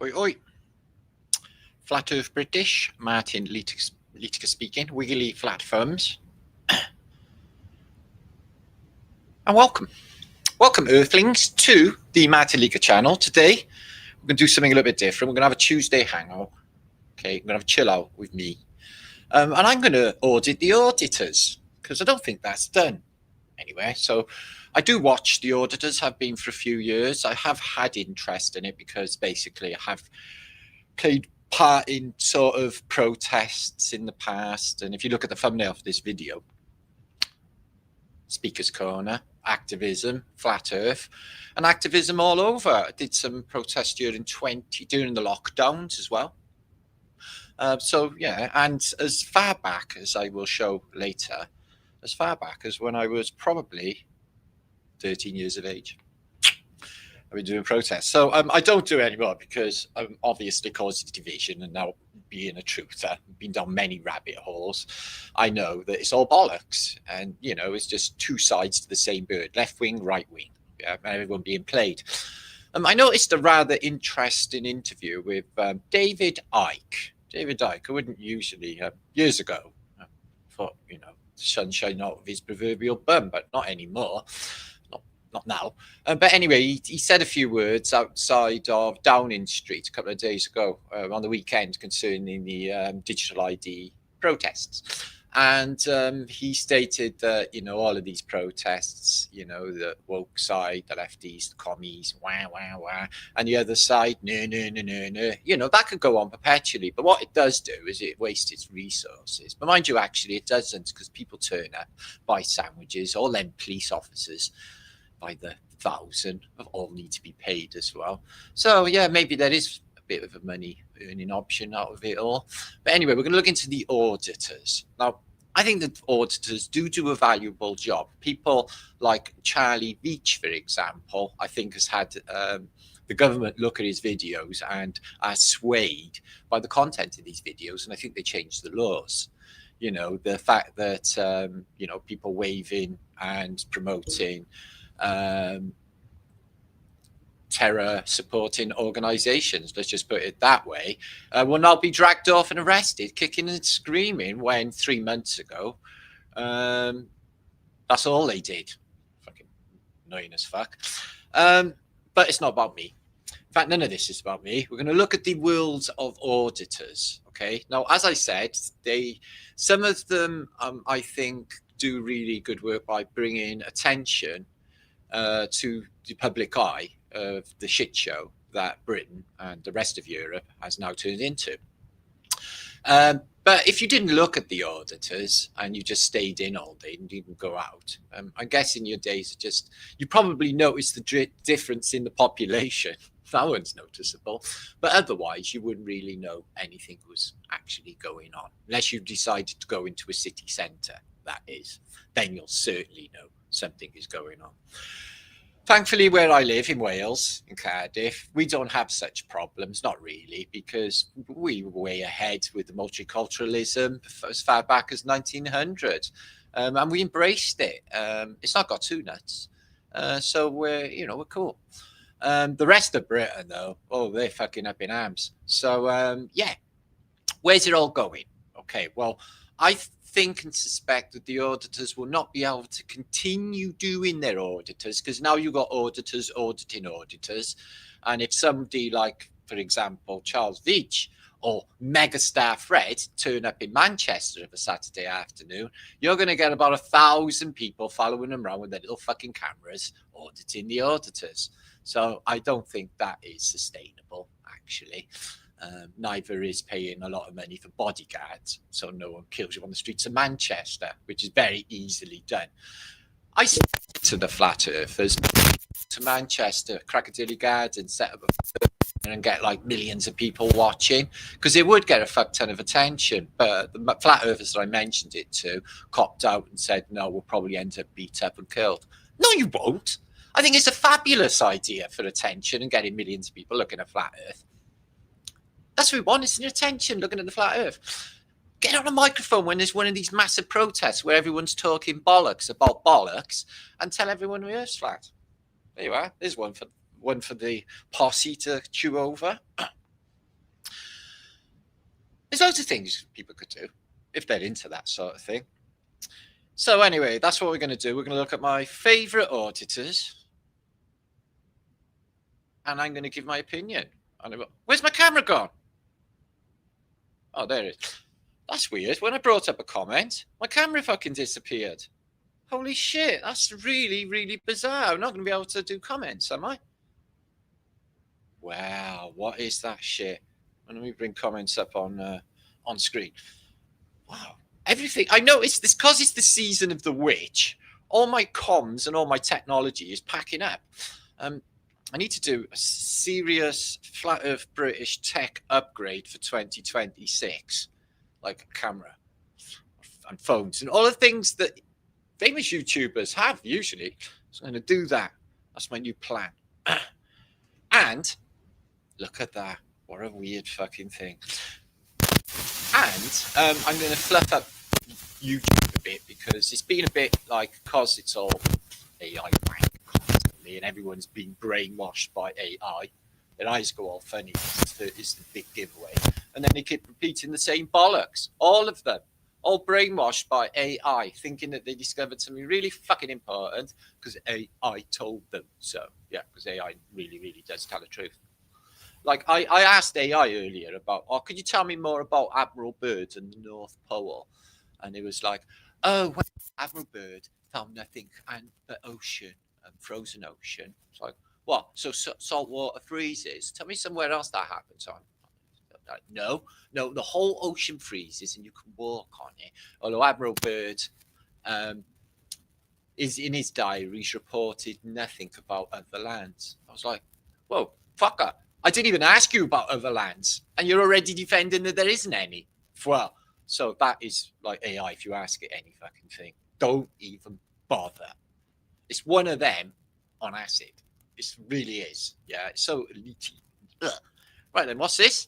Oi, oi. Flat Earth British, Martin Liedtke speaking, Wiggly Flat Firms. And welcome. Welcome, Earthlings, to the Martin Liedtke channel. Today, we're going to do something a little bit different. We're going to have a Tuesday hangout. Okay, we're going to have a chill out with me. And I'm going to audit the auditors, because I don't think that's done anyway. So I do watch the auditors, have been for a few years. I have had interest in it because basically I have played part in sort of protests in the past. And if you look at the thumbnail of this video, Speaker's Corner, activism, flat earth, and activism all over. I did some protests during the lockdowns as well. So yeah, and as far back as I will show later, as far back as when I was probably 13 years of age, I've been doing protests. So I don't do it anymore because I'm obviously causing division, and now being a truther, I've been down many rabbit holes. I know that it's all bollocks, and you know, it's just two sides to the same bird, left wing, right wing, everyone being played. I noticed a rather interesting interview with David Icke. David Icke, I wouldn't usually, years ago, I thought, you know, sunshine out of his proverbial bum, but not anymore. Not now. But anyway, he said a few words outside of Downing Street a couple of days ago on the weekend concerning the digital ID protests. And he stated that, you know, all of these protests, you know, the woke side, the lefties, the commies, wah, wah, wah, and the other side, no, no, no, no, no. You know, that could go on perpetually. But what it does do is it wastes its resources. But mind you, actually, it doesn't, because people turn up, buy sandwiches, all them police officers by the thousand all need to be paid as well. So yeah, maybe there is a bit of a money earning option out of it all. But anyway, we're going to look into the auditors. Now, I think that auditors do a valuable job. People like Charlie Veitch, for example, I think has had the government look at his videos and are swayed by the content of these videos, and I think they changed the laws. You know, the fact that you know, people waving and promoting terror supporting organizations, let's just put it that way, will now be dragged off and arrested, kicking and screaming, when 3 months ago that's all they did. Fucking annoying as fuck. But it's not about me. In fact, none of this is about me. We're going to look at the world of auditors. Okay, now, as I said, some of them I think do really good work by bringing attention to the public eye of the shit show that Britain and the rest of Europe has now turned into. But if you didn't look at the auditors and you just stayed in all day and didn't go out, I'm guessing your days are just, you probably noticed the difference in the population. That one's noticeable, but otherwise you wouldn't really know anything was actually going on, unless you decided to go into a city centre, that is. Then you'll certainly know something is going on. Thankfully, where I live in Wales, in Cardiff, we don't have such problems, not really, because we were way ahead with the multiculturalism as far back as 1900, and we embraced it. It's not got too nuts, so we're cool. The rest of Britain, though, oh, they're fucking up in arms. So yeah, where's it all going? Okay, well, I think and suspect that the auditors will not be able to continue doing their auditors, because now you've got auditors auditing auditors. And if somebody like, for example, Charles Veitch or megastar Fred turn up in Manchester of a Saturday afternoon, you're going to get about 1,000 people following them around with their little fucking cameras auditing the auditors. So I don't think that is sustainable, actually. Neither is paying a lot of money for bodyguards, so no one kills you on the streets of Manchester, which is very easily done. I said to the flat earthers, to Manchester, Crocodile Garden, set up and get like millions of people watching, because it would get a fuck ton of attention. But the flat earthers that I mentioned it to copped out and said, no, we'll probably end up beat up and killed. No, you won't. I think it's a fabulous idea for attention and getting millions of people looking at flat earth. That's what we want, is an attention looking at the flat earth. Get on a microphone when there's one of these massive protests where everyone's talking bollocks about bollocks, and tell everyone the earth's flat. There you are. There's one for the posse to chew over. There's loads of things people could do if they're into that sort of thing. So anyway, that's what we're going to do. We're going to look at my favourite auditors, and I'm going to give my opinion. Where's my camera gone? Oh, there it is. That's weird. When I brought up a comment, my camera fucking disappeared. Holy shit, that's really, really bizarre. I'm not going to be able to do comments, am I? Wow, what is that shit? Let me bring comments up on screen. Wow, everything. I noticed this because it's the season of the witch. All my comms and all my technology is packing up. I need to do a serious flat earth British tech upgrade for 2026, like a camera and phones and all the things that famous YouTubers have usually. So I'm going to do that. That's my new plan. And look at that. What a weird fucking thing. And I'm going to fluff up YouTube a bit because it's been a bit like, because it's all AI wank constantly and everyone's been brainwashed by AI. Their eyes go all funny. Is the big giveaway. And then they keep repeating the same bollocks. All of them. All brainwashed by AI, thinking that they discovered something really fucking important because AI told them so. Yeah, because AI really, really does tell the truth. Like, I asked AI earlier about, could you tell me more about Admiral Byrd and the North Pole? And it was like, well, Admiral Byrd found nothing and the ocean, frozen ocean. It's like, what? So salt water freezes? Tell me somewhere else that happens on. No, the whole ocean freezes and you can walk on it. Although Admiral Byrd is in his diaries reported nothing about other lands. I was like, whoa, fucker. I didn't even ask you about other lands and you're already defending that there isn't any. Well, so that is like AI if you ask it any fucking thing. Don't even bother. It's one of them on acid. It really is. Yeah, it's so elite. Right then, what's this?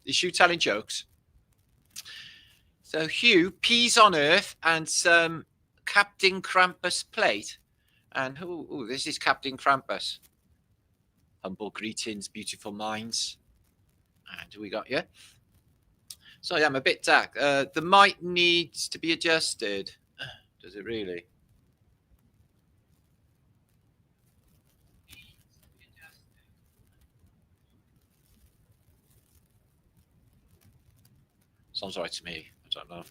Is Hugh telling jokes? So Hugh, peas on earth and some Captain Krampus plate. And this is Captain Krampus. Humble greetings, beautiful minds. And who we got here? So yeah, I'm a bit dark. The mic needs to be adjusted. Does it really? Sounds right to me. I don't know.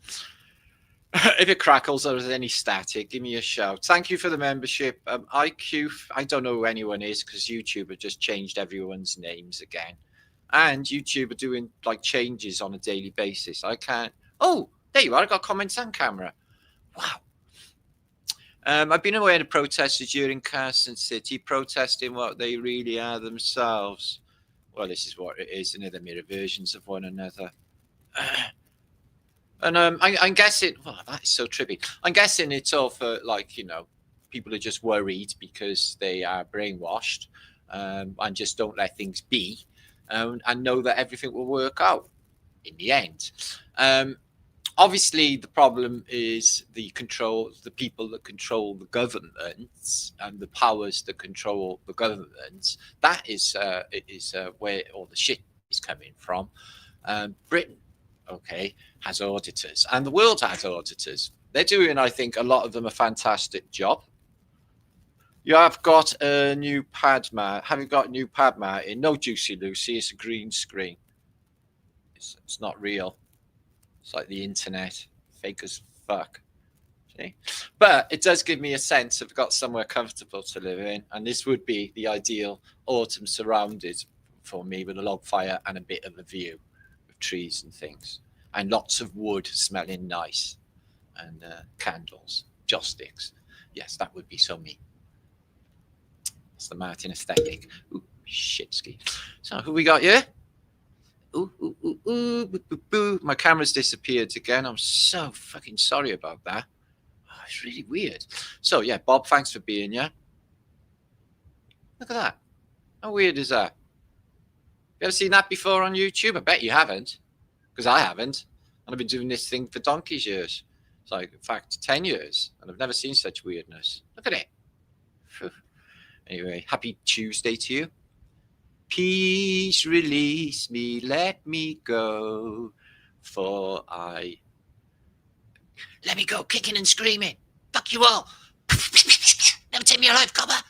If it crackles or there's any static, give me a shout. Thank you for the membership. IQ, I don't know who anyone is because YouTube have just changed everyone's names again. And YouTube are doing like changes on a daily basis. I can't. Oh, there you are. I got comments and camera. Wow. I've been aware of protesters during Carson City protesting what they really are themselves. Well, this is what it is, and they're mirror versions of one another. And I'm guessing, that is so trippy. I'm guessing it's all for, like, people are just worried because they are brainwashed and just don't let things be and know that everything will work out in the end. Obviously, the problem is the people that control the governments and the powers that control the governments. That is where all the shit is coming from. Britain, has auditors, and the world has auditors. They're doing, I think, a lot of them a fantastic job. You have got a new pad, Matt. Have you got a new pad, Martin? No, Juicy Lucy. It's a green screen. It's not real. It's like the internet, fake as fuck. See? But it does give me a sense of got somewhere comfortable to live in, and this would be the ideal autumn surrounded for me with a log fire and a bit of a view of trees and things, and lots of wood smelling nice, and candles, joss sticks. Yes, that would be so me. It's the Martin aesthetic. Ooh, shit ski. So who we got here? Ooh. My camera's disappeared again. I'm so fucking sorry about that. It's really weird. So yeah, Bob, thanks for being here. Look at that. How weird is that? You ever seen that before on YouTube? I bet you haven't, because I haven't. And I've been doing this thing for donkey's years. It's like, in fact, 10 years. And I've never seen such weirdness. Look at it. Anyway, happy Tuesday to you. Peace, release me, let me go. before I let me go kicking and screaming. Fuck you all. Never take me alive, copper.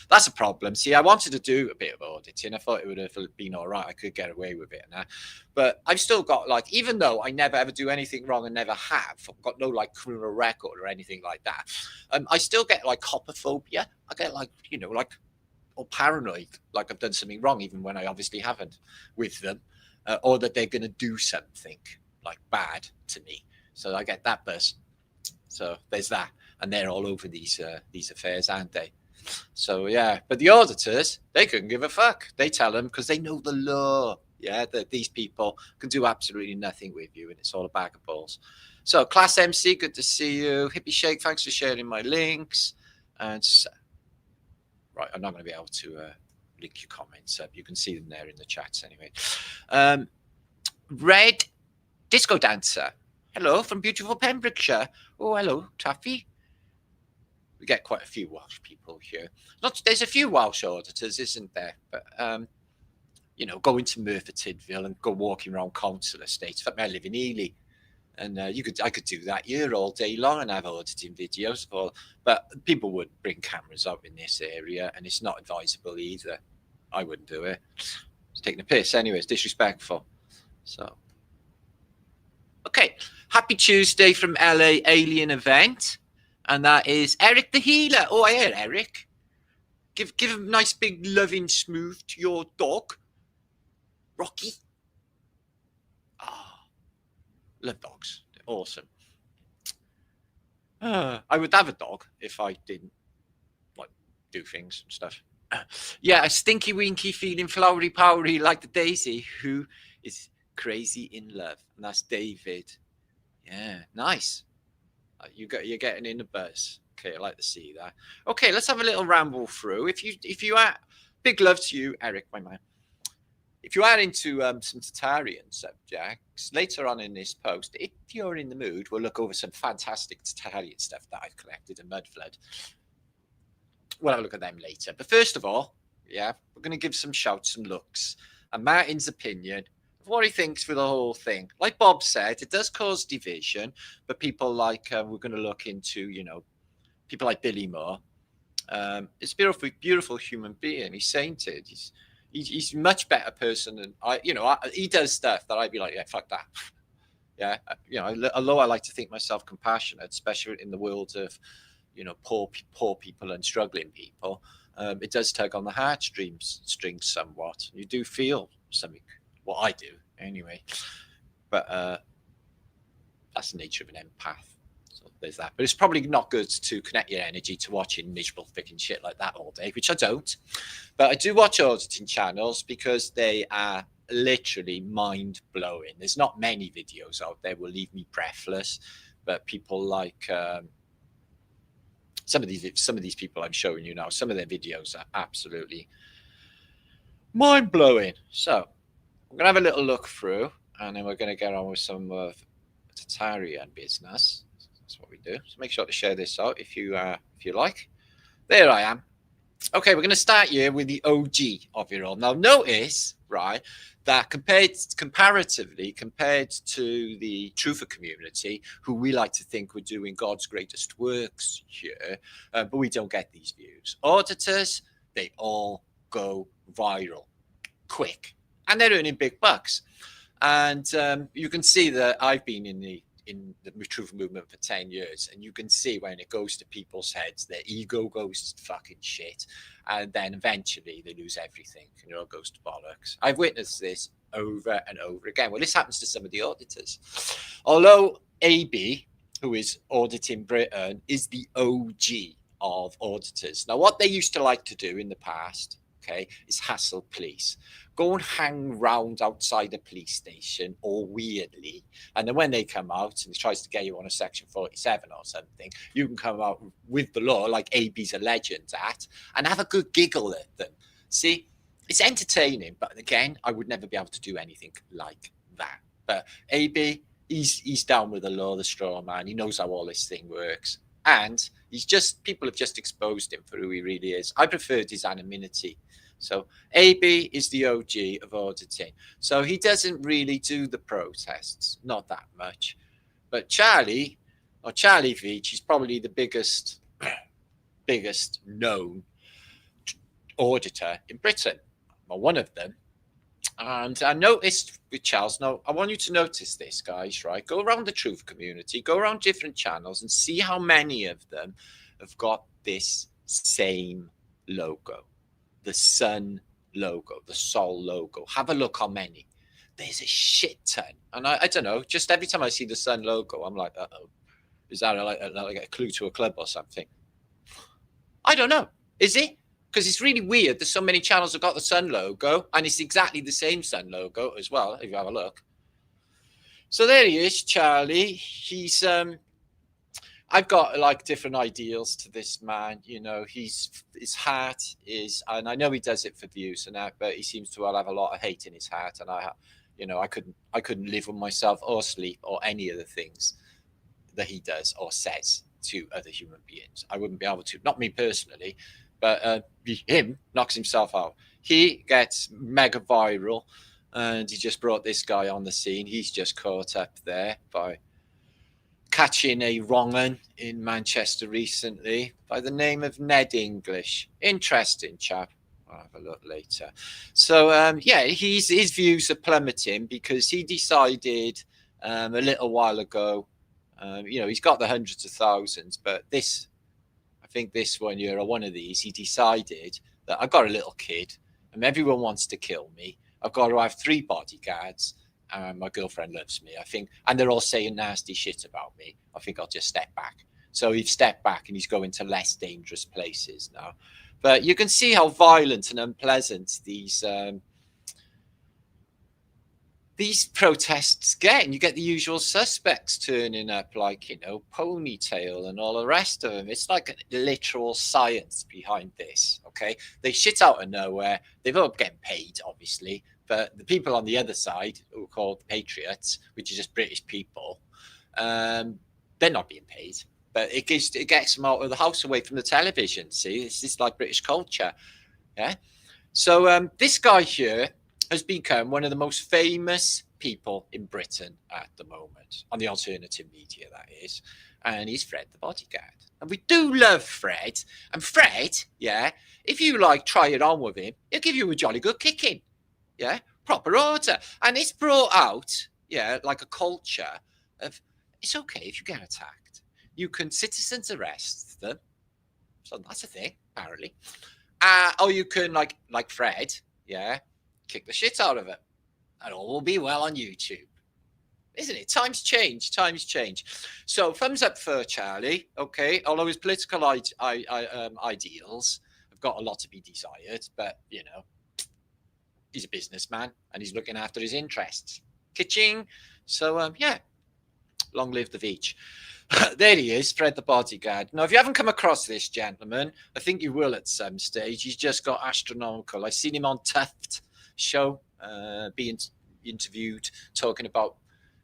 That's a problem. See, I wanted to do a bit of auditing. I thought it would have been all right. I could get away with it now. But I've still got, like, even though I never ever do anything wrong and never have, I've got no, like, criminal record or anything like that, I still get, like, copophobia. I get, like, you know, like, or paranoid, like I've done something wrong, even when I obviously haven't with them, or that they're going to do something, like, bad to me. So I get that buzz. So there's that. And they're all over these affairs, aren't they? So, yeah, but the auditors, they couldn't give a fuck. They tell them because they know the law, yeah, that these people can do absolutely nothing with you, and it's all a bag of balls. So, Class MC, good to see you. Hippie Shake, thanks for sharing my links. And right, I'm not going to be able to link your comments up. You can see them there in the chats anyway. Red Disco Dancer, hello from beautiful Pembrokeshire. Oh, hello, Taffy. We get quite a few Welsh people here. There's a few Welsh auditors, isn't there? But, you know, going to Merthyr Tydfil and go walking around council estates. In fact, I live in Ely. And I could do that here all day long and have auditing videos. But people would bring cameras up in this area, and it's not advisable either. I wouldn't do it. It's taking a piss anyway. It's disrespectful. So, okay. Happy Tuesday from LA Alien Event. And that is Eric the Healer. Oh, I hear Eric. Give a nice big loving smooth to your dog, Rocky. Ah, love dogs. They're awesome. I would have a dog if I didn't like do things and stuff. Yeah, a stinky winky feeling flowery powery like the daisy who is crazy in love. And that's David. Yeah, nice. You're getting in the buzz. Okay, I like to see that. Okay, let's have a little ramble through. If you are, big love to you, Eric, my man. If you are into some Tatarian subjects, later on in this post, if you're in the mood, we'll look over some fantastic Tatarian stuff that I've collected in Mudflood. We'll have a look at them later. But first of all, yeah, we're going to give some shouts and looks. And Martin's opinion of what he thinks for the whole thing. Like Bob said, it does cause division, but people like, we're going to look into, you know, people like Billy Moore. It's a beautiful, beautiful human being. He's sainted. He's a much better person than I. You know, he does stuff that I'd be like, yeah, fuck that. Yeah, you know, although I like to think myself compassionate, especially in the world of, you know, poor people and struggling people, it does tug on the heartstrings somewhat. You do feel something. Well, I do anyway. But that's the nature of an empath. So there's that. But it's probably not good to connect your energy to watching miserable freaking shit like that all day, which I don't. But I do watch auditing channels because they are literally mind-blowing. There's not many videos out there will leave me breathless, but people like some of these people I'm showing you now, some of their videos are absolutely mind-blowing. So I'm going to have a little look through, and then we're going to get on with some of Tatarian business. That's what we do. So make sure to share this out if you like. There I am. Okay, we're going to start here with the OG of it all. Now, notice, right, that comparatively compared to the truther community, who we like to think we're doing God's greatest works here, but we don't get these views. Auditors, they all go viral quick, and they're earning big bucks. And you can see that I've been in the truther movement for 10 years, and you can see when it goes to people's heads, their ego goes to fucking shit, and then eventually they lose everything and it all goes to bollocks. I've witnessed this over and over again. Well, this happens to some of the auditors. Although AB, who is Auditing Britain, is the OG of auditors. Now, what they used to like to do in the past, okay, is hassle police. Go and hang round outside a police station or weirdly, and then when they come out and he tries to get you on a section 47 or something, you can come out with the law like AB's a legend at and have a good giggle at them. See, it's entertaining, but again, I would never be able to do anything like that. But AB, he's down with the law, the straw man. He knows how all this thing works, and People have just exposed him for who he really is. I preferred his anonymity. So AB is the OG of auditing. So he doesn't really do the protests, not that much. But Charlie Veach, he's probably the biggest known auditor in Britain, or one of them. And I noticed with Charles, now I want you to notice this, guys, right? Go around the truth community, go around different channels and see how many of them have got this same logo. The sun logo, the Sol logo. Have a look how many. There's a shit ton. And I don't know, just every time I see the sun logo, I'm like, uh-oh. Is that like a clue to a club or something? I don't know. Is it? Because it's really weird. There's so many channels have got the sun logo, and it's exactly the same sun logo as well, if you have a look. So there he is, Charlie. He's I've got like different ideals to this man. You know, his heart is, and I know he does it for views and that, but he seems to have a lot of hate in his heart. And I couldn't live with myself or sleep or any of the things that he does or says to other human beings. I wouldn't be able to, not me personally, but him knocks himself out. He gets mega viral, and he just brought this guy on the scene. He's just caught up there by catching a wrong un in Manchester recently by the name of Ned English. Interesting chap. I'll have a look later. So yeah, his views are plummeting because he decided a little while ago. He's got the hundreds of thousands, but I think this one year or one of these, he decided that I've got a little kid and everyone wants to kill me. I've got to have 3 bodyguards. My girlfriend loves me, I think, and they're all saying nasty shit about me. I think I'll just step back. So he's stepped back and he's going to less dangerous places now. But you can see how violent and unpleasant these protests get, and you get the usual suspects turning up, like, Ponytail and all the rest of them. It's like a literal science behind this, okay? They shit out of nowhere. They've all getting paid, obviously, but the people on the other side, who are called patriots, which is just British people, they're not being paid. But it gets them out of the house, away from the television. See, it's just like British culture, yeah? So this guy here has become one of the most famous people in Britain at the moment, on the alternative media, that is. And he's Fred the Bodyguard. And we do love Fred. And Fred, yeah, if you try it on with him, he'll give you a jolly good kicking. Yeah, proper order. And it's brought out, yeah, like a culture of, it's okay if you get attacked. You can citizens arrest them. So that's a thing, apparently. Or you can, like Fred, yeah, kick the shit out of it, and all will be well on YouTube, isn't it? Times change. So thumbs up for Charlie, okay? Although his political ideals have got a lot to be desired, but he's a businessman and he's looking after his interests. Kitching. So yeah, long live the Veach. There he is, Fred the Bodyguard. Now, if you haven't come across this gentleman, I think you will at some stage. He's just got astronomical. I've seen him on Tuft show, being interviewed, talking about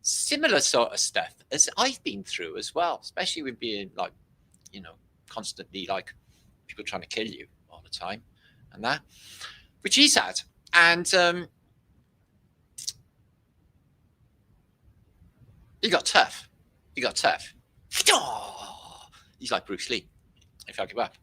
similar sort of stuff as I've been through as well, especially with being constantly people trying to kill you all the time and that, which he's had. And he got tough. He's like Bruce Lee, if I go back.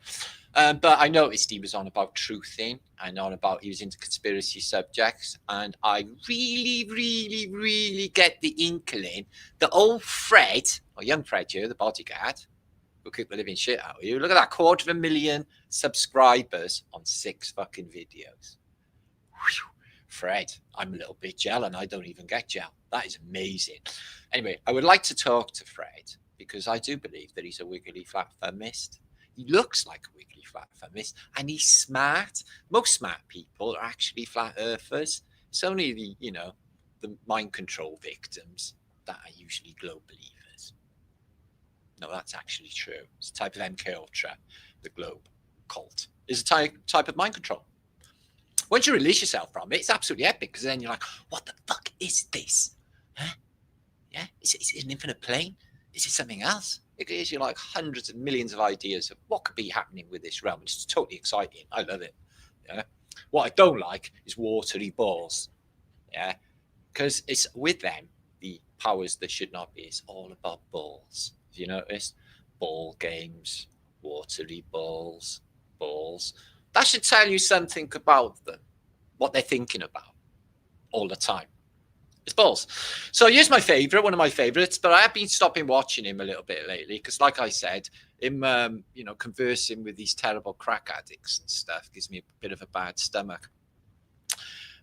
But I noticed he was on about truthing and he was into conspiracy subjects. And I really, really, really get the inkling that old Fred, or young Fred here, the bodyguard, will kick the living shit out of you. Look at that, 250,000 subscribers on 6 fucking videos. Whew. Fred, I'm a little bit gel and I don't even get gel. That is amazing. Anyway, I would like to talk to Fred because I do believe that he's a wiggly flat feminist. He looks like a wiggly flat feminist and he's smart. Most smart people are actually flat earthers. It's only the mind control victims that are usually globe believers. No, that's actually true. It's a type of MK Ultra, the globe cult. It's a type of mind control. Once you release yourself from it, it's absolutely epic because then you're like, what the fuck is this? Huh? Yeah? Is it an infinite plane? Is it something else? It gives you like hundreds of millions of ideas of what could be happening with this realm. It's totally exciting. I love it. Yeah. What I don't like is watery balls. Yeah. Because it's with them, the powers that should not be. It's all about balls. Have you noticed? Ball games, watery balls, balls. That should tell you something about them, what they're thinking about all the time. It's balls. So here's my favorite, one of my favorites, but I have been stopping watching him a little bit lately because, like I said, him, conversing with these terrible crack addicts and stuff gives me a bit of a bad stomach.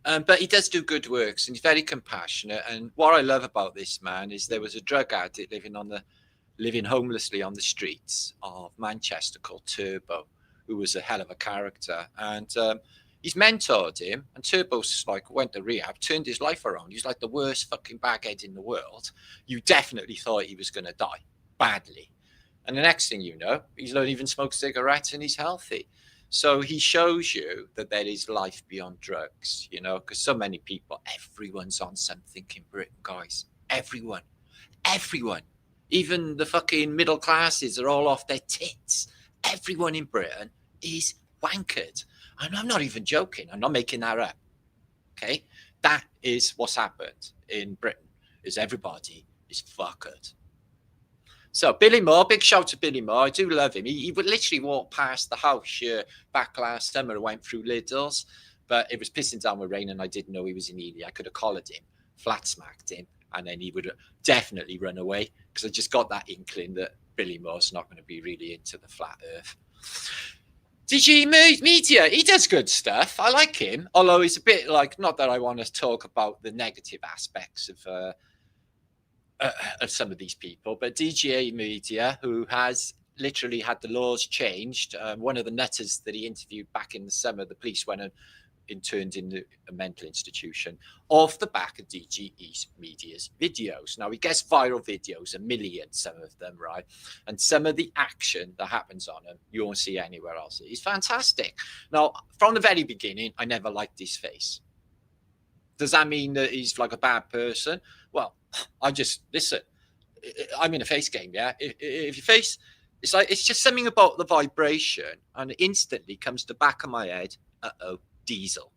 But he does do good works and he's very compassionate. And what I love about this man is there was a drug addict living homelessly on the streets of Manchester called Turbo, who was a hell of a character. And he's mentored him, and Turbo's like went to rehab, turned his life around. He's like the worst fucking baghead in the world. You definitely thought he was going to die badly. And the next thing you know, he's not even smoked cigarettes and he's healthy. So he shows you that there is life beyond drugs, because so many people, everyone's on something in Britain, guys. Everyone. Even the fucking middle classes are all off their tits. Everyone in Britain is wankered. And I'm not even joking. I'm not making that up. Okay? That is what's happened in Britain, is everybody is fucked. So Billy Moore, big shout to Billy Moore. I do love him. He would literally walk past the house back last summer. I went through Lidl's, but it was pissing down with rain and I didn't know he was in Ely. I could have collared him, flat smacked him, and then he would definitely run away because I just got that inkling that Billy Moore's not going to be really into the flat earth. DG Media, he does good stuff. I like him, although he's a bit like, not that I want to talk about the negative aspects of some of these people, but DGA Media, who has literally had the laws changed, one of the nutters that he interviewed back in the summer, the police went and interned in a mental institution off the back of DGE Media's videos. Now, he gets viral videos, 1 million, some of them, right? And some of the action that happens on him, you won't see anywhere else. He's fantastic. Now, from the very beginning, I never liked his face. Does that mean that he's like a bad person? Well, listen, I'm in a face game, yeah? If your face, it's just something about the vibration, and it instantly comes to the back of my head, diesel,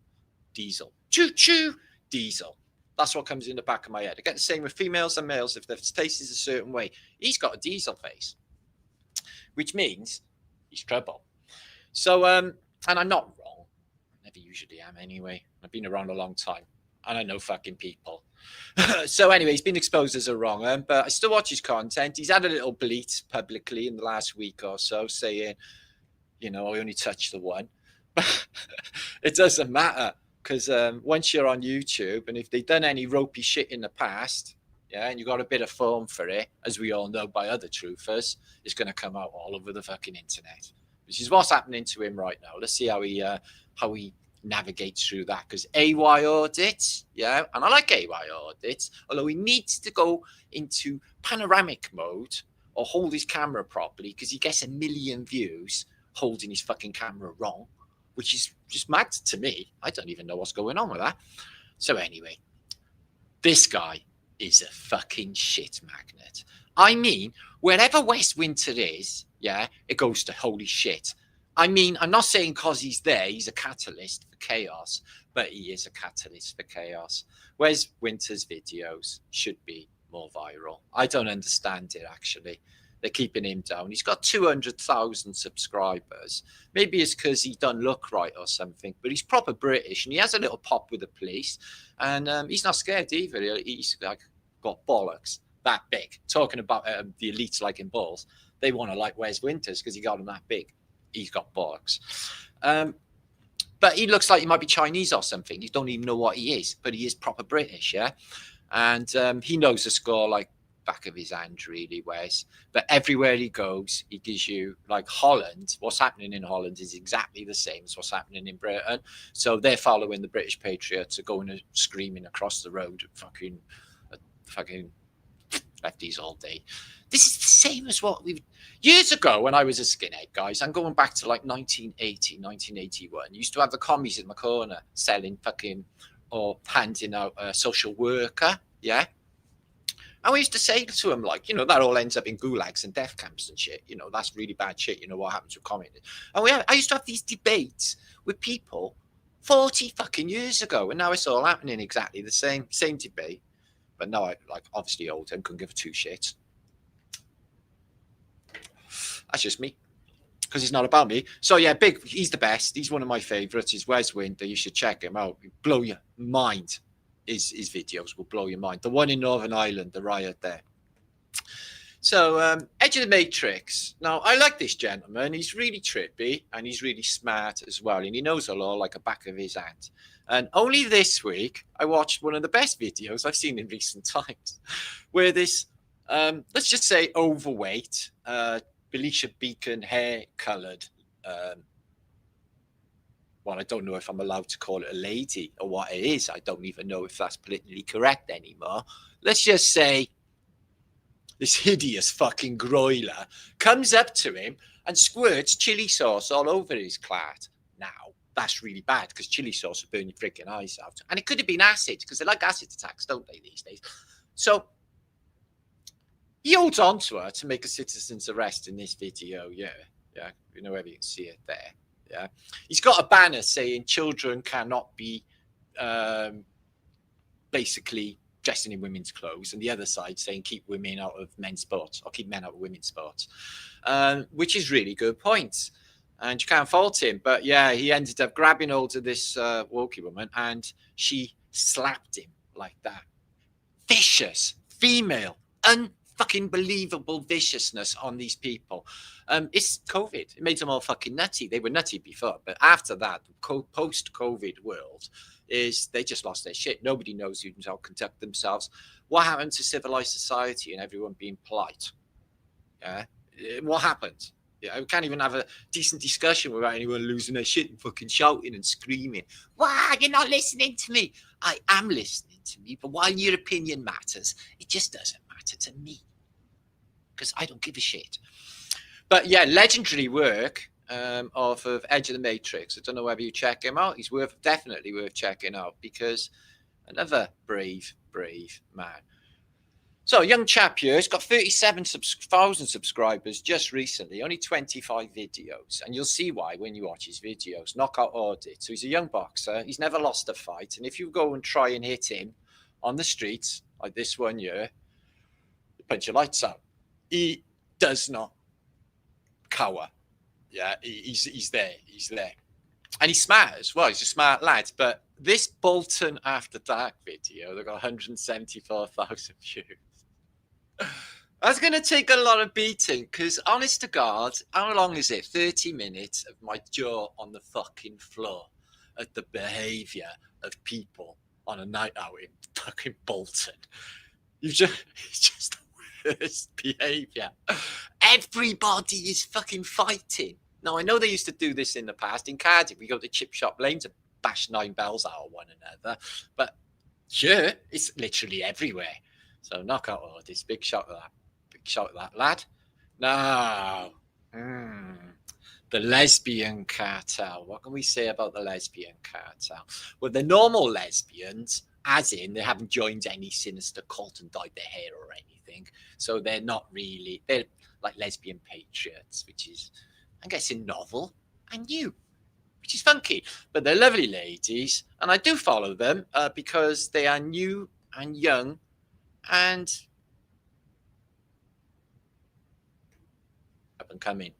choo-choo, diesel. That's what comes in the back of my head. I get the same with females and males. If their face is a certain way, he's got a diesel face, which means he's trouble. So, and I'm not wrong. I never usually am anyway. I've been around a long time, and I know fucking people. So anyway, he's been exposed as a wrong un, but I still watch his content. He's had a little bleat publicly in the last week or so saying, I only touched the one. But it doesn't matter because once you're on YouTube, and if they've done any ropey shit in the past, yeah, and you got a bit of form for it, as we all know by other truthers, it's going to come out all over the fucking internet, which is what's happening to him right now. Let's see how he navigates through that, because AY audits, yeah, and I like AY audits, although he needs to go into panoramic mode or hold his camera properly, because he gets 1 million views holding his fucking camera wrong, which is just mad to me. I don't even know what's going on with that. So anyway, this guy is a fucking shit magnet. I mean, wherever West Winter is, yeah, it goes to holy shit. I mean, I'm not saying because he's there, he's a catalyst for chaos, but he is a catalyst for chaos. Wes Winter's videos should be more viral. I don't understand it, actually. They're keeping him down. He's got 200,000 subscribers. Maybe it's because he don't look right or something, but he's proper British and he has a little pop with the police, and he's not scared either. He's like got bollocks that big. Talking about the elites liking balls, they want to like Wes Winters because he got them that big. He's got bollocks. But he looks like he might be Chinese or something. You don't even know what he is, but he is proper British, yeah? And he knows the score like back of his hand, really, Wes. But everywhere he goes, he gives you, like Holland, what's happening in Holland is exactly the same as what's happening in Britain. So they're following the British patriots, are going and screaming across the road, fucking lefties all day. This is the same as what we've... Years ago, when I was a skinhead, guys, I'm going back to like 1980, 1981. You used to have the commies in the corner selling fucking or handing out a social worker, yeah? And we used to say to him, like, you know, that all ends up in gulags and death camps and shit. You know, that's really bad shit. You know, what happens with communism? And I used to have these debates with people 40 fucking years ago. And now it's all happening exactly the same debate. But now I, like, obviously old and couldn't give two shits. That's just me. Because it's not about me. So yeah, he's the best. He's one of my favorites. He's Wes Winter. You should check him out. He'll blow your mind. His videos will blow your mind. The one in Northern Ireland, the riot there. So Edge of the Matrix. Now, I like this gentleman. He's really trippy and he's really smart as well. And he knows the law like a back of his hand. And only this week, I watched one of the best videos I've seen in recent times, where this, let's just say, overweight, Felicia Beacon hair-coloured, well, I don't know if I'm allowed to call it a lady or what it is. I don't even know if that's politically correct anymore. Let's just say this hideous fucking groiler comes up to him and squirts chili sauce all over his clat. Now, that's really bad because chili sauce will burn your freaking eyes out. And it could have been acid because they like acid attacks, don't they, these days? So he holds on to her to make a citizen's arrest in this video. Yeah. You know, whether you can see it there. Yeah, he's got a banner saying children cannot be basically dressing in women's clothes, and the other side saying keep women out of men's sports or keep men out of women's sports, which is really good points. And you can't fault him. But yeah, he ended up grabbing hold of this walkie woman and she slapped him like that. Vicious, female, unfucking believable viciousness on these people. It's COVID. It made them all fucking nutty. They were nutty before, but after that, post-COVID world is they just lost their shit. Nobody knows who to conduct themselves. What happened to civilized society and everyone being polite? Yeah, what happened? Yeah, we can't even have a decent discussion without anyone losing their shit and fucking shouting and screaming. Why, you're not listening to me? I am listening to me, but while your opinion matters, it just doesn't matter to me because I don't give a shit. But yeah, legendary work of Edge of the Matrix. I don't know whether you check him out. He's definitely worth checking out because another brave man. So a young chap here, he's got 37,000 subscribers just recently, only 25 videos. And you'll see why when you watch his videos. Knockout Audit. So he's a young boxer. He's never lost a fight. And if you go and try and hit him on the streets, like this one here, you punch your lights out. He does not cower. Yeah, he's there. And he's smart as well. He's a smart lad. But this Bolton After Dark video, they've got 174,000 views. That's going to take a lot of beating because, honest to God, how long is it? 30 minutes of my jaw on the fucking floor at the behaviour of people on a night out in fucking Bolton. It's just the worst behaviour. Everybody is fucking fighting. Now, I know they used to do this in the past. In Cardiff, we go to Chip Shop Lane to bash 9 bells out of one another. But here, it's literally everywhere. So knockout Audits, big shot at that lad. Now, the lesbian cartel. What can we say about the lesbian cartel? Well, they're normal lesbians, as in they haven't joined any sinister cult and dyed their hair or anything. So they're not really, they're like lesbian patriots, which is, I'm guessing, novel and new, which is funky. But they're lovely ladies, and I do follow them because they are new and young and up and coming.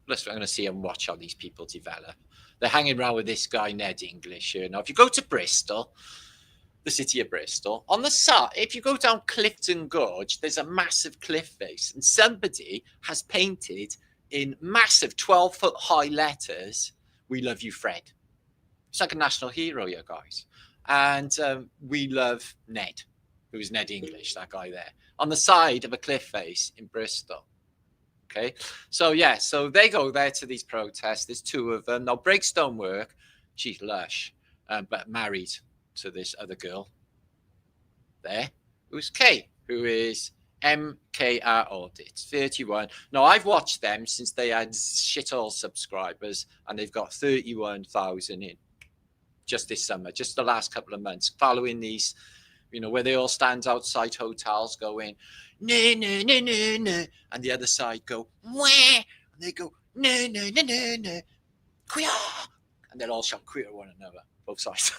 Plus, I'm going to see and watch how these people develop. They're hanging around with this guy, Ned English, here. Now, if you go to Bristol, the city of Bristol, on the side, if you go down Clifton Gorge, there's a massive cliff face, and somebody has painted in massive 12-foot high letters, "We love you, Fred." It's like a national hero, you guys. And we love Ned, who is Ned English, that guy there, on the side of a cliff face in Bristol. Okay, so yeah, so they go there to these protests. There's 2 of them. Now, breaks don't work. She's lush, but married to this other girl there, who's Kay, who is MKR Audits, 31. Now, I've watched them since they had shit all subscribers, and they've got 31,000 in just this summer, just the last couple of months, following these you know, where they all stand outside hotels going, no, no, no, no, no, and the other side go, wah, and they go, no, no, no, no, no, queer, and they'll all shout queer at one another, both sides.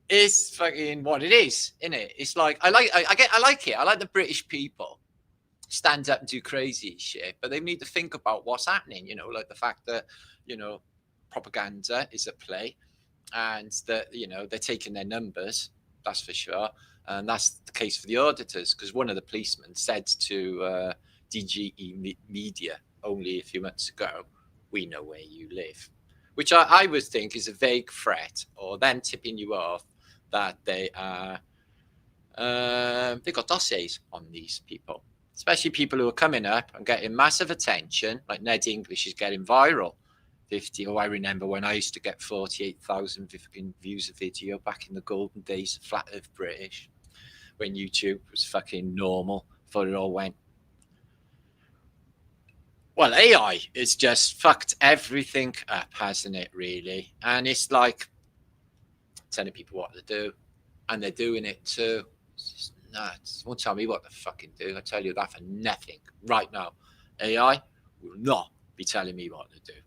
It's fucking what it is, isn't it? It's like I like it. I like the British people stand up and do crazy shit, but they need to think about what's happening. You know, like the fact that, you know, propaganda is at play, and that, you know, they're taking their numbers. That's for sure, and that's the case for the auditors, because one of the policemen said to DGE Media only a few months ago, "We know where you live," which I would think is a vague threat, or them tipping you off that they are they've got dossiers on these people, especially people who are coming up and getting massive attention, like Ned English is getting viral. 50. Oh, I remember when I used to get 48,000 views a video back in the golden days of Flat Earth British, when YouTube was fucking normal before it all went. Well, AI has just fucked everything up, hasn't it, really? And it's like telling people what to do, and they're doing it too. It's just nuts. Won't tell me what to fucking do. I tell you that for nothing right now. AI will not be telling me what to do.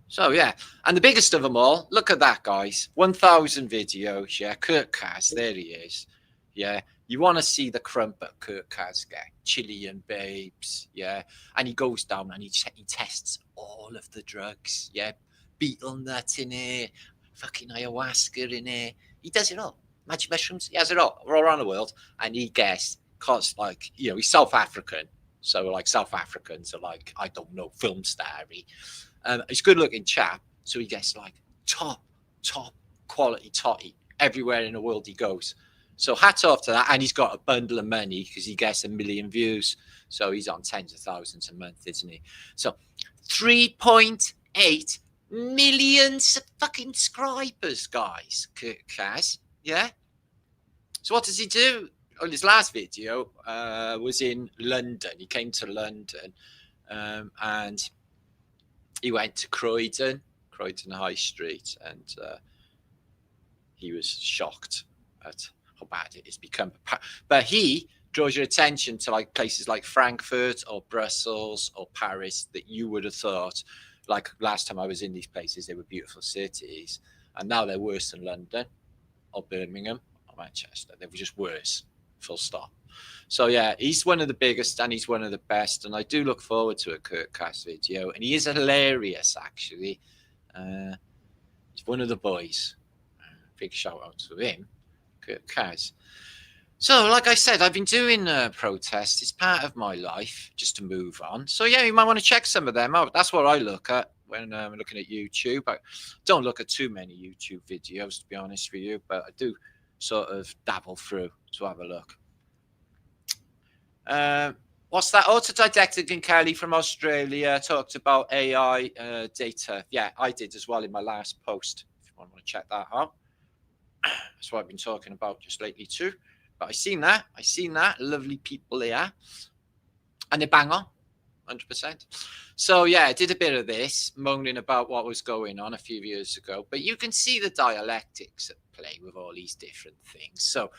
So yeah, and the biggest of them all, look at that, guys. 1,000 videos. Yeah, Kurt Kaz, there he is. Yeah, you want to see the crumpet Kurt Kaz get, Chilean babes. Yeah, and he goes down and he tests all of the drugs. Yeah, beetle nut in it, fucking ayahuasca in it. He does it all. Magic mushrooms, he has it all around the world. And he gets, cause like, you know, he's South African, so like South Africans are like, I don't know, film starry. He's a good looking chap, so he gets like top quality totty everywhere in the world he goes. So hats off to that, and he's got a bundle of money because he gets 1 million views, so he's on tens of thousands a month, isn't he? So 3.8 million fucking subscribers, guys. Kaz, yeah. So what does he do? On his last video was in London. He came to London, and he went to Croydon High Street, and he was shocked at how bad it has become. But he draws your attention to like places like Frankfurt or Brussels or Paris that you would have thought, like last time I was in these places, they were beautiful cities, and now they're worse than London or Birmingham or Manchester. They were just worse, full stop. So yeah, he's one of the biggest and he's one of the best, and I do look forward to a Kurt Kaz video, and he is hilarious actually. He's one of the boys. Big shout out to him, Kurt Kaz. So like I said, I've been doing protests. It's part of my life, just to move on. So yeah, you might want to check some of them out. That's what I look at when I'm looking at YouTube. I don't look at too many YouTube videos, to be honest with you, but I do sort of dabble through to have a look. What's that? Autodidactic and Kelly from Australia talked about AI data. Yeah, I did as well in my last post. If you want to check that out, that's what I've been talking about just lately too. But I seen that. Lovely people there, and they bang on, 100%. So yeah, I did a bit of this, moaning about what was going on a few years ago. But you can see the dialectics at play with all these different things. So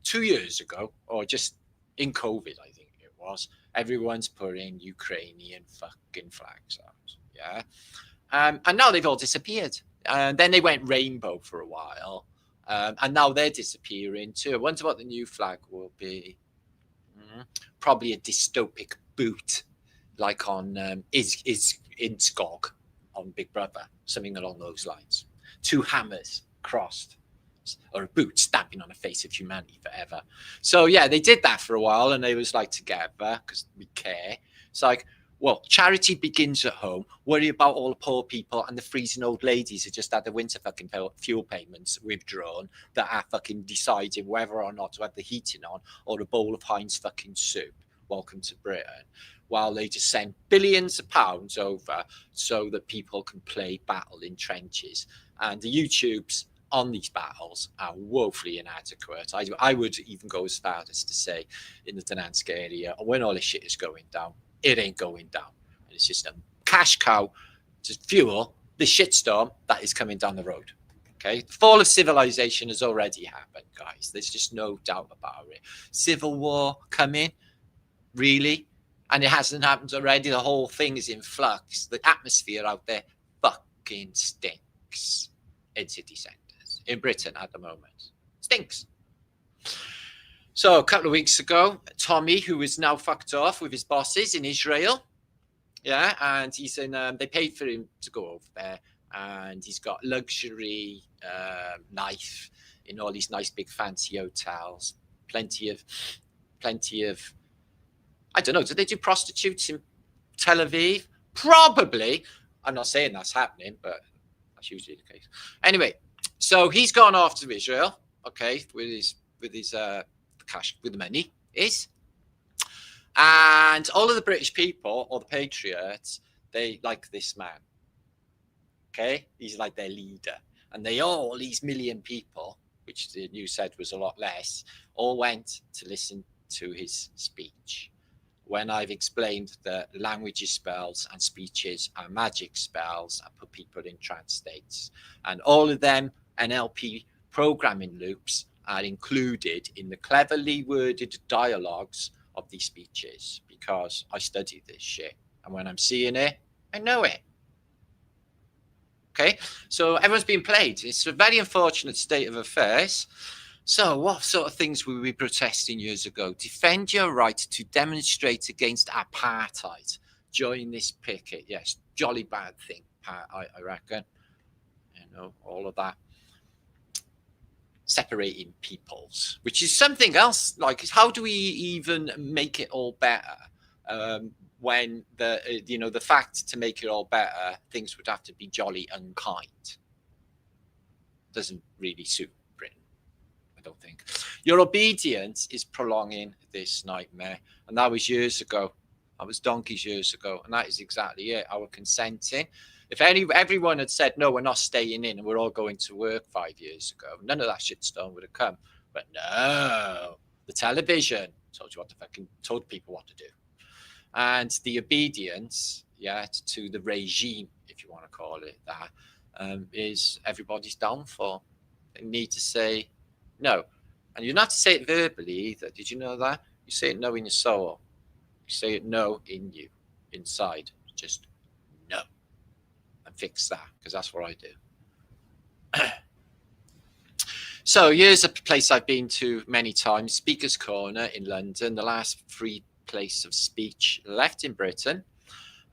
2 years ago, or just in COVID, I think it was, everyone's putting Ukrainian fucking flags out. Yeah. And now they've all disappeared. And then they went rainbow for a while. And now they're disappearing too. I wonder what the new flag will be. Probably a dystopic boot, like on Inskog on Big Brother, something along those lines. 2 hammers crossed, or a boot stamping on the face of humanity forever. So yeah, they did that for a while, and they was like together because we care. It's like, well, charity begins at home. Worry about all the poor people and the freezing old ladies who just had the winter fucking fuel payments withdrawn, that are fucking deciding whether or not to have the heating on or a bowl of Heinz fucking soup. Welcome to Britain. While they just send billions of pounds over so that people can play battle in trenches. And the YouTubes on these battles are woefully inadequate. I would even go as far as to say, in the Donetsk area, when all this shit is going down, it ain't going down. And it's just a cash cow to fuel the shitstorm that is coming down the road. Okay, the fall of civilization has already happened, guys. There's just no doubt about it. Civil war coming, really? And it hasn't happened already. The whole thing is in flux. The atmosphere out there fucking stinks in city centres. In Britain at the moment. Stinks. So a couple of weeks ago, Tommy, who is now fucked off with his bosses in Israel, yeah, and he's in, they paid for him to go over there, and he's got luxury life in all these nice big fancy hotels, plenty of, I don't know, do they do prostitutes in Tel Aviv? Probably. I'm not saying that's happening, but that's usually the case. Anyway, so he's gone off to Israel, okay, with his cash, with the money is. And all of the British people, or the patriots, they like this man. Okay, he's like their leader. And they all, these million people, which the news said was a lot less, all went to listen to his speech. When I've explained that languages, spells, and speeches are magic spells, I put people in trance states. And all of them NLP programming loops are included in the cleverly worded dialogues of these speeches, because I study this shit. And when I'm seeing it, I know it. Okay, so everyone's being played. It's a very unfortunate state of affairs. So what sort of things were we protesting years ago? Defend your right to demonstrate against apartheid. Join this picket. Yes, jolly bad thing, I reckon. You know, all of that. Separating peoples, which is something else. Like, how do we even make it all better? When the fact to make it all better, things would have to be jolly unkind. Doesn't really suit Britain, I don't think. Your obedience is prolonging this nightmare, and that was years ago. That was donkeys years ago, and that is exactly it. Our consenting. If everyone had said, no, we're not staying in and we're all going to work 5 years ago, none of that shitstorm would have come. But no, the television told people what to do. And the obedience, to the regime, if you want to call it that, is everybody's downfall. They need to say no. And you don't have to say it verbally either. Did you know that? You say it no in your soul. You say it no in you, inside. Just no. And fix that, because that's what I do. So here's a place I've been to many times, Speaker's Corner in London, the last free place of speech left in Britain.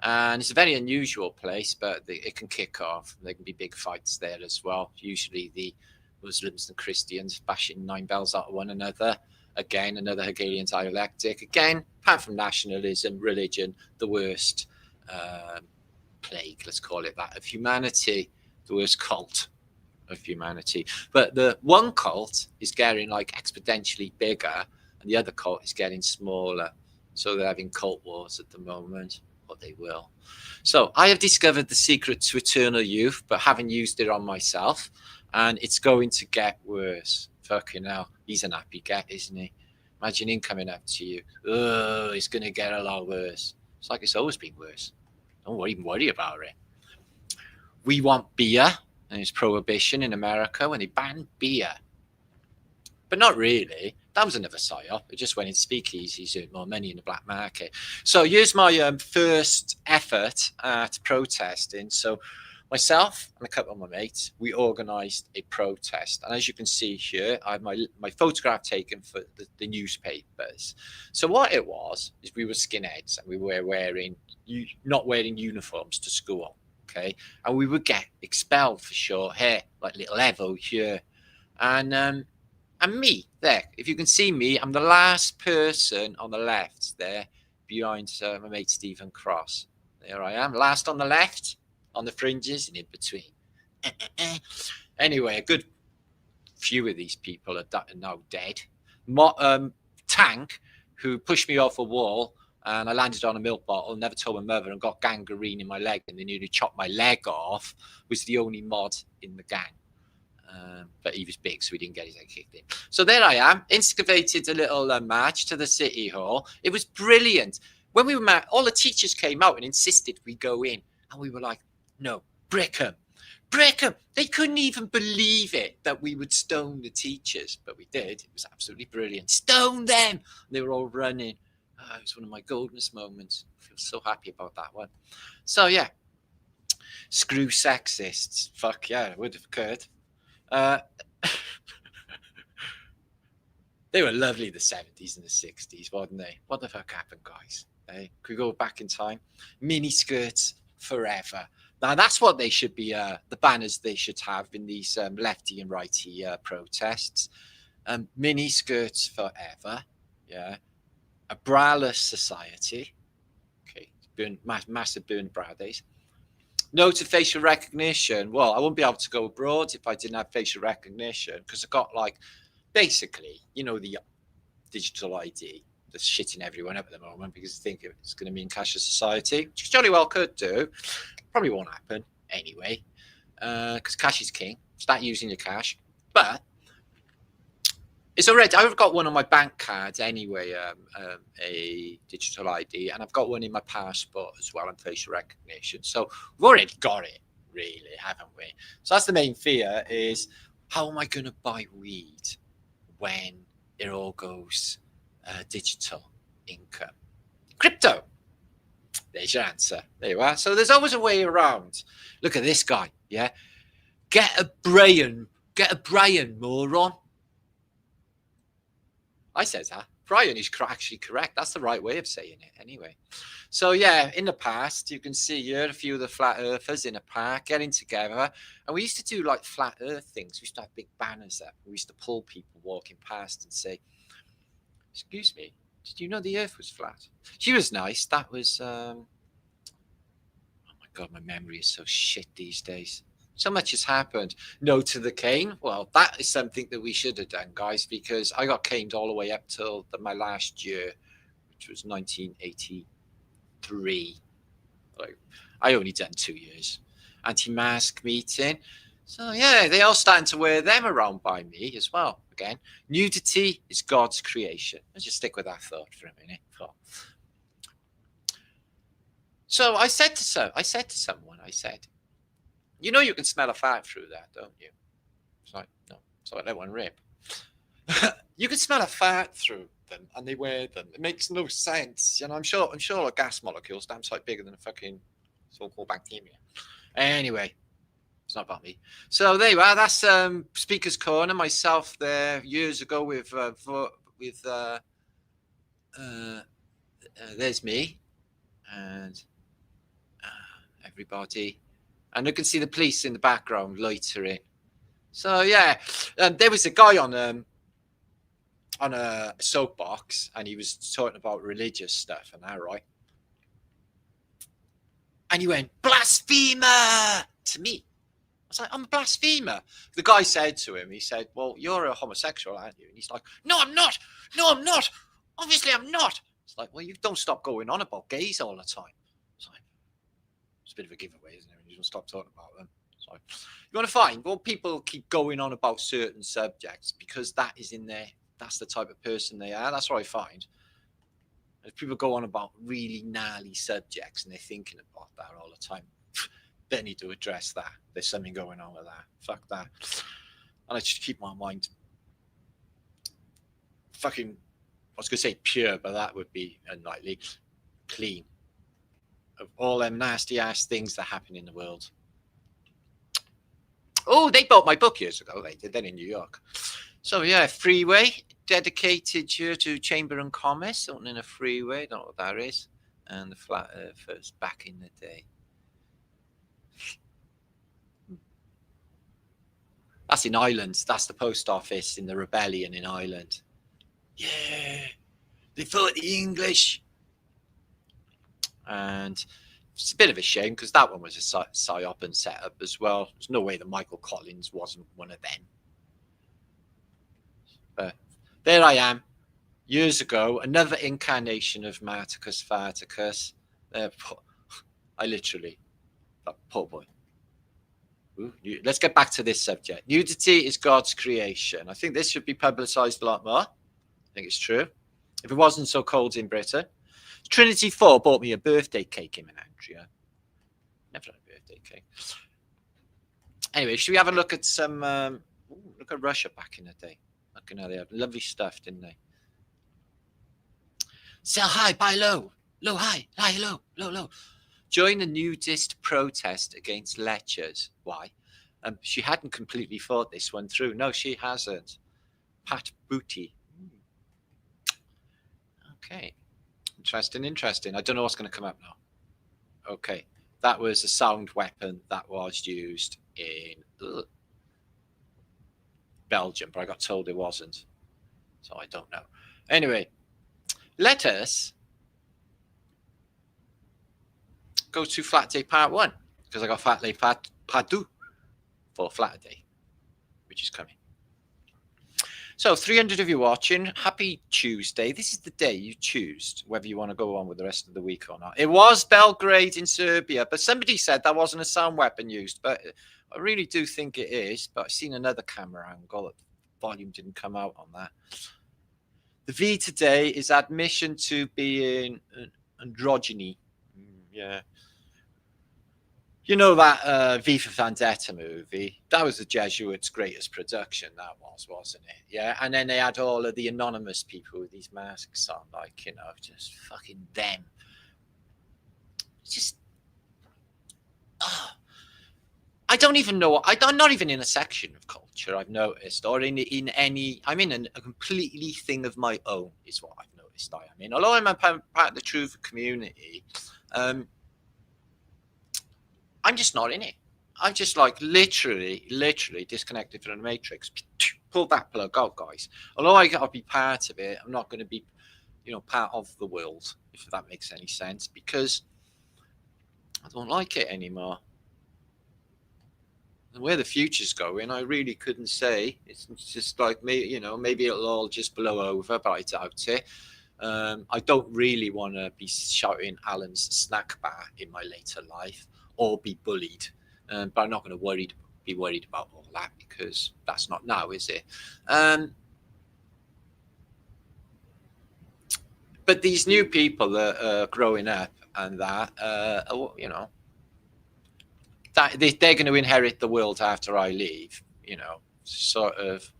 And it's a very unusual place, but it can kick off. There can be big fights there as well. Usually the Muslims and Christians bashing 9 bells out of one another. Again, another Hegelian dialectic. Again, apart from nationalism, religion, the worst plague, let's call it that, of humanity, the worst cult of humanity. But the one cult is getting like exponentially bigger, and the other cult is getting smaller. So they're having cult wars at the moment, or they will. So I have discovered the secret to eternal youth, but haven't used it on myself, and it's going to get worse. Fucking hell, he's an happy get, isn't he? Imagine him coming up to you. Oh, it's going to get a lot worse. It's like it's always been worse. Don't even worry about it. We want beer, and it's prohibition in America when they banned beer. But not really. That was another psyop. It just went into speakeasies, earned more money in the black market. So here's my first effort at protesting. So myself and a couple of my mates, we organised a protest. And as you can see here, I have my photograph taken for the newspapers. So what it was is we were skinheads, and we were not wearing uniforms to school. Okay, and we would get expelled for short hair, like little Evo here. And me there, if you can see me, I'm the last person on the left there, behind my mate Stephen Cross. There I am, last on the left, on the fringes and in between. Anyway, a good few of these people are now dead. Tank, who pushed me off a wall, and I landed on a milk bottle, never told my mother, and got gangrene in my leg, and they nearly chopped my leg off, was the only mod in the gang. But he was big, so he didn't get his head kicked in. So there I am, instigated a little march to the City Hall. It was brilliant. When we were met, all the teachers came out and insisted we go in. And we were like, no, Brickham. Brick them. They couldn't even believe it that we would stone the teachers, but we did. It was absolutely brilliant. Stone them. They were all running. Oh, it was one of my goldenest moments. I feel so happy about that one. So yeah, screw sexists. Fuck yeah, it would have occurred. They were lovely, the 70s and the 60s, weren't they? What the fuck happened, guys? Hey, could we go back in time? Mini skirts forever. Now, that's what they should be, the banners they should have in these lefty and righty protests. Mini skirts forever. Yeah. A braless society. Okay. Massive burn brow days. No to facial recognition. Well, I wouldn't be able to go abroad if I didn't have facial recognition because I got like, basically, you know, the digital ID that's shitting everyone up at the moment because they think it's going to mean cashless society, which jolly well could do. Probably won't happen anyway, because cash is king. Start using your cash. But it's already, I've got one on my bank card anyway, a digital ID, and I've got one in my passport as well and facial recognition. So we've already got it, really, haven't we? So that's the main fear is, how am I going to buy weed when it all goes digital income? Crypto. There's your answer. There you are. So there's always a way around. Look at this guy. Yeah. Get a brain, moron. I said that. Brian is actually correct. That's the right way of saying it anyway. So yeah, in the past, you can see here a few of the flat earthers in a park getting together. And we used to do like flat earth things. We used to have big banners up. We used to pull people walking past and say, excuse me, did you know the earth was flat? She was nice. That was, oh my God, my memory is so shit these days. So much has happened. No to the cane. Well, that is something that we should have done, guys, because I got caned all the way up till my last year, which was 1983. Like, I only done 2 years. Anti-mask meeting. So yeah, they all starting to wear them around by me as well. Again, nudity is God's creation. Let's just stick with that thought for a minute. So I said to someone, you know, you can smell a fart through that, don't you? It's like, no, so let one rip. You can smell a fart through them, and they wear them. It makes no sense. You know, I'm sure a gas molecule's damn sight bigger than a fucking so-called bacteria. Anyway, it's not about me. So there you are. That's Speaker's Corner. Myself there years ago with there's me and everybody. And you can see the police in the background loitering. So yeah, there was a guy on a soapbox, and he was talking about religious stuff and that, right? And he went, "Blasphemer!" to me. I was like, "I'm a blasphemer." The guy said to him, he said, "Well, you're a homosexual, aren't you?" And he's like, "No, I'm not. No, I'm not. Obviously, I'm not." It's like, well, you don't stop going on about gays all the time. It's like, it's a bit of a giveaway, isn't it? You don't stop talking about them. So you want to find, well, people keep going on about certain subjects because that is in there. That's the type of person they are. That's what I find. If people go on about really gnarly subjects and they're thinking about that all the time, they need to address that. There's something going on with that. Fuck that. And I just keep my mind fucking, I was going to say pure, but that would be unlikely. Clean of all them nasty ass things that happen in the world. Oh, they bought my book years ago. They did that in New York. So yeah, freeway dedicated here to Chamber and Commerce, something in a freeway. Don't know what that is. And the flat earthers back in the day. That's in Ireland. That's the post office in the rebellion in Ireland. Yeah, they fought the English. And it's a bit of a shame because that one was a psyop and setup as well. There's no way that Michael Collins wasn't one of them. But there I am, years ago, another incarnation of Marticus Farticus. I literally, that poor boy. Ooh, let's get back to this subject. Nudity is God's creation. I think this should be publicised a lot more. I think it's true. If it wasn't so cold in Britain. Trinity 4 bought me a birthday cake in Andrea. Never had a birthday cake. Anyway, should we have a look at some? Look at Russia back in the day. Looking at they had lovely stuff, didn't they? Sell high, buy low, low high, high low, low low. Join the nudist protest against lectures. Why? She hadn't completely thought this one through. No, she hasn't. Pat Booty. Okay. Interesting. I don't know what's going to come up now. Okay. That was a sound weapon that was used in Belgium, but I got told it wasn't. So I don't know. Anyway, let us go to Flat Day Part 1, because I got Flat Day Part 2 for Flat Day, which is coming. So 300 of you watching, happy Tuesday. This is the day you choose whether you want to go on with the rest of the week or not. It was Belgrade in Serbia, but somebody said that wasn't a sound weapon used, but I really do think it is. But I've seen another camera angle, the volume didn't come out on that. The V today is admission to being androgyny. Yeah. You know that V for Vendetta movie? That was the Jesuits' greatest production, that was, wasn't it? Yeah, and then they had all of the anonymous people with these masks on, like, you know, just fucking them. Just, I don't even know. I'm not even in a section of culture, I've noticed, or in any. I'm in a completely thing of my own, is what I've noticed I am in. Although I'm a part of the truth community, I'm just not in it. I'm just like literally disconnected from the matrix. Pull that plug out, guys. Although I gotta be part of it, I'm not going to be, you know, part of the world, if that makes any sense, because I don't like it anymore. And where the future's going, I really couldn't say. It's just like me, you know, maybe it'll all just blow over, but I doubt it. I don't really want to be shouting Alan's snack bar in my later life, or be bullied, but I'm not going to be worried about all that, because that's not now, is it? But these new people that are growing up and that, you know, that they're going to inherit the world after I leave, you know, sort of.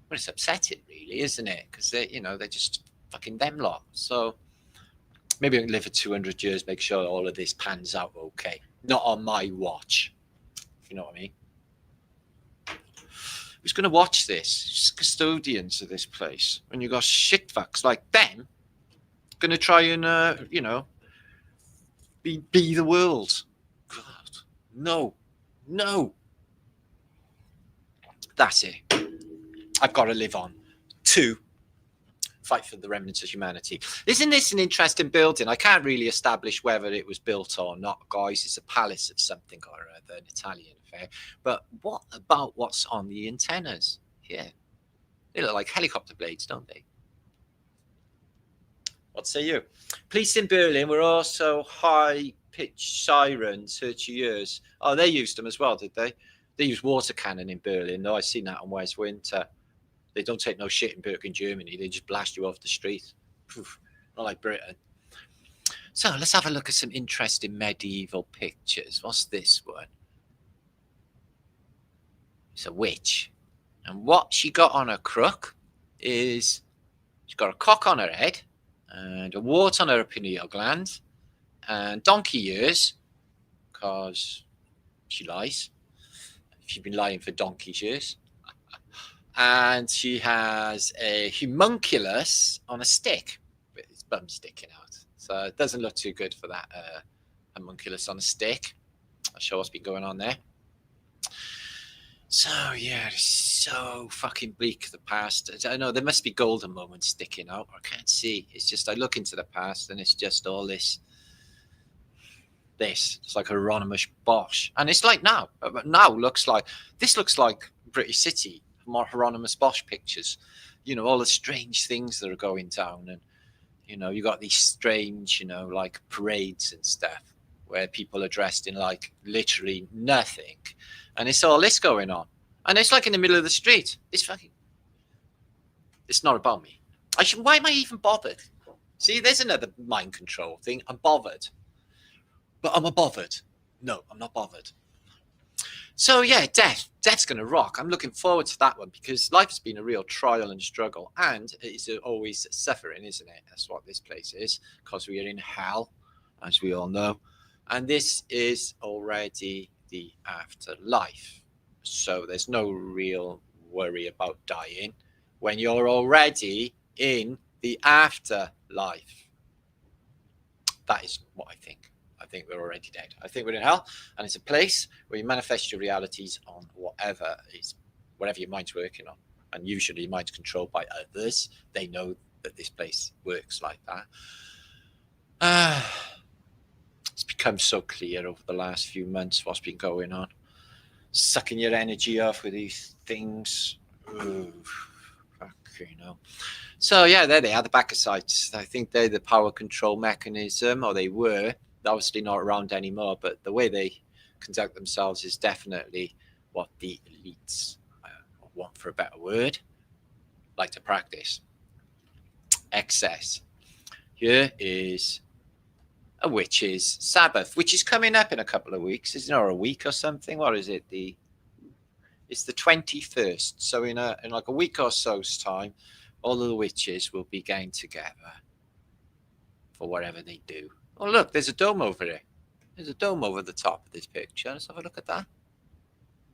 Well, it's upsetting, really, isn't it? Because they, you know, they're just fucking them lot. So maybe I can live for 200 years, make sure all of this pans out okay. Not on my watch, if you know what I mean. Who's going to watch this? Just custodians of this place. When you got shitfucks like them, going to try and, you know, be the world. God, no. That's it. I've got to live on. 2. Fight for the remnants of humanity. Isn't this an interesting building? I can't really establish whether it was built or not, guys. It's a palace of something or other, an Italian affair. But what about what's on the antennas here? They look like helicopter blades, don't they? What say you? Police in Berlin were also high-pitched sirens, 30 years. Oh, they used them as well, did they? They used water cannon in Berlin, though. I've seen that on West Winter. They don't take no shit in Berlin, Germany. They just blast you off the street. Poof, not like Britain. So let's have a look at some interesting medieval pictures. What's this one? It's a witch. And what she got on her crook is she's got a cock on her head and a wart on her pineal gland and donkey ears, because she lies. She's been lying for donkey's years. And she has a homunculus on a stick with its bum sticking out. So it doesn't look too good for that homunculus on a stick. I'll show what's been going on there. So, yeah, it's so fucking bleak, the past. I know there must be golden moments sticking out. I can't see. It's just I look into the past and it's just all this. It's like Hieronymus Bosch. And it's like now. This looks like British City. More Hieronymus Bosch pictures, you know, all the strange things that are going down, and you know, you got these strange, you know, like parades and stuff where people are dressed in like literally nothing, and it's all this going on, and it's like in the middle of the street. It's not about me. Why am I even bothered? See, there's another mind control thing. I'm bothered, but am I bothered? No, I'm not bothered. So yeah, death's going to rock. I'm looking forward to that one because life has been a real trial and struggle, and it's always suffering, isn't it? That's what this place is, because we are in hell, as we all know, and this is already the afterlife. So there's no real worry about dying when you're already in the afterlife. That is what I think. I think we're already dead. I think we're in hell, and it's a place where you manifest your realities on whatever your mind's working on. And usually your mind's controlled by others. They know that this place works like that. It's become so clear over the last few months what's been going on. Sucking your energy off with these things. Ooh, fucking hell. So yeah, there they are, the Bacchusites. I think they're the power control mechanism, or they were. They're obviously not around anymore, but the way they conduct themselves is definitely what the elites want, for a better word, like to practice. Excess. Here is a witch's Sabbath, which is coming up in a couple of weeks. Isn't it, or a week or something? What is it? It's the 21st. So in like a week or so's time, all of the witches will be getting together for whatever they do. Oh, look, there's a dome over there. There's a dome over the top of this picture. Let's have a look at that.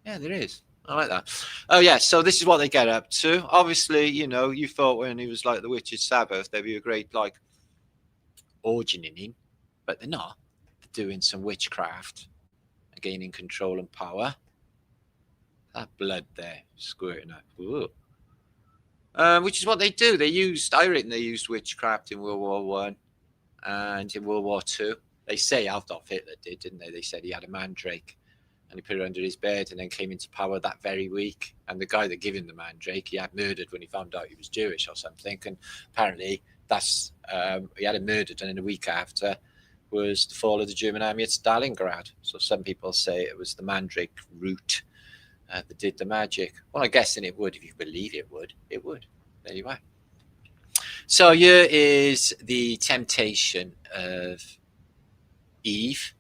Yeah, there is. I like that. Oh, yeah, so this is what they get up to. Obviously, you thought when he was like the witch's Sabbath, there'd be a great, like, originating, but they're not. They're doing some witchcraft, gaining control and power. That blood there squirting up. Ooh. Which is what they do. I reckon they used witchcraft in World War One and in World War Two. They say Adolf Hitler did, didn't they? They said he had a mandrake and he put it under his bed and then came into power that very week. And the guy that gave him the mandrake, he had murdered when he found out he was Jewish or something. And apparently that's he had him murdered, and then a week after was the fall of the German army at Stalingrad. So some people say it was the mandrake root that did the magic. Well, I'm guessing it would. If you believe it would, it would. There you are. So here is the temptation of Eve.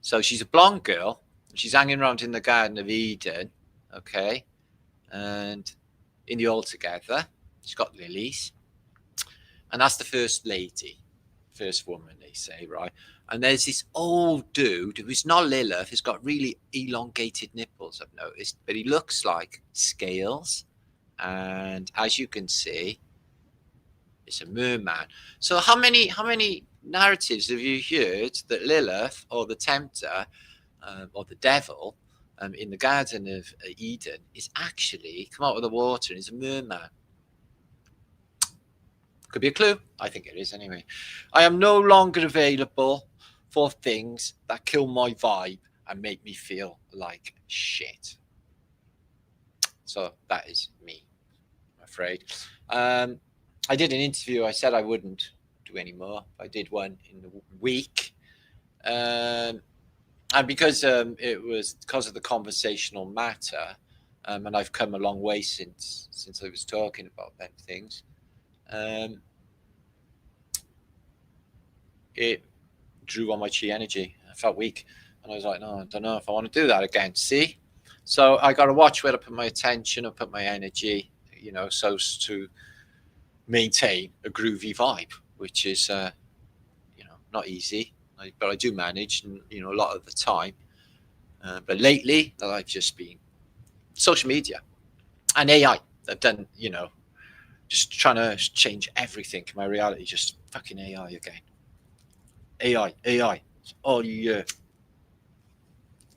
So she's a blonde girl. She's hanging around in the Garden of Eden, okay? And in the Altogether, she's got lilies. And that's the first lady, first woman, they say, right? And there's this old dude who's not Lilith. He's got really elongated nipples, I've noticed, but he looks like scales. And as you can see, it's a merman. So how many narratives have you heard that Lilith or the tempter or the devil in the Garden of Eden is actually come out of the water and is a merman? Could be a clue. I think it is anyway. I am no longer available for things that kill my vibe and make me feel like shit. So that is me, I'm afraid. I did an interview. I said I wouldn't do any more. I did one in the week. And because it was because of the conversational matter, and I've come a long way since I was talking about them things, it drew on my chi energy. I felt weak, and I was like, no, I don't know if I want to do that again. See, so I got to watch where I put my attention and put my energy, so as to maintain a groovy vibe, which is not easy, but I do manage, and a lot of the time. But lately, I've just been social media and AI. I've done, just trying to change everything. My reality, just fucking AI again. AI, it's all year.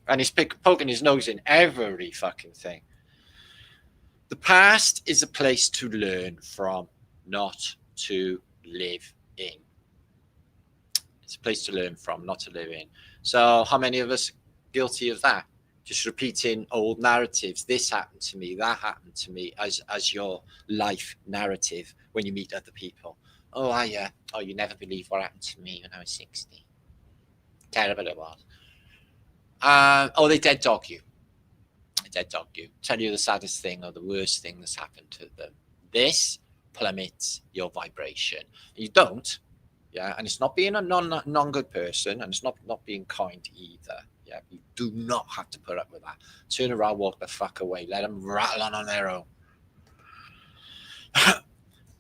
And he's poking his nose in every fucking thing. The past is a place to learn from, not to live in. It's a place to learn from, not to live in. So how many of us are guilty of that? Just repeating old narratives. This happened to me, that happened to me, as your life narrative when you meet other people. Oh, you never believe what happened to me when I was 60. Terrible it was. They dead dog you. Tell you the saddest thing or the worst thing that's happened to them. This plummets your vibration. You don't, and it's not being a non-good person, and it's not being kind either. Yeah, you do not have to put up with that. Turn around, walk the fuck away. Let them rattle on their own.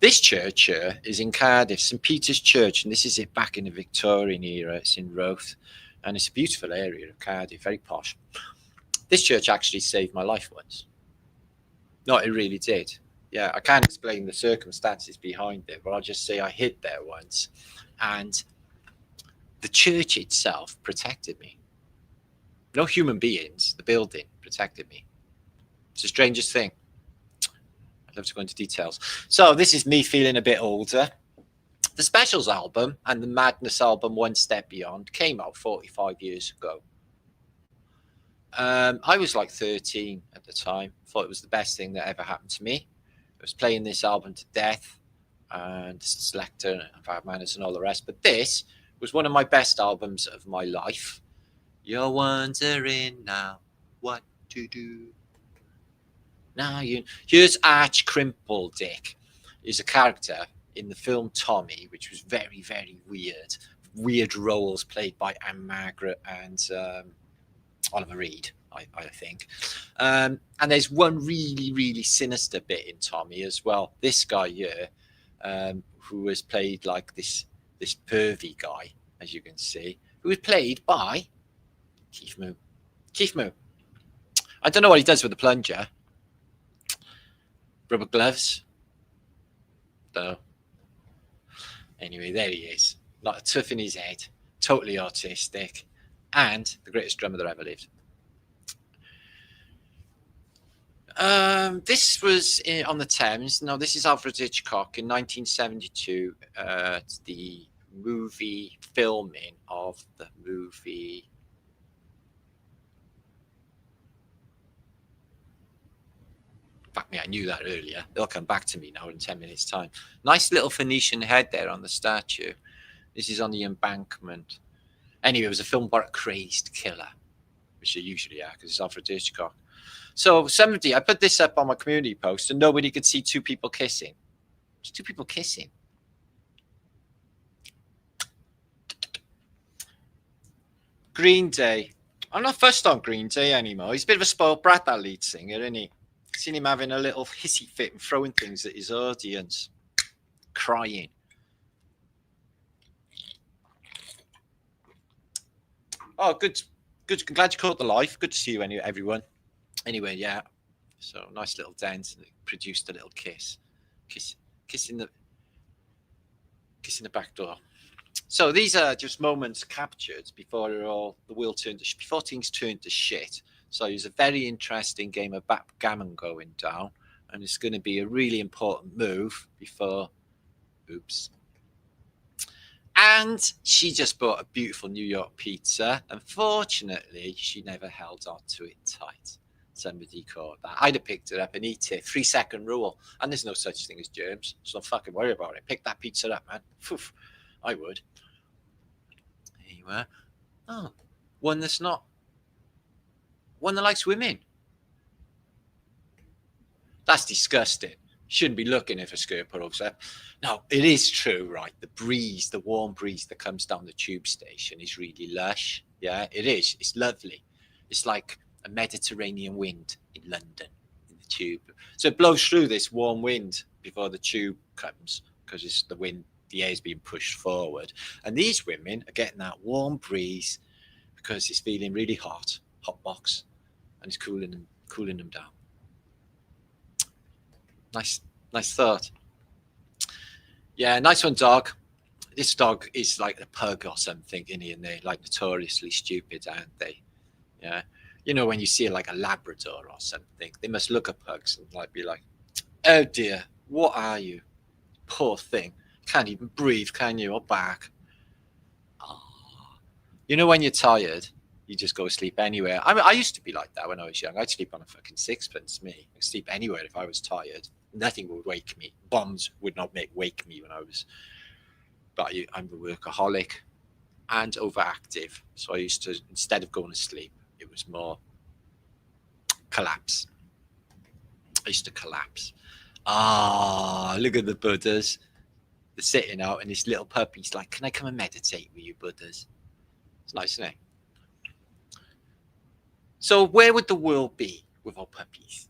This church here is in Cardiff, St Peter's Church, and this is it back in the Victorian era. It's in Roath, and it's a beautiful area of Cardiff, very posh. This church actually saved my life once. No, it really did. Yeah, I can't explain the circumstances behind it, but I'll just say I hid there once, and the church itself protected me. No human beings, the building protected me. It's the strangest thing. I'd love to go into details. So this is me feeling a bit older. The Specials album and the Madness album, One Step Beyond, came out 45 years ago. I was like 13 at the time. Thought it was the best thing that ever happened to me. I was playing this album to death, and Selector and Bad Manners and all the rest. But this was one of my best albums of my life. You're wondering now what to do. Now here's Arch Crimpledick. He's a character in the film Tommy, which was very, very weird. Weird roles played by Anne Margaret and Oliver Reed, I think. And there's one really, really sinister bit in Tommy as well. This guy here, who was played like this pervy guy, as you can see, who was played by Keith Moon. Keith Moon. I don't know what he does with the plunger. Rubber gloves. Don't know. Anyway, there he is. Like a tuff in his head. Totally autistic. And the greatest drummer that ever lived. This was on the Thames. Now, this is Alfred Hitchcock in 1972. The movie filming of the movie. Fuck me, I knew that earlier. They'll come back to me now in 10 minutes' time. Nice little Phoenician head there on the statue. This is on the embankment. Anyway, it was a film about a crazed killer, which they usually are because it's Alfred Hitchcock. So I put this up on my community post and nobody could see two people kissing. It's two people kissing. Green Day. I'm not fussed on Green Day anymore. He's a bit of a spoiled brat, that lead singer, isn't he? Seen him having a little hissy fit and throwing things at his audience. Crying. Oh, good. I'm glad you caught the life. Good to see you, everyone. Anyway, yeah. So nice little dance. Produced a little kiss. Kiss in the back door. So these are just moments captured before before things turned to shit. So there's a very interesting game of backgammon going down, and it's going to be a really important move before. Oops. And she just bought a beautiful New York pizza. Unfortunately, she never held on to it tight. Somebody caught that. I'd have picked it up and eat it. 3-second rule. And there's no such thing as germs. So don't fucking worry about it. Pick that pizza up, man. Poof. I would. Anyway. Oh. One that likes women. That's disgusting. Shouldn't be looking if a skirt pulls up. No, it is true, right? The warm breeze that comes down the tube station is really lush. Yeah, it is. It's lovely. It's like a Mediterranean wind in London, in the tube. So it blows through this warm wind before the tube comes, because it's the wind, the air is being pushed forward. And these women are getting that warm breeze because it's feeling really hot box, and it's cooling them down. Nice thought. Yeah, nice one, dog. This dog is like a pug or something, and they're like notoriously stupid, aren't they? Yeah. You know, when you see like a Labrador or something, they must look at pugs and like be like, oh dear, what are you? Poor thing. Can't even breathe, can you? Or back. Oh. You know, when you're tired, you just go to sleep anywhere. I used to be like that when I was young. I'd sleep on a fucking sixpence, me. I'd sleep anywhere if I was tired. Nothing would wake me. Bombs would not wake me when I was... But I'm a workaholic and overactive. So I used to, instead of going to sleep, it was more collapse. I used to collapse. Look at the Buddhas. They're sitting out and this little puppy's like, can I come and meditate with you, Buddhas? It's nice, isn't it? So where would the world be without puppies?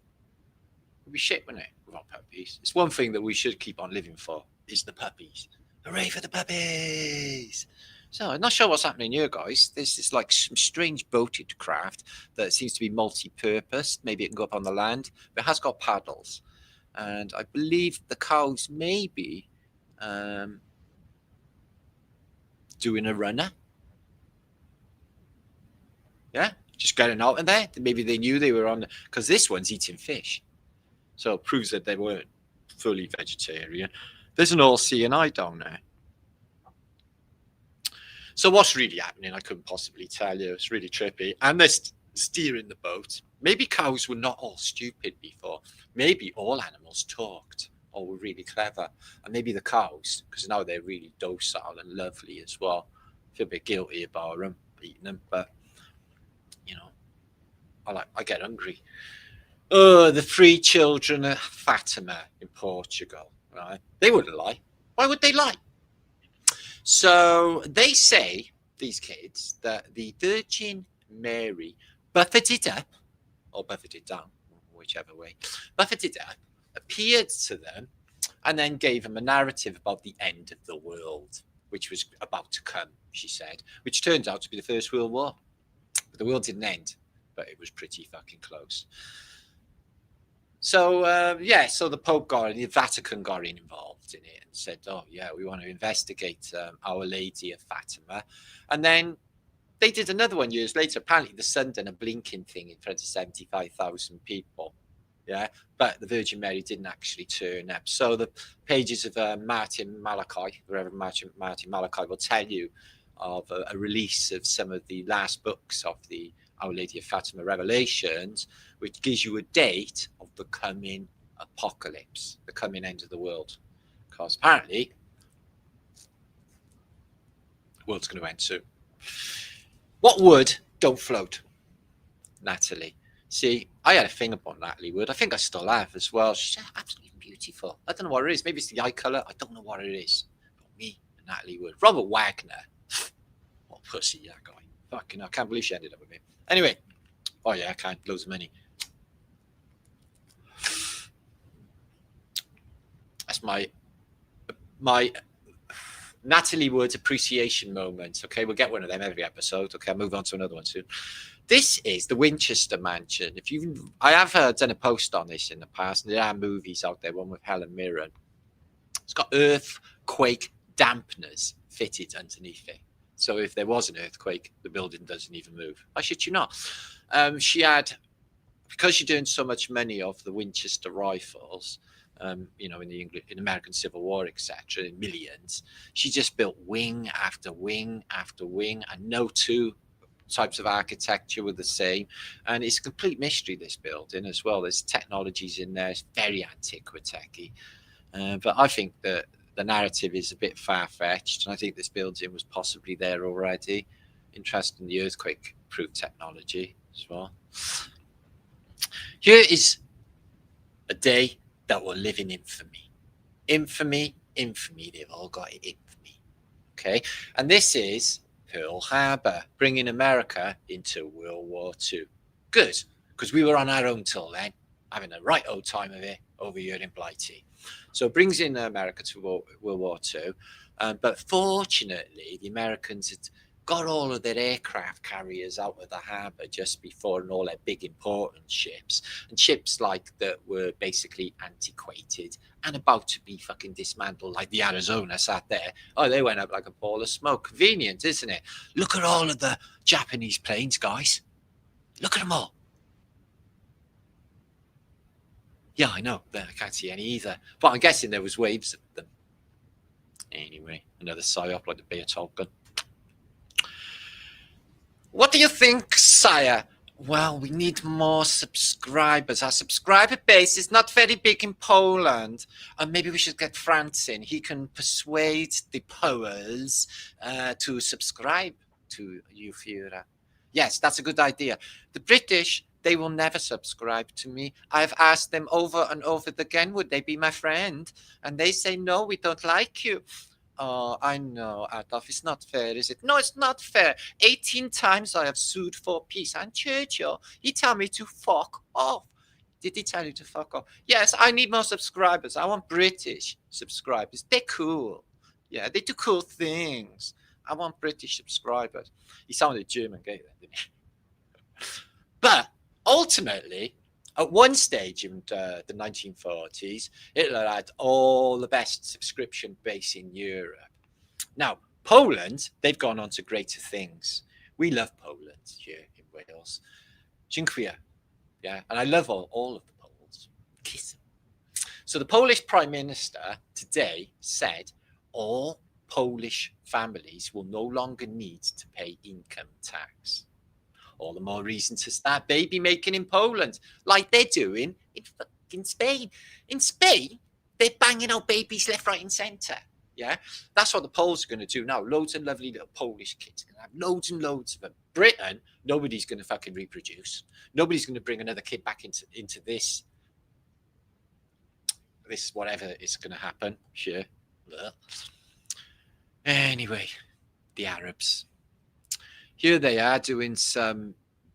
It would be shit, wouldn't it, without puppies? It's one thing that we should keep on living for, is the puppies. Hooray for the puppies! So I'm not sure what's happening here, guys. There's this like some strange boated craft that seems to be multi-purpose. Maybe it can go up on the land, but it has got paddles. And I believe the cows may be doing a runner. Yeah, just getting out in there. Maybe they knew they were on, because this one's eating fish. So it proves that they weren't fully vegetarian. There's an all-seeing eye down there. So what's really happening, I couldn't possibly tell you. It's really trippy. And they're steering the boat. Maybe cows were not all stupid before. Maybe all animals talked or were really clever. And maybe the cows, because now they're really docile and lovely as well. I feel a bit guilty about them, eating them. But, you know, I get hungry. Oh, the 3 children of Fatima in Portugal, right? They wouldn't lie. Why would they lie? So they say, these kids, that the Virgin Mary buffeted up, or buffeted down, whichever way, buffeted up, appeared to them, and then gave them a narrative about the end of the world, which was about to come, she said, which turns out to be the First World War. But the world didn't end, but it was pretty fucking close. So, so the Pope the Vatican got involved in it and said, oh, yeah, we want to investigate Our Lady of Fatima. And then they did another one years later. Apparently, the sun done a blinking thing in front of 75,000 people. Yeah, but the Virgin Mary didn't actually turn up. So the pages of Martin Malachi, Reverend Martin Malachi, will tell you of a release of some of the last books of the Our Lady of Fatima Revelations, which gives you a date of the coming apocalypse, the coming end of the world. Because apparently, the world's going to end soon. What wood don't float? Natalie. See, I had a thing about Natalie Wood. I think I still have as well. She's absolutely beautiful. I don't know what it is. Maybe it's the eye colour. I don't know what it is. But me and Natalie Wood. Robert Wagner. What pussy, that guy. Fucking I can't believe she ended up with me. Anyway. Oh, yeah, I can't. Loads of money. That's my Natalie Wood appreciation moment. Okay, we'll get one of them every episode. Okay, I'll move on to another one soon. This is the Winchester Mansion. I have done a post on this in the past, and there are movies out there, one with Helen Mirren. It's got earthquake dampeners fitted underneath it. So if there was an earthquake, the building doesn't even move. I shit you not. She had, because she's doing so much money off the Winchester rifles, in the American Civil War, etc., in millions, she just built wing after wing after wing, and no two types of architecture were the same. And it's a complete mystery, this building as well. There's technologies in there. It's very antiquity. But I think that the narrative is a bit far-fetched, and I think this building was possibly there already. Interested in the earthquake-proof technology as well. Here is a day that will live in infamy. Infamy, they've all got infamy. Okay, and this is Pearl Harbor, bringing America into World War II. Good, because we were on our own till then, having a right old time of it over here in Blighty. So it brings in America to World War II. But fortunately, the Americans had got all of their aircraft carriers out of the harbour just before, and all their big important ships. And ships like that were basically antiquated and about to be fucking dismantled, like the Arizona sat there. Oh, they went up like a ball of smoke. Convenient, isn't it? Look at all of the Japanese planes, guys. Look at them all. Yeah, I know. I can't see any either. But I'm guessing there was waves of them. Anyway, another psyop like the beer gun. What do you think, sire? Well, we need more subscribers. Our subscriber base is not very big in Poland. And maybe we should get France in. He can persuade the Poles to subscribe to you, Führer. Yes, that's a good idea. The British, they will never subscribe to me. I've asked them over and over again, would they be my friend? And they say, no, we don't like you. Oh, I know, Adolf. It's not fair, is it? No, it's not fair. 18 times I have sued for peace. And Churchill, he told me to fuck off. Did he tell you to fuck off? Yes, I need more subscribers. I want British subscribers. They're cool. Yeah, they do cool things. I want British subscribers. He sounded German gay then, didn't he? But ultimately, at one stage in the 1940s, Hitler had all the best subscription base in Europe. Now, Poland, they've gone on to greater things. We love Poland here in Wales. Dziękuję. Yeah, and I love all of the Poles. Kiss them. So the Polish Prime Minister today said all Polish families will no longer need to pay income tax. All the more reason to start baby making in Poland, like they're doing in fucking Spain. In Spain, they're banging out babies left, right, and centre. Yeah, that's what the Poles are going to do now. Loads of lovely little Polish kids. Going to have loads and loads of them. Britain, nobody's going to fucking reproduce. Nobody's going to bring another kid back into this whatever is going to happen. Sure. Anyway, the Arabs. Here they are doing some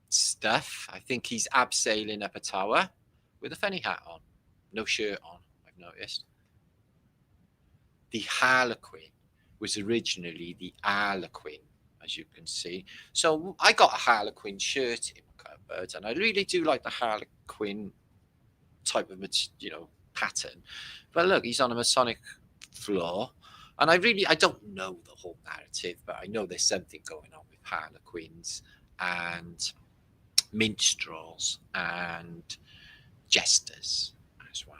stuff. I think he's abseiling up a tower with a funny hat on. No shirt on, I've noticed. The Harlequin was originally the Harlequin, as you can see. So I got a Harlequin shirt in my cupboard, and I really do like the Harlequin type of, pattern. But look, he's on a Masonic floor. And I don't know the whole narrative, but I know there's something going on with Harlequins and minstrels and jesters as well.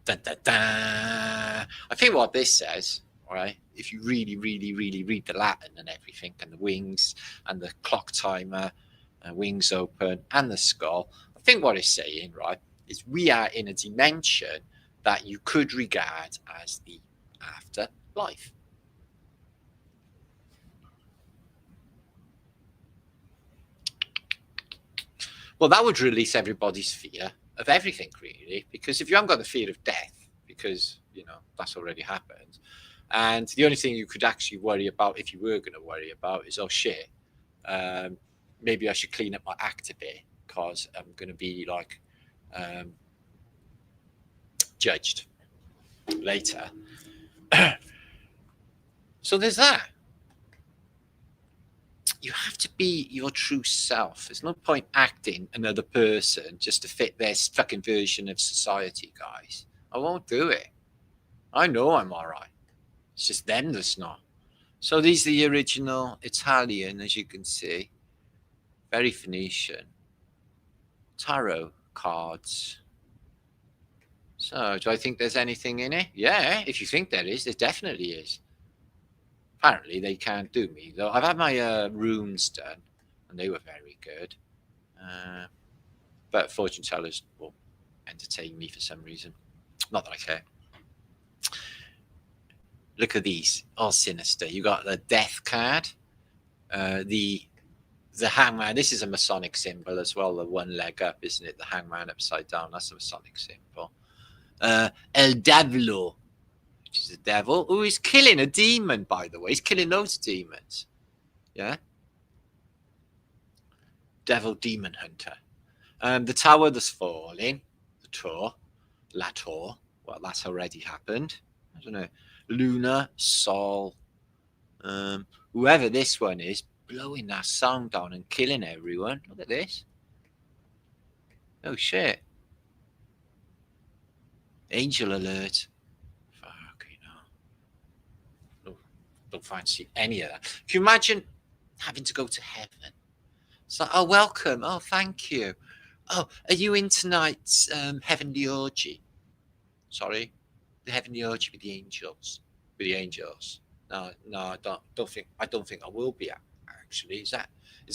Dun, dun, dun. I think what this says, right, if you really, really, really read the Latin and everything, and the wings and the clock timer, wings open, and the skull, I think what it's saying, right, is we are in a dimension that you could regard as the afterlife. Well, that would release everybody's fear of everything, really, because if you haven't got the fear of death, because, that's already happened, and the only thing you could actually worry about, if you were going to worry about, is, oh, shit, maybe I should clean up my act a bit, because I'm going to be, judged later. So there's that. You have to be your true self. There's no point acting another person just to fit their fucking version of society, guys. I won't do it. I know I'm all right. It's just them that's not. So these are the original Italian, as you can see. Very Phoenician. Tarot cards. So, do I think there's anything in it? Yeah, if you think there is, there definitely is. Apparently, they can't do me, though. I've had my runes done, and they were very good. But fortune tellers will entertain me for some reason. Not that I care. Look at these, all sinister. You got the death card, the hangman. This is a Masonic symbol as well, the one leg up, isn't it? The hangman upside down, that's a Masonic symbol. El Diavolo, which is a devil. Oh, he's killing a demon, by the way. He's killing loads of demons. Yeah. Devil demon hunter. The tower that's falling. The tour. La Tour. Well, that's already happened. I don't know. Luna, Sol. Whoever this one is, blowing that song down and killing everyone. Look at this. Oh, shit. Angel alert. Fucking hell. Don't fancy any of that. Can you imagine having to go to heaven? It's like, oh, welcome. Oh, thank you. Oh, are you in tonight's heavenly orgy? Sorry? The heavenly orgy with the angels. With the angels. No, I don't think I will be actually. Is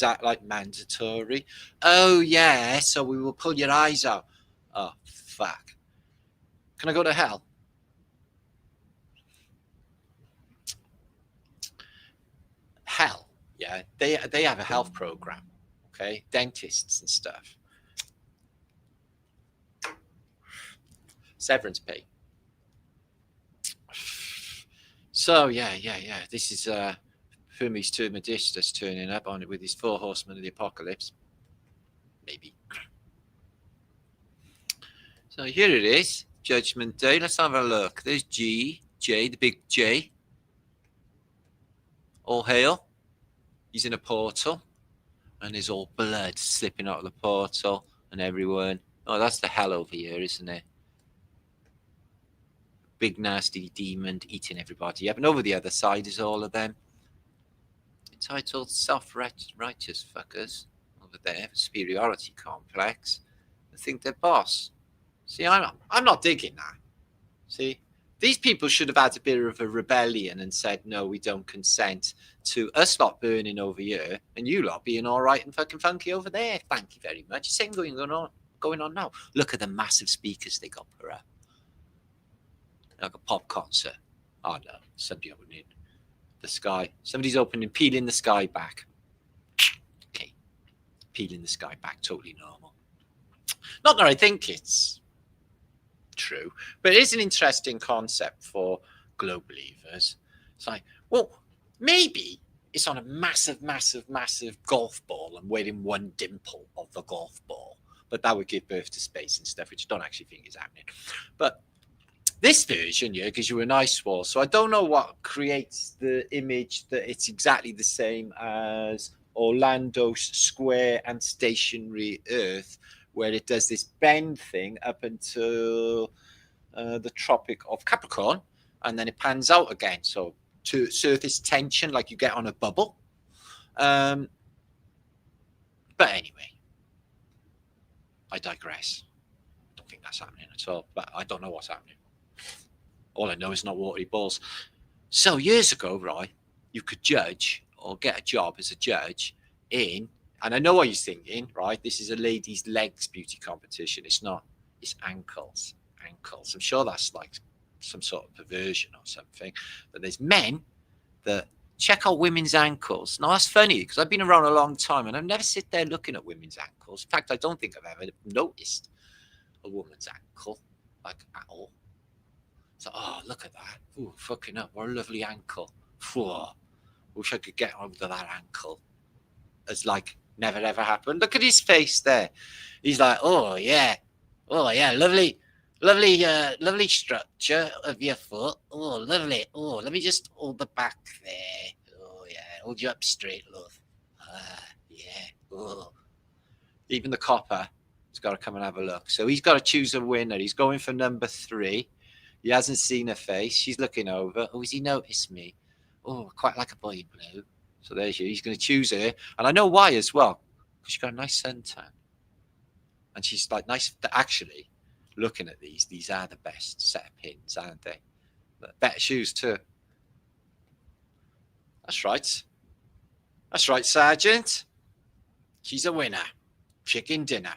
that like mandatory? Oh yeah, so we will pull your eyes out. Oh fuck. Can I go to hell? Hell, yeah. They have a health program, okay? Dentists and stuff. Severance pay. So yeah. This is Hermes Trismegistus turning up on it with his 4 horsemen of the apocalypse. Maybe. So here it is, Judgment Day. Let's have a look. There's J, the big J. All hail. He's in a portal, and there's all blood slipping out of the portal, and everyone. Oh, that's the hell over here, isn't it? Big nasty demon eating everybody up, and over the other side is all of them. Entitled self-righteous fuckers over there, superiority complex. I think they're boss. See, I'm not digging that. See, these people should have had a bit of a rebellion and said, no, we don't consent to us lot burning over here and you lot being all right and fucking funky over there. Thank you very much. Same going on now. Look at the massive speakers they got put up. Like a pop concert. Oh no, somebody opening the sky. Somebody's peeling the sky back. Okay, peeling the sky back, totally normal. Not that I think it's true, but it is an interesting concept for globe believers. It's like, well, maybe it's on a massive golf ball and we're in one dimple of the golf ball, but that would give birth to space and stuff, which I don't actually think is happening. But this version, yeah, gives you a nice wall. So I don't know what creates the image that it's exactly the same as Orlando's square and stationary Earth, where it does this bend thing up until the Tropic of Capricorn, and then it pans out again. So to surface tension, like you get on a bubble. But anyway, I digress. I don't think that's happening at all, but I don't know what's happening. All I know is not watery balls. So years ago, right, you could judge or get a job as a judge in, and I know what you're thinking, right? This is a lady's legs beauty competition. It's not. It's ankles. I'm sure that's like some sort of perversion or something. But there's men that check out women's ankles. Now that's funny because I've been around a long time and I've never sit there looking at women's ankles. In fact, I don't think I've ever noticed a woman's ankle like at all. So, oh, look at that. Ooh, fucking up. What a lovely ankle. Whoa. Wish I could get onto that ankle. It's like never ever happened. Look at his face there. He's like, oh yeah, lovely structure of your foot. Oh, lovely. Oh, let me just hold the back there. Oh yeah, hold you up straight, love. Yeah. Oh. Even the copper has got to come and have a look. So he's got to choose a winner. He's going for number 3. He hasn't seen her face. She's looking over. Oh, has he noticed me? Oh, quite like a boy in blue. So there's you. He's going to choose her. And I know why as well. Because she's got a nice suntan. And she's like nice. Actually, looking at these are the best set of pins, aren't they? But better shoes too. That's right. That's right, Sergeant. She's a winner. Chicken dinner.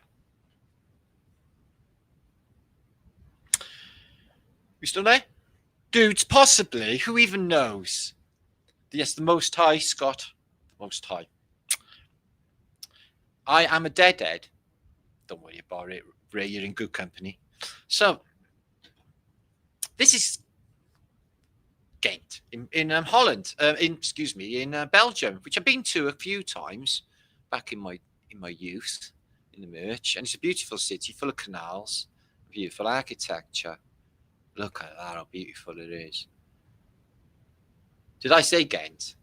You still there? Dudes, possibly. Who even knows? Yes, the Most High, Scott. Most High. I am a deadhead. Don't worry about it, Ray. You're in good company. So, this is Ghent in Holland. In Belgium, which I've been to a few times back in my youth in the Merch, and it's a beautiful city full of canals, beautiful architecture. Look at that, how beautiful it is. Did I say Ghent?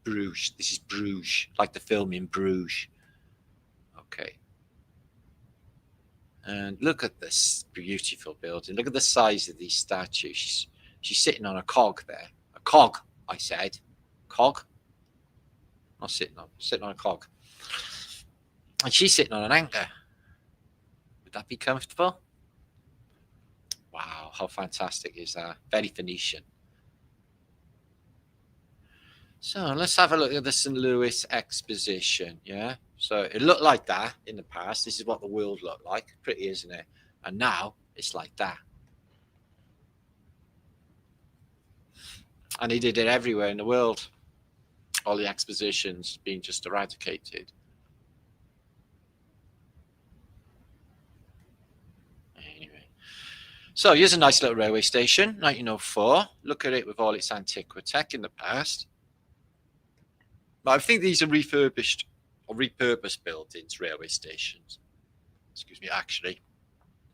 Bruges. This is Bruges, like the film in Bruges. Okay. And look at this beautiful building. Look at the size of these statues. She's sitting on a cog there. A cog, I said. Cog? Not sitting on a cog. And she's sitting on an anchor. Would that be comfortable? Wow, how fantastic is that? Very Phoenician. So let's have a look at the St. Louis Exposition, yeah? So it looked like that in the past. This is what the world looked like. Pretty, isn't it? And now it's like that. And he did it everywhere in the world. All the expositions being just eradicated. Anyway. So here's a nice little railway station, 1904. Look at it with all its antiquitech in the past. I think these are refurbished or repurposed buildings, railway stations. Excuse me, actually.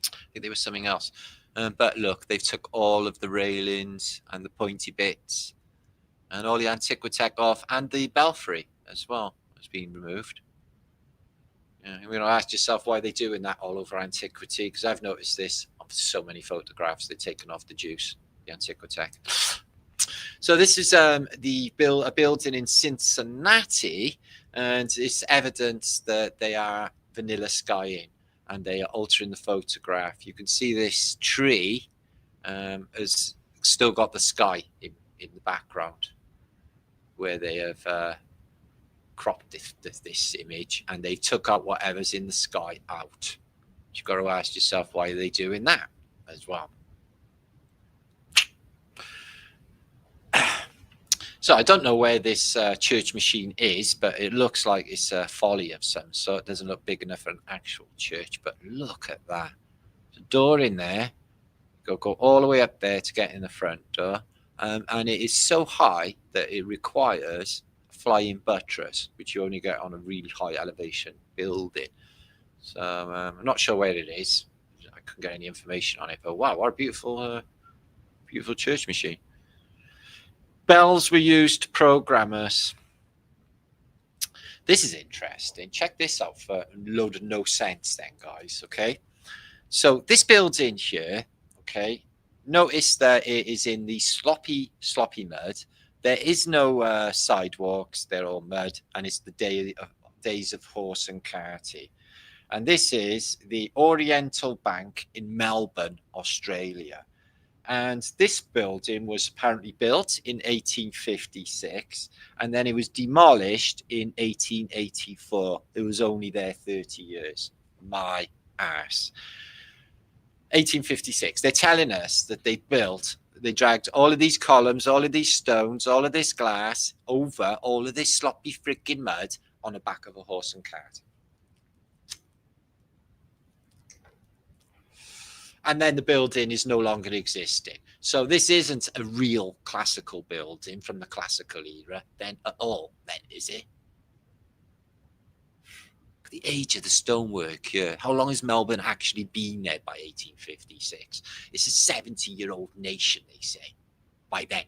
I think they were something else. But look, they've took all of the railings and the pointy bits and all the antiquitech off, and the belfry as well has been removed. Yeah, you're going to ask yourself why they're doing that all over antiquity, because I've noticed this on so many photographs. They've taken off the juice, the antiquitech. So this is a building in Cincinnati, and it's evidence that they are vanilla skying and they are altering the photograph. You can see this tree has still got the sky in the background where they have cropped this image, and they took out whatever's in the sky out. You've got to ask yourself, why are they doing that as well? So I don't know where this church machine is, but it looks like it's a folly of some sort. It doesn't look big enough for an actual church, but look at that. There's a door in there. Go all the way up there to get in the front door. And it is so high that it requires a flying buttress, which you only get on a really high elevation building. So I'm not sure where it is. I couldn't get any information on it, but wow, what a beautiful church machine. Bells were used to program us. This is interesting. Check this out for a load of no sense then, guys, okay? So this building here, okay, notice that it is in the sloppy mud. There is no sidewalks. They're all mud, and it's the days of horse and carty. And this is the Oriental Bank in Melbourne, Australia. And this building was apparently built in 1856, and then it was demolished in 1884. It was only there 30 years. My ass. 1856. They're telling us that they dragged all of these columns, all of these stones, all of this glass over all of this sloppy freaking mud on the back of a horse and cart. And then the building is no longer existing. So this isn't a real classical building from the classical era then at all, then, is it? The age of the stonework here. How long has Melbourne actually been there by 1856? It's a 70-year-old nation, they say, by then.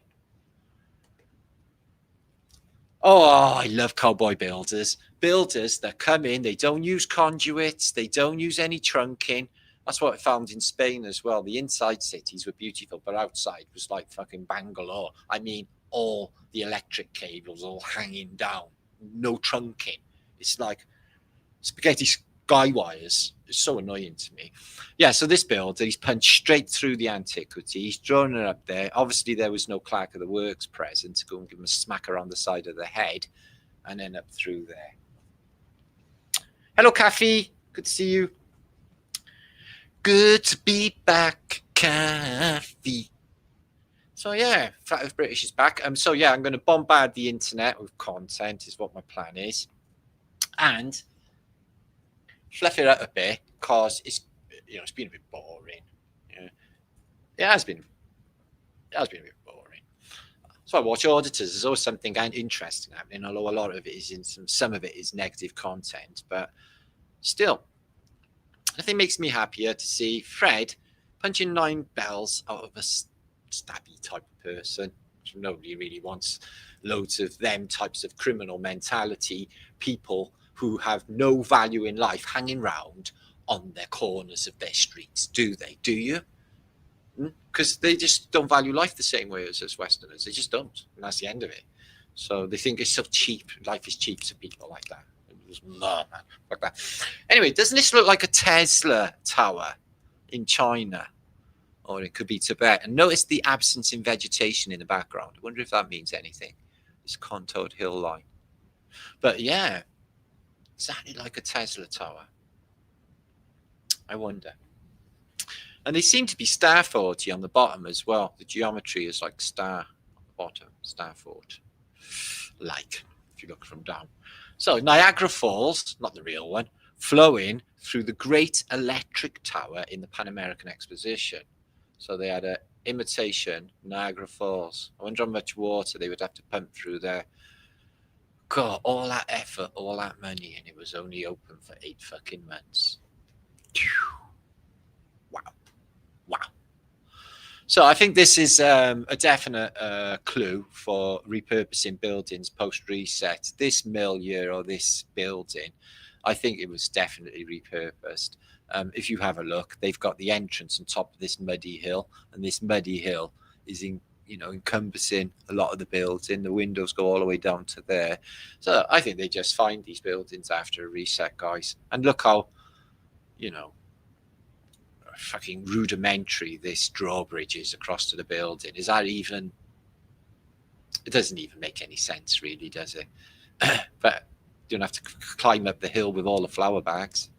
Oh, I love cowboy builders. Builders that come in, they don't use conduits, they don't use any trunking. That's what I found in Spain as well. The inside cities were beautiful, but outside was like fucking Bangalore. I mean, all the electric cables all hanging down, no trunking. It's like spaghetti guy wires. It's so annoying to me. Yeah, so this builder, he's punched straight through the antiquity. He's drawn it up there. Obviously, there was no clerk of the works present to go and give him a smack around the side of the head and then up through there. Hello, Kathy. Good to see you. Good to be back, Kathy. So yeah, Flat Earth British is back. So yeah, I'm going to bombard the internet with content is what my plan is. And fluff it up a bit because it's been a bit boring. Yeah. It has been a bit boring. So I watch Auditors. There's always something interesting happening, although a lot of it is some of it is negative content, but still. Nothing makes me happier to see Fred punching 9 bells out of a stabby type of person. Nobody really wants loads of them types of criminal mentality people who have no value in life hanging around on their corners of their streets, do they? Do you? Because they just don't value life the same way as Westerners. They just don't, and that's the end of it. So they think it's so cheap. Life is cheap to people like that. No, man, like that. Anyway, doesn't this look like a Tesla tower in China? Or it could be Tibet. And notice the absence in vegetation in the background. I wonder if that means anything. This contoured hill line. But yeah, exactly like a Tesla tower. I wonder. And they seem to be star forty on the bottom as well. The geometry is like star on the bottom, star fort. Like, if you look from down. So Niagara Falls, not the real one, flowing through the Great Electric Tower in the Pan American Exposition. So they had a imitation Niagara Falls. I wonder how much water they would have to pump through there. God, all that effort, all that money, and it was only open for 8 fucking months. Wow. Wow. So I think this is a definite clue for repurposing buildings post-reset. This mill here, or this building, I think it was definitely repurposed. If you have a look, they've got the entrance on top of this muddy hill, and this muddy hill is encompassing a lot of the building. The windows go all the way down to there. So I think they just find these buildings after a reset, guys. And look how, fucking rudimentary this drawbridge is across to the building. Is that even? It doesn't even make any sense, really, does it? But you don't have to climb up the hill with all the flour bags.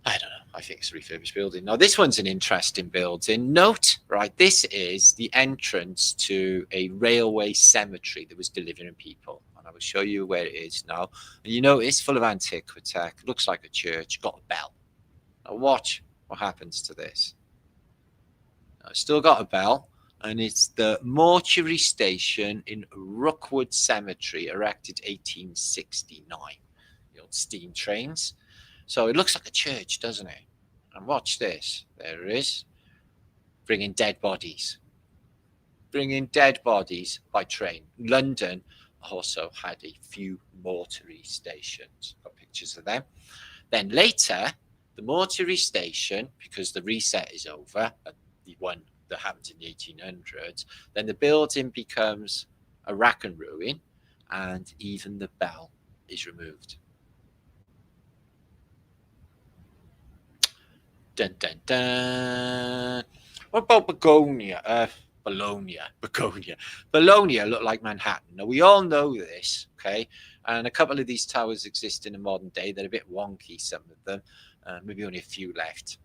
I don't know. I think it's a refurbished building. Now, this one's an interesting building. Note, right, this is the entrance to a railway cemetery that was delivering people. And I will show you where it is now. And you know, it's full of antiquity. Looks like a church. Got a bell. Now watch what happens to this. Now, it's still got a bell, and it's the mortuary station in Rookwood Cemetery, erected 1869. The old steam trains. So it looks like a church, doesn't it? And watch this. There it is. Bringing dead bodies. Bringing dead bodies by train. London also had a few mortuary stations. Got pictures of them. Then later, the mortuary station, because the reset is over, the one that happened in the 1800s, then the building becomes a rack and ruin, and even the bell is removed. Dun, dun, dun. What about Begonia? Bologna looked like Manhattan. Now, we all know this, okay? And a couple of these towers exist in the modern day. They're a bit wonky, some of them. Maybe only a few left.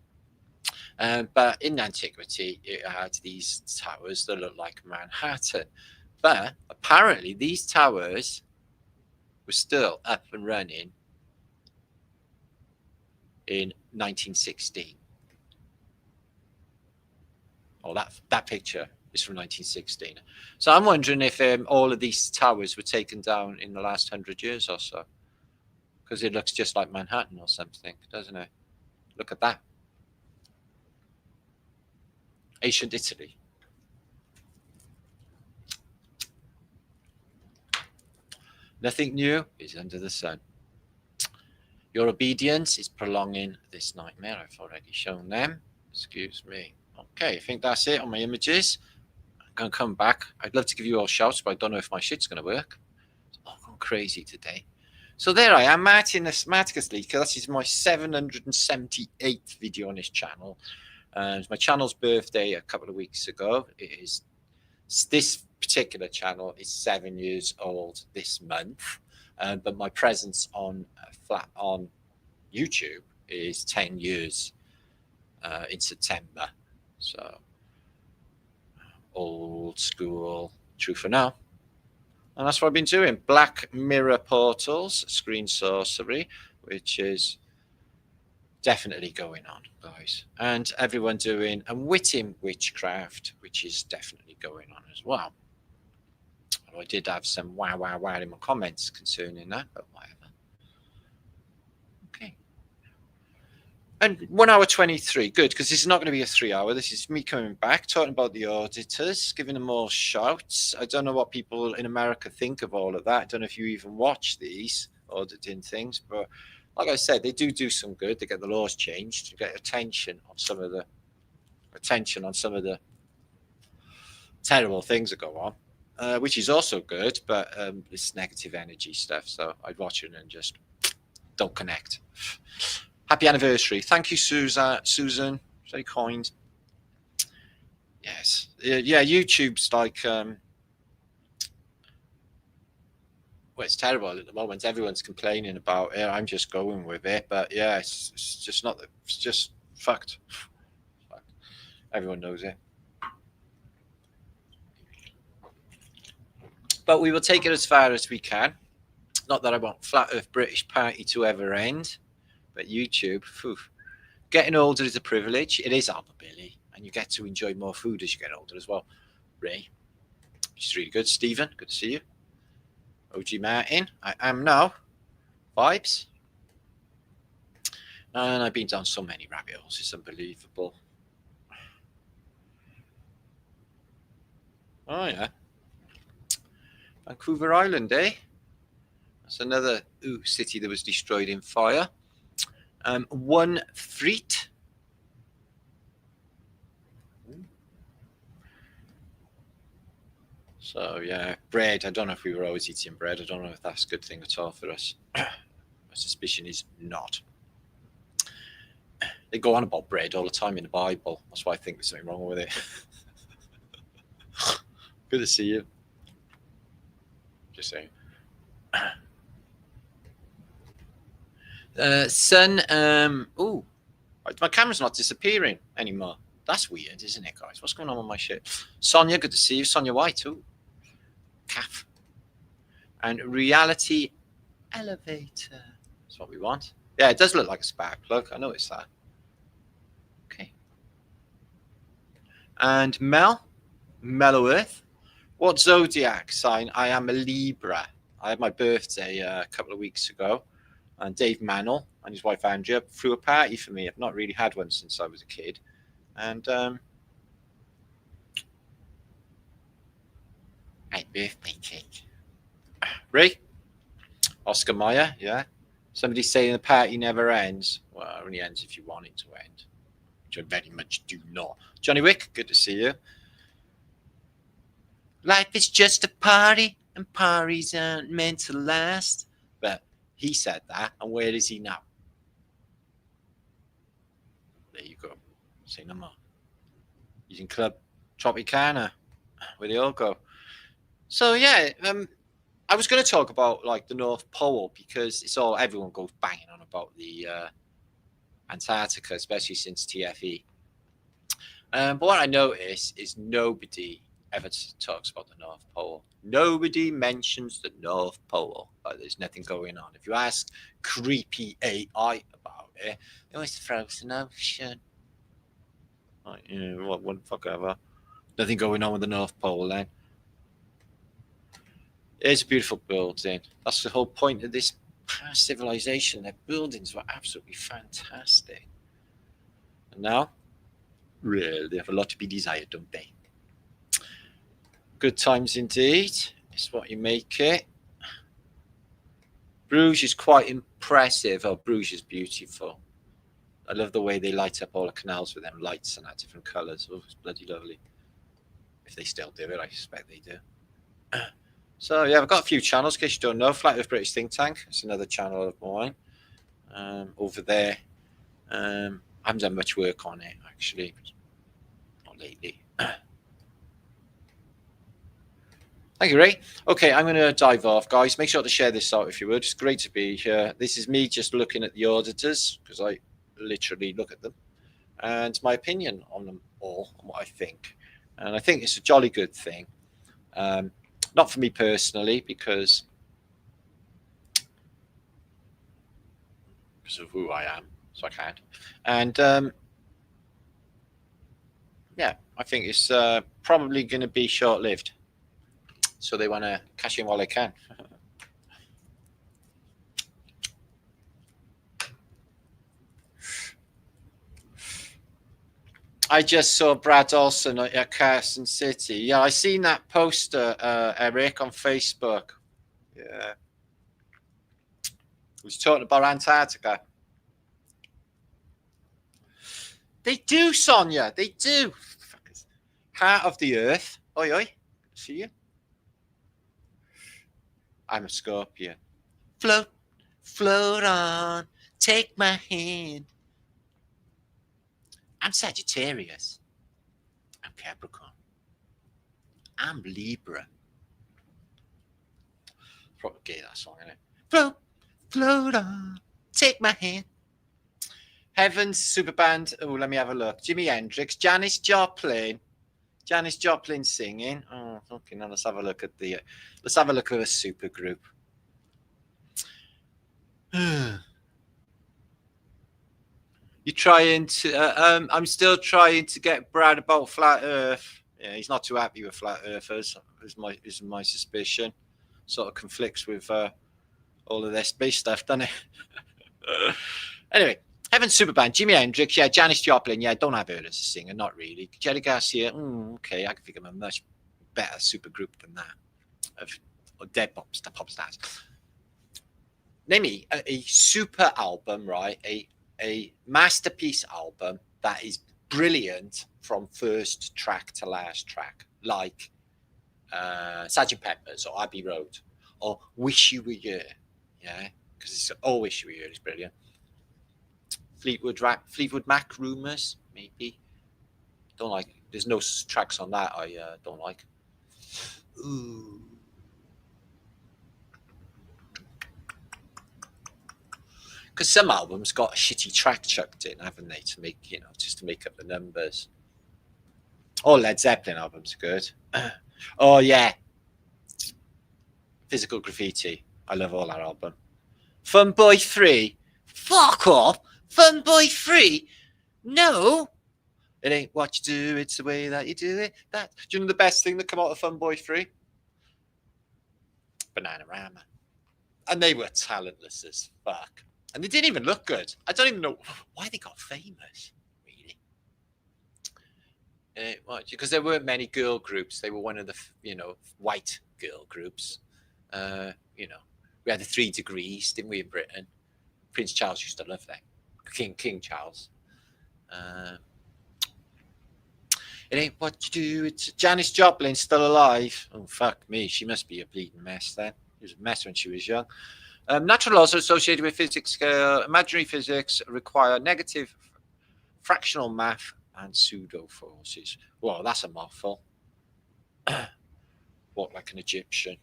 But in antiquity, it had these towers that looked like Manhattan. But apparently, these towers were still up and running in 1916. Oh, that picture is from 1916. So I'm wondering if all of these towers were taken down in the last 100 years or so. Because it looks just like Manhattan or something, doesn't it? Look at that. Ancient Italy. Nothing new is under the sun. Your obedience is prolonging this nightmare. I've already shown them. Excuse me. Okay, I think that's it on my images. I'm going to come back. I'd love to give you all shouts, but I don't know if my shit's going to work. It's all gone crazy today. So there I am, Marticus Liedtke. This is my 778th video on this channel. It's my channel's birthday a couple of weeks ago. This particular channel is 7 years old this month, but my presence on YouTube is 10 years in September. So old school, true for now. And that's what I've been doing. Black Mirror Portals, Screen Sorcery, which is definitely going on, guys. And everyone doing Unwitting Witchcraft, which is definitely going on as well. I did have some wow in my comments concerning that, but whatever. Okay. And 1 hour 23, good, because this is not going to be a 3 hour. This is me coming back, talking about the auditors, giving them more shouts. I don't know what people in America think of all of that. I don't know if you even watch these auditing things, but like I said, they do some good. They get the laws changed, to get attention on some of the terrible things that go on, which is also good, but it's negative energy stuff. So I'd watch it and just don't connect. Happy anniversary. Thank you, Susan. Very kind. Yes. Yeah, YouTube's like, well, it's terrible at the moment. Everyone's complaining about it. I'm just going with it. But yeah, it's just not, it's just fucked. Everyone knows it. But we will take it as far as we can. Not that I want Flat Earth British Party to ever end, but YouTube, Getting older is a privilege. It is Albert Billy, and you get to enjoy more food as you get older as well. Ray, which is really good. Stephen, good to see you. OG Martin, I am now. Vibes. And I've been down so many rabbit holes. It's unbelievable. Oh, yeah. Vancouver Island, eh? That's another city that was destroyed in fire. One Friet. So, yeah, bread. I don't know if we were always eating bread. I don't know if that's a good thing at all for us. My suspicion is not. They go on about bread all the time in the Bible. That's why I think there's something wrong with it. Good to see you. Just saying. Son, my camera's not disappearing anymore. That's weird, isn't it, guys? What's going on with my shit? Sonia, good to see you. Sonia White, calf. And reality elevator. That's what we want. Yeah, it does look like a spark plug. I noticed that. Okay. And Mellow Earth. What zodiac sign? I am a Libra. I had my birthday a couple of weeks ago, and Dave Mannell and his wife Andrea threw a party for me. I've not really had one since I was a kid. And my birthday cake. Ray? Oscar Mayer, yeah. Somebody saying the party never ends. Well, it only ends if you want it to end, which I very much do not. Johnny Wick, good to see you. Life is just a party, and parties aren't meant to last. But he said that, and where is he now? There you go. Say no more. He's in Club Tropicana, where they all go. So yeah, I was going to talk about like the North Pole because everyone goes banging on about the Antarctica, especially since TFE. But what I notice is nobody ever talks about the North Pole. Nobody mentions the North Pole. There's nothing going on. If you ask creepy AI about it, it was frozen ocean. Like, what the fuck ever. Nothing going on with the North Pole then. It's a beautiful building. That's the whole point of this past civilization. Their buildings were absolutely fantastic. And now, really, they have a lot to be desired, don't they? Good times indeed. It's what you make it. Bruges is quite impressive. Oh, Bruges is beautiful. I love the way they light up all the canals with them lights and that different colours. Oh, it's bloody lovely. If they still do it, I suspect they do. So, yeah, I've got a few channels, in case you don't know. Flat Earth British Think Tank. It's another channel of mine. Over there. I haven't done much work on it, actually. Not lately. Thank you, Ray. Okay, I'm going to dive off, guys. Make sure to share this out if you would. It's great to be here. This is me just looking at the auditors, because I literally look at them, and my opinion on them all, and what I think. And I think it's a jolly good thing. Not for me personally, because of who I am, so I can't. And yeah, I think it's probably going to be short-lived. So they want to cash in while they can. I just saw Brad Olsen at Carson City. Yeah, I seen that poster, Eric, on Facebook. Yeah. He was talking about Antarctica. They do, Sonia. They do. Heart of the Earth. Oi, oi. See you. I'm a Scorpion. Float, float on. Take my hand. I'm Sagittarius. I'm Capricorn. I'm Libra. Probably gay that song, isn't it? Float, float on. Take my hand. Heavens Superband. Oh, let me have a look. Jimi Hendrix. Janis Joplin. Janis Joplin singing. Oh, okay. Now let's have a look at the. Let's have a look at a super group. You're trying to. I'm still trying to get Brad about flat Earth. Yeah, he's not too happy with flat earthers. Is my suspicion. Sort of conflicts with all of their space stuff, doesn't it? Anyway, Heaven's Superband, Jimi Hendrix, yeah, Janis Joplin, yeah, don't have her as a singer, not really. Jerry Garcia, okay, I can think of a much better supergroup than that of dead pop stars. Name me a super album, right? A masterpiece album that is brilliant from first track to last track, like Sgt. Pepper's or Abbey Road or Wish You Were Here, yeah, because it's all Wish You Were Here is brilliant. Fleetwood Mac, Rumours, maybe. Don't like it. There's no tracks on that I don't like. Ooh. Because some albums got a shitty track chucked in, haven't they, to make, just to make up the numbers. Oh, Led Zeppelin albums are good. Oh, yeah. Physical Graffiti. I love all that album. Fun Boy 3. Fuck off. Fun Boy 3? No. It ain't what you do, it's the way that you do it. Do you know the best thing that come out of Fun Boy 3? Bananarama. And they were talentless as fuck. And they didn't even look good. I don't even know why they got famous, really. Because there weren't many girl groups. They were one of the, white girl groups. We had the 3 Degrees, didn't we, in Britain? Prince Charles used to love that. King Charles. It ain't what you do. It's Janis Joplin still alive. Oh, fuck me. She must be a bleeding mess then. She was a mess when she was young. Natural laws are associated with physics scale. Imaginary physics require negative fractional math and pseudo forces. Well, that's a mouthful. Walk like an Egyptian.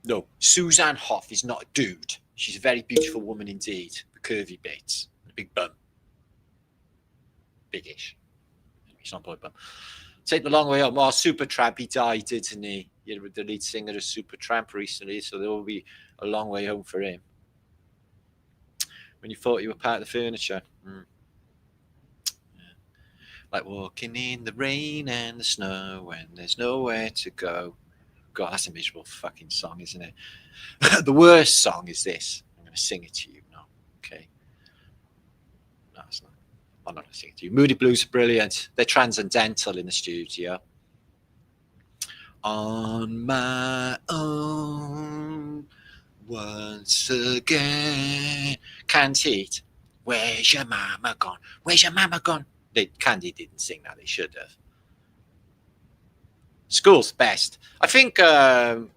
No, Suzanne Hoff is not a dude. She's a very beautiful woman indeed. The curvy bits, a big bum, biggish. He's not a boy bum. Take the long way home. Oh, Supertramp, he died, didn't he? The lead singer of Supertramp recently, so there will be a long way home for him. When you thought you were part of the furniture. Yeah. Like walking in the rain and the snow when there's nowhere to go. God, that's a miserable fucking song, isn't it? The worst song is this. I'm going to sing it to you now. Okay. No, it's not. I'm not going to sing it to you. Moody Blues are brilliant. They're transcendental in the studio. On my own, once again. Can't eat. Where's your mama gone? Where's your mama gone? Candy didn't sing that. They should have. School's best. I think Crime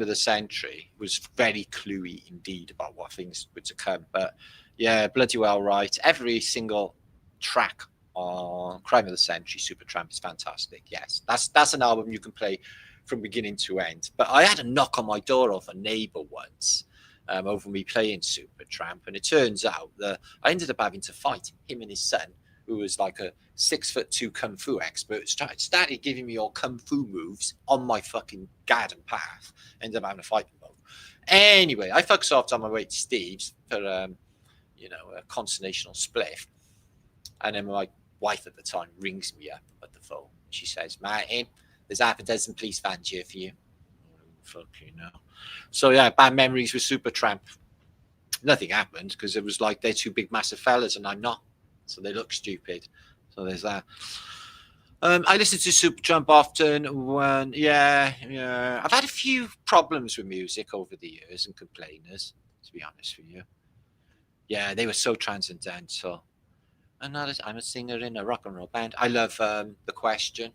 of the Century was very cluey indeed about what things were to come. But yeah, bloody well right. Every single track on Crime of the Century, Supertramp is fantastic. Yes, that's an album you can play from beginning to end. But I had a knock on my door off a neighbour once over me playing Supertramp, and it turns out that I ended up having to fight him and his son, who was like a 6'2" kung fu expert, started giving me all kung fu moves on my fucking garden path. Ended up having to fight them both. Anyway, I fucks off on my way to Steve's for a conversational spliff, and then my wife at the time rings me up at the phone. She says, "Martin, there's half a dozen police vans here for you." Oh, fuck you know. So yeah, bad memories with Supertramp. Nothing happened because it was like they're two big massive fellas and I'm not. So they look stupid. So there's that. I listen to Supertramp often when, I've had a few problems with music over the years and complainers, to be honest with you. Yeah, they were so transcendental. I'm a singer in a rock and roll band. I love The Question.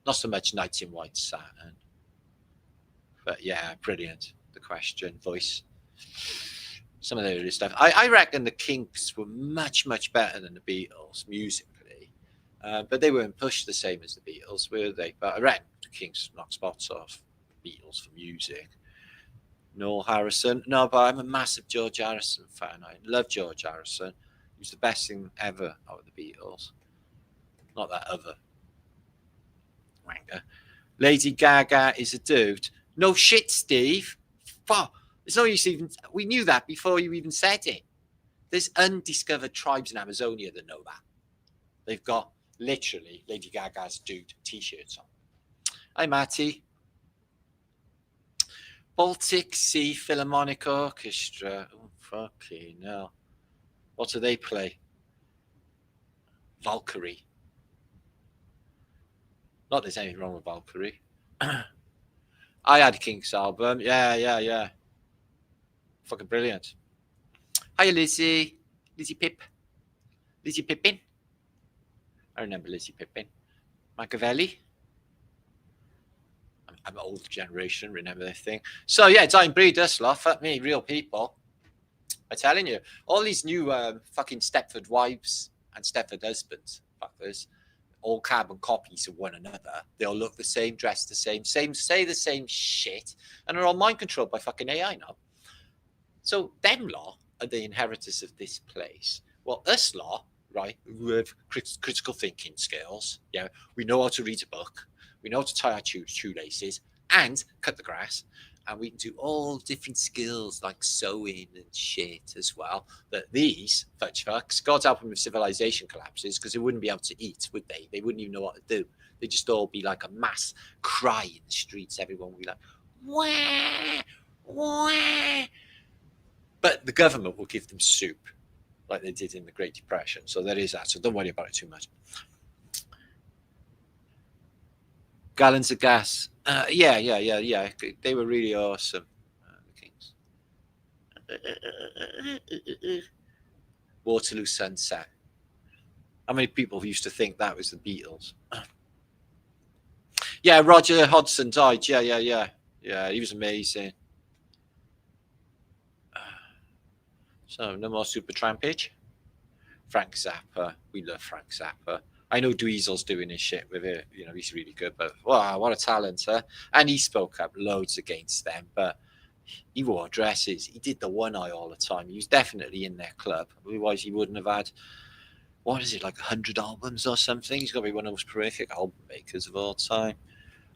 Not so much Nights in White Satin. But yeah, brilliant. The Question, voice. Some of the early stuff. I reckon the Kinks were much, much better than the Beatles musically. But they weren't pushed the same as the Beatles, were they? But I reckon the Kinks knocked spots off the Beatles for music. Noel Harrison. No, but I'm a massive George Harrison fan. I love George Harrison. He was the best thing ever out of the Beatles. Not that other wanker. Lady Gaga is a dude. No shit, Steve. Fuck. There's no use even, we knew that before you even said it. There's undiscovered tribes in Amazonia that know that. They've got literally Lady Gaga's dude t-shirts on. Hi, Matty. Baltic Sea Philharmonic Orchestra. Oh, fucking hell. What do they play? Valkyrie. Not there's anything wrong with Valkyrie. I had King's album. Yeah. Fucking brilliant. Hiya, Lizzie. Lizzie Pip. Lizzie Pippin. I remember Lizzie Pippin. Machiavelli. I'm old generation, remember that thing. So yeah, Dying Breed, us lot, fuck me, real people. I'm telling you, all these new fucking Stepford wives and Stepford husbands, fuckers, all carbon copies of one another. They all look the same, dress the same, say the same shit, and are all mind controlled by fucking AI now. So them lot are the inheritors of this place. Well, us lot, right, who have critical thinking skills, yeah, we know how to read a book, we know how to tie our shoelaces and cut the grass, and we can do all different skills like sewing and shit as well. That these fudge fucks, God help them if civilization collapses, because they wouldn't be able to eat, would they? They wouldn't even know what to do. They'd just all be like a mass cry in the streets. Everyone would be like, wah, wah. But the government will give them soup, like they did in the Great Depression. So there is that. So don't worry about it too much. Gallons of gas. Yeah. They were really awesome. The Kings. Waterloo Sunset. How many people used to think that was the Beatles? Yeah, Roger Hodgson died. Yeah, he was amazing. So no more Super Trampage. Frank Zappa. We love Frank Zappa. I know Dweezil's doing his shit with it. You know, he's really good, but wow, what a talent, huh? And he spoke up loads against them, but he wore dresses. He did the one eye all the time. He was definitely in their club. Otherwise, he wouldn't have had, what is it, like 100 albums or something? He's got to be one of the most prolific album makers of all time.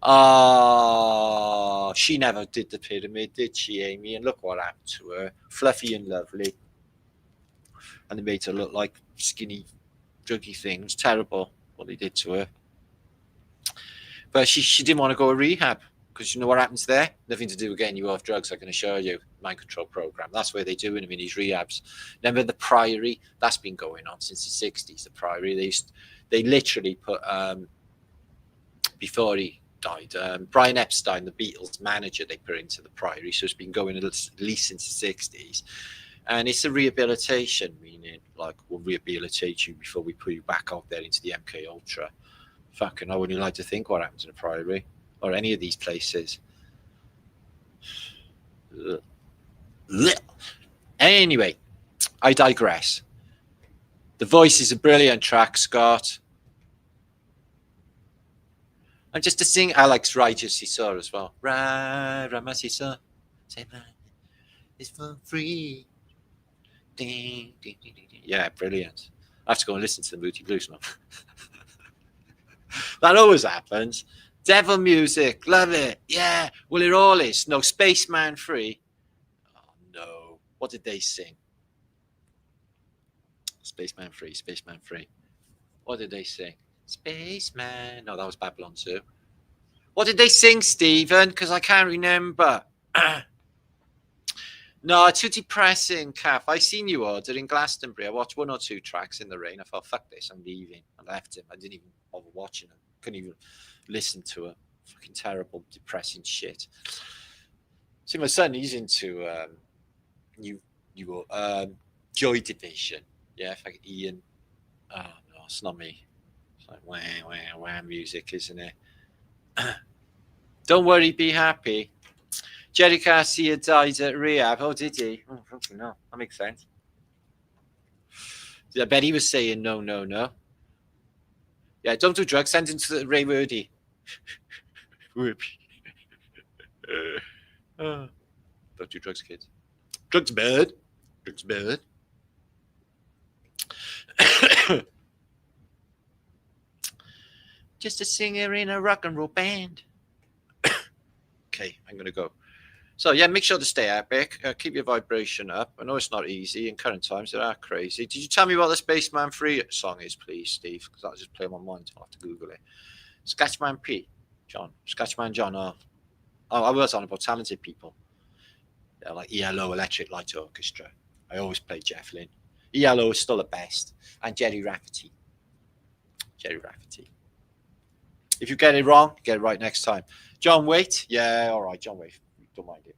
Oh, she never did the pyramid, did she, Amy? And look what happened to her. Fluffy and lovely. And they made her look like skinny, druggy thing. It was terrible what they did to her. But she didn't want to go to rehab, because you know what happens there? Nothing to do with getting you off drugs, I can assure you. Mind control program. That's where they do it in these rehabs. Remember the Priory? That's been going on since the 60s. The Priory. They literally put, before he died, Brian Epstein, the Beatles manager, they put into the Priory. So it's been going at least since the 60s. And it's a rehabilitation, meaning like we'll rehabilitate you before we put you back out there into the MK Ultra. Fucking, I wouldn't like to think what happens in a Priory or any of these places. Anyway, I digress. The Voice is a brilliant track, Scott. And just to sing Alex Raja Sisor as well. Rama Sisor. It's for free. Ding, ding, ding, ding. Yeah, brilliant. I have to go and listen to the Moody Blues now. That always happens. Devil music, love it. Yeah, well, it all is. No, Spaceman Free. Oh, no. What did they sing? Spaceman Free, Spaceman Free. What did they sing? Spaceman. No, that was Babylon 2. What did they sing, Stephen? Because I can't remember. No, too depressing, Kath. I seen you order in Glastonbury. I watched 1 or 2 tracks in the rain. I thought, fuck this, I'm leaving. I left him. I didn't even bother watching it. Couldn't even listen to it. Fucking terrible, depressing shit. See, my son, he's into Joy Division. Yeah, like Ian. Oh, no, it's not me. It's like wah music, isn't it? Don't worry, be happy. Jerry Garcia died at rehab. Oh, did he? Oh, no, that makes sense. I bet he was saying no. Yeah, don't do drugs. Send him to Ray Wordy. Don't do drugs, kids. Drugs bad. Drugs bad. Just a singer in a rock and roll band. Okay, I'm going to go. So yeah, make sure to stay epic. Keep your vibration up. I know it's not easy in current times. They are crazy. Did you tell me what the Spaceman 3 song is, please, Steve? Because that'll just play on my mind. I'll have to Google it. Sketchman P. John. Sketchman John. Oh, I was on about talented people. Yeah, like ELO, Electric Light Orchestra. I always play Jeff Lynne. ELO is still the best. And Jerry Rafferty. Jerry Rafferty. If you get it wrong, get it right next time. John Waite. Yeah, all right, John Waite. Don't mind it.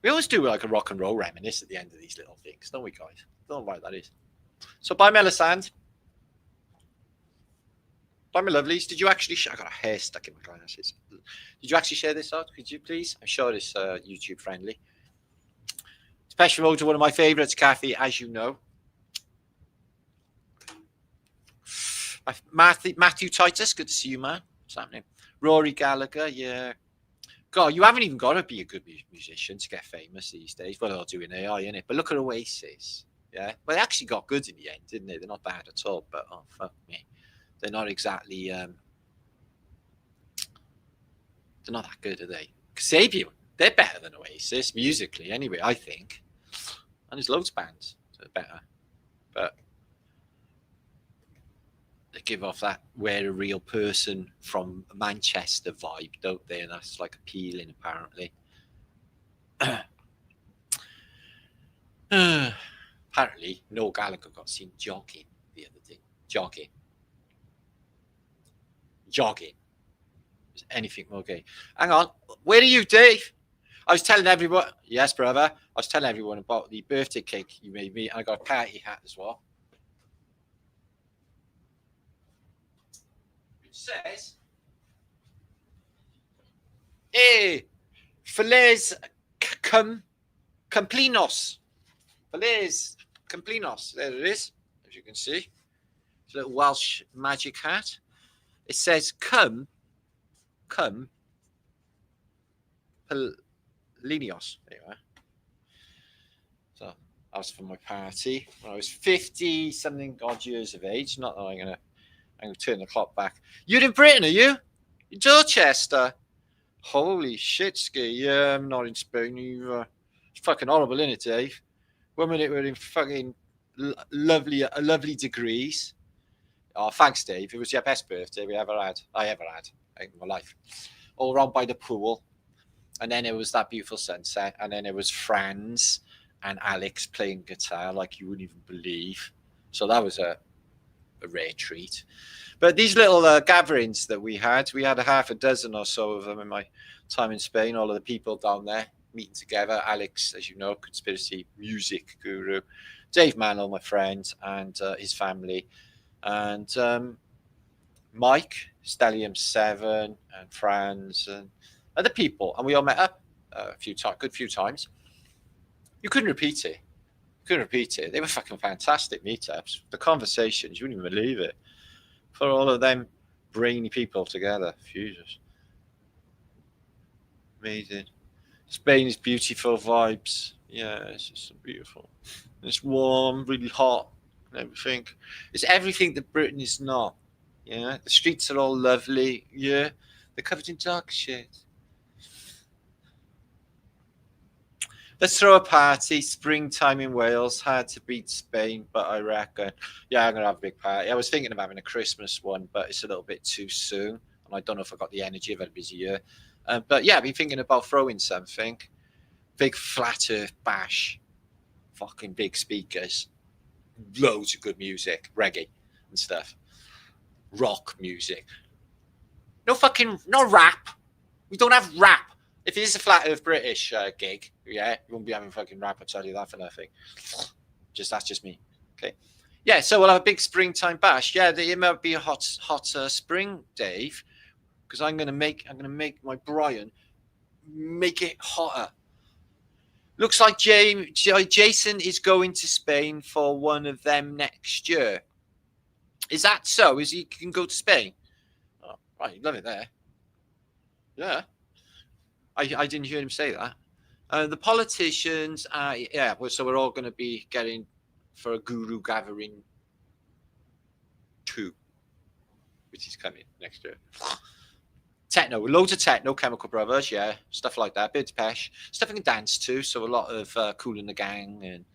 We always do like a rock and roll reminisce at the end of these little things, don't we, guys? Don't know why that is. So bye, Melisande. Bye, my lovelies. Did you actually I got a hair stuck in my glasses. Did you actually share this out? Could you please? I'm sure it's YouTube friendly. Special mode to one of my favorites, Kathy, as you know. Matthew Titus, good to see you, man. What's happening? Rory Gallagher, yeah. God, you haven't even got to be a good musician to get famous these days. Well, they're doing AI, innit? But look at Oasis. Yeah. Well, they actually got good in the end, didn't they? They're not bad at all. But, oh, fuck me. They're not exactly... they're not that good, are they? Kasabian, they're better than Oasis, musically, anyway, I think. And there's loads of bands that are better. But... they give off that we're a real person from Manchester vibe, don't they? And that's like appealing, apparently. Apparently, Noel Gallagher got seen jogging the other day. Jogging. Is anything more gay? Hang on. Where are you, Dave? I was telling everyone. Yes, brother. I was telling everyone about the birthday cake you made me. And I got a party hat as well. Says, hey, Feliz Cumplinos. Feliz Cumplinos. There it is, as you can see. It's a little Welsh magic hat. It says, come, Polinios. There you are. So that was for my party when I was 50 something odd years of age. Not that I'm going to turn the clock back. You're in Britain, are you? In Dorchester? Holy shit, Ski. Yeah, I'm not in Spain either. It's fucking horrible, isn't it, Dave? 1 minute we're in fucking lovely degrees. Oh, thanks, Dave. It was your best birthday I ever had in my life. All around by the pool. And then it was that beautiful sunset. And then it was Franz and Alex playing guitar like you wouldn't even believe. So that was a rare treat. But these little gatherings that we had a half a dozen or so of them in my time in Spain. All of the people down there meeting together. Alex, as you know, conspiracy music guru. Dave Mantle, my friend, and his family. And Mike, Stellium 7, and Franz, and other people. And we all met up a good few times. You couldn't repeat it. They were fucking fantastic meetups. The conversations, you wouldn't even believe it. For all of them brainy people together. Jesus. Amazing. Spain is beautiful vibes. Yeah, it's just so beautiful. It's warm, really hot, and everything. It's everything that Britain is not. Yeah, the streets are all lovely. Yeah, they're covered in dark shit. Let's throw a party. Springtime in Wales. Hard to beat Spain, but I reckon, yeah, I'm going to have a big party. I was thinking of having a Christmas one, but it's a little bit too soon. And I don't know if I got the energy. I've had a busy year. But yeah, I've been thinking about throwing something. Big flat earth bash. Fucking big speakers. Loads of good music. Reggae and stuff. Rock music. No rap. We don't have rap. If it is a flat earth British gig, yeah, you won't be having fucking rap, I'll tell you that for nothing. That's just me. Okay. Yeah, so we'll have a big springtime bash. Yeah, it might be a hot spring, Dave, because I'm gonna make my Brian make it hotter. Looks like Jason is going to Spain for one of them next year. Is that so? Is he can go to Spain? Oh, right, love it there. Yeah. I didn't hear him say that. The politicians, so we're all going to be getting for a guru gathering 2, which is coming next year. Techno, loads of techno, Chemical Brothers, yeah, stuff like that. Bit of Depeche, stuff I can dance to. So a lot of Kool and the Gang and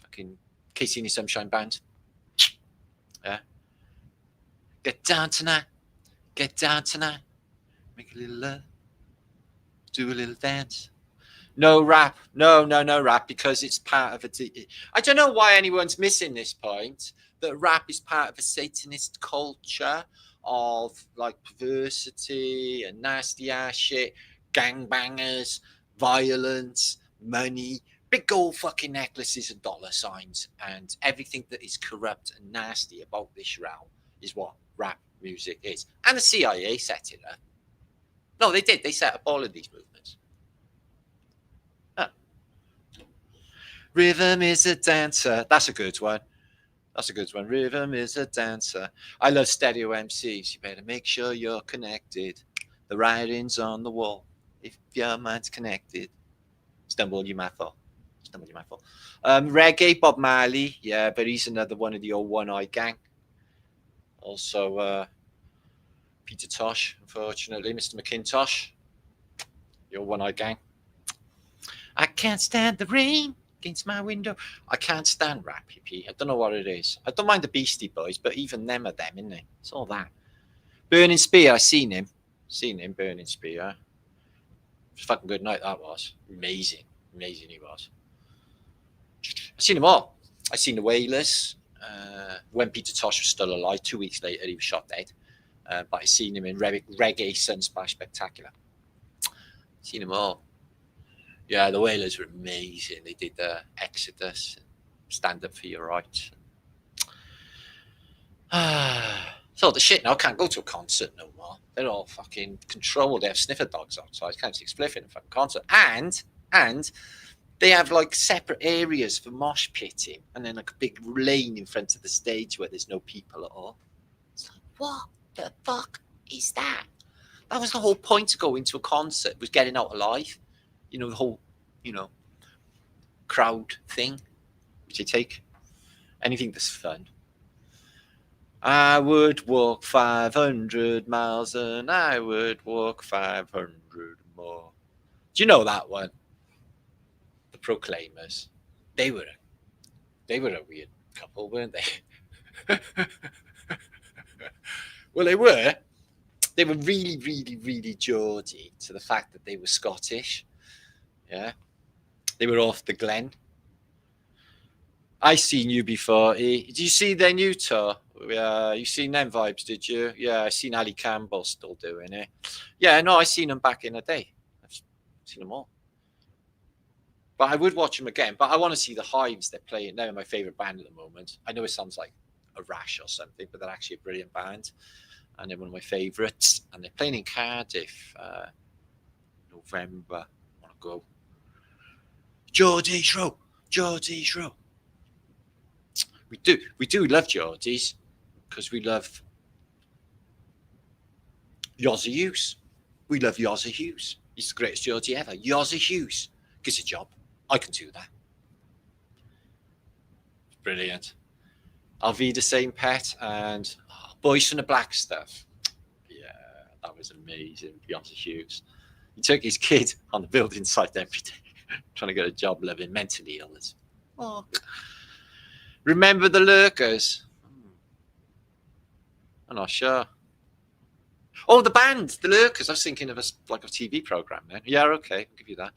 fucking Casey and the Sunshine Band. Yeah. Get down tonight, make a little love, do a little dance. No rap, no rap, because it's part of it. I don't know why anyone's missing this point, that rap is part of a Satanist culture of like perversity and nasty ass shit, gangbangers, violence, money, big gold fucking necklaces and dollar signs, and everything that is corrupt and nasty about this realm is what rap music is. And the CIA set it up. No, they did. They set up all of these movements. Rhythm is a dancer. That's a good one. Rhythm is a dancer. I love stereo MCs. You better make sure you're connected. The writing's on the wall. If your mind's connected. Stumble, you might fall. Reggae, Bob Marley. Yeah, but he's another one of the old one-eye gang. Also, Peter Tosh, unfortunately. Mr. McIntosh. Your one-eye gang. I can't stand the rain against my window. I can't stand rap, hippie. I don't know what it is. I don't mind the Beastie Boys, but even them are them, isn't it? It's all that. Burning Spear, I seen him. Burning Spear. It was a fucking good night, that was. Amazing he was. I seen them all. I seen the Wailers. When Peter Tosh was still alive, 2 weeks later, he was shot dead. But I seen him in Reggae Sunsplash Spectacular. Seen them all. Yeah, the Wailers were amazing. They did Exodus, Stand Up for Your Rights. So the shit now, can't go to a concert no more. They're all fucking controlled. They have sniffer dogs outside. Can't see spliff in a fucking concert. And they have like separate areas for mosh pitting, and then like a big lane in front of the stage where there's no people at all. It's like, what the fuck is that? That was the whole point of going to a concert, was getting out alive. You know, the whole, crowd thing, which you take. Anything that's fun. I would walk 500 miles and I would walk 500 more. Do you know that one? The Proclaimers. They were a weird couple, weren't they? Well, they were. They were really, really, really Geordie to the fact that they were Scottish. Yeah. They were off the Glen. I seen UB40. Did you see their new tour? You seen them vibes, did you? Yeah, I seen Ali Campbell still doing it. Yeah, no, I seen them back in the day. I've seen them all. But I would watch them again. But I want to see the Hives they're playing. They're my favourite band at the moment. I know it sounds like a rash or something, but they're actually a brilliant band. And they're one of my favourites. And they're playing in Cardiff, November. I want to go. Geordie's Row. We do love Geordies because we love Yozza Hughes. We love Yozza Hughes. He's the greatest Geordie ever. Yozza Hughes gets a job. I can do that. Brilliant. I'll be the same pet and Boys from the Black Stuff. Yeah, that was amazing. Yozza Hughes. He took his kid on the building site every day, trying to get a job, living mentally ill. Oh. Remember the Lurkers? I'm not sure. Oh, the band, the Lurkers. I was thinking of a TV program then. Yeah, okay, I'll give you that.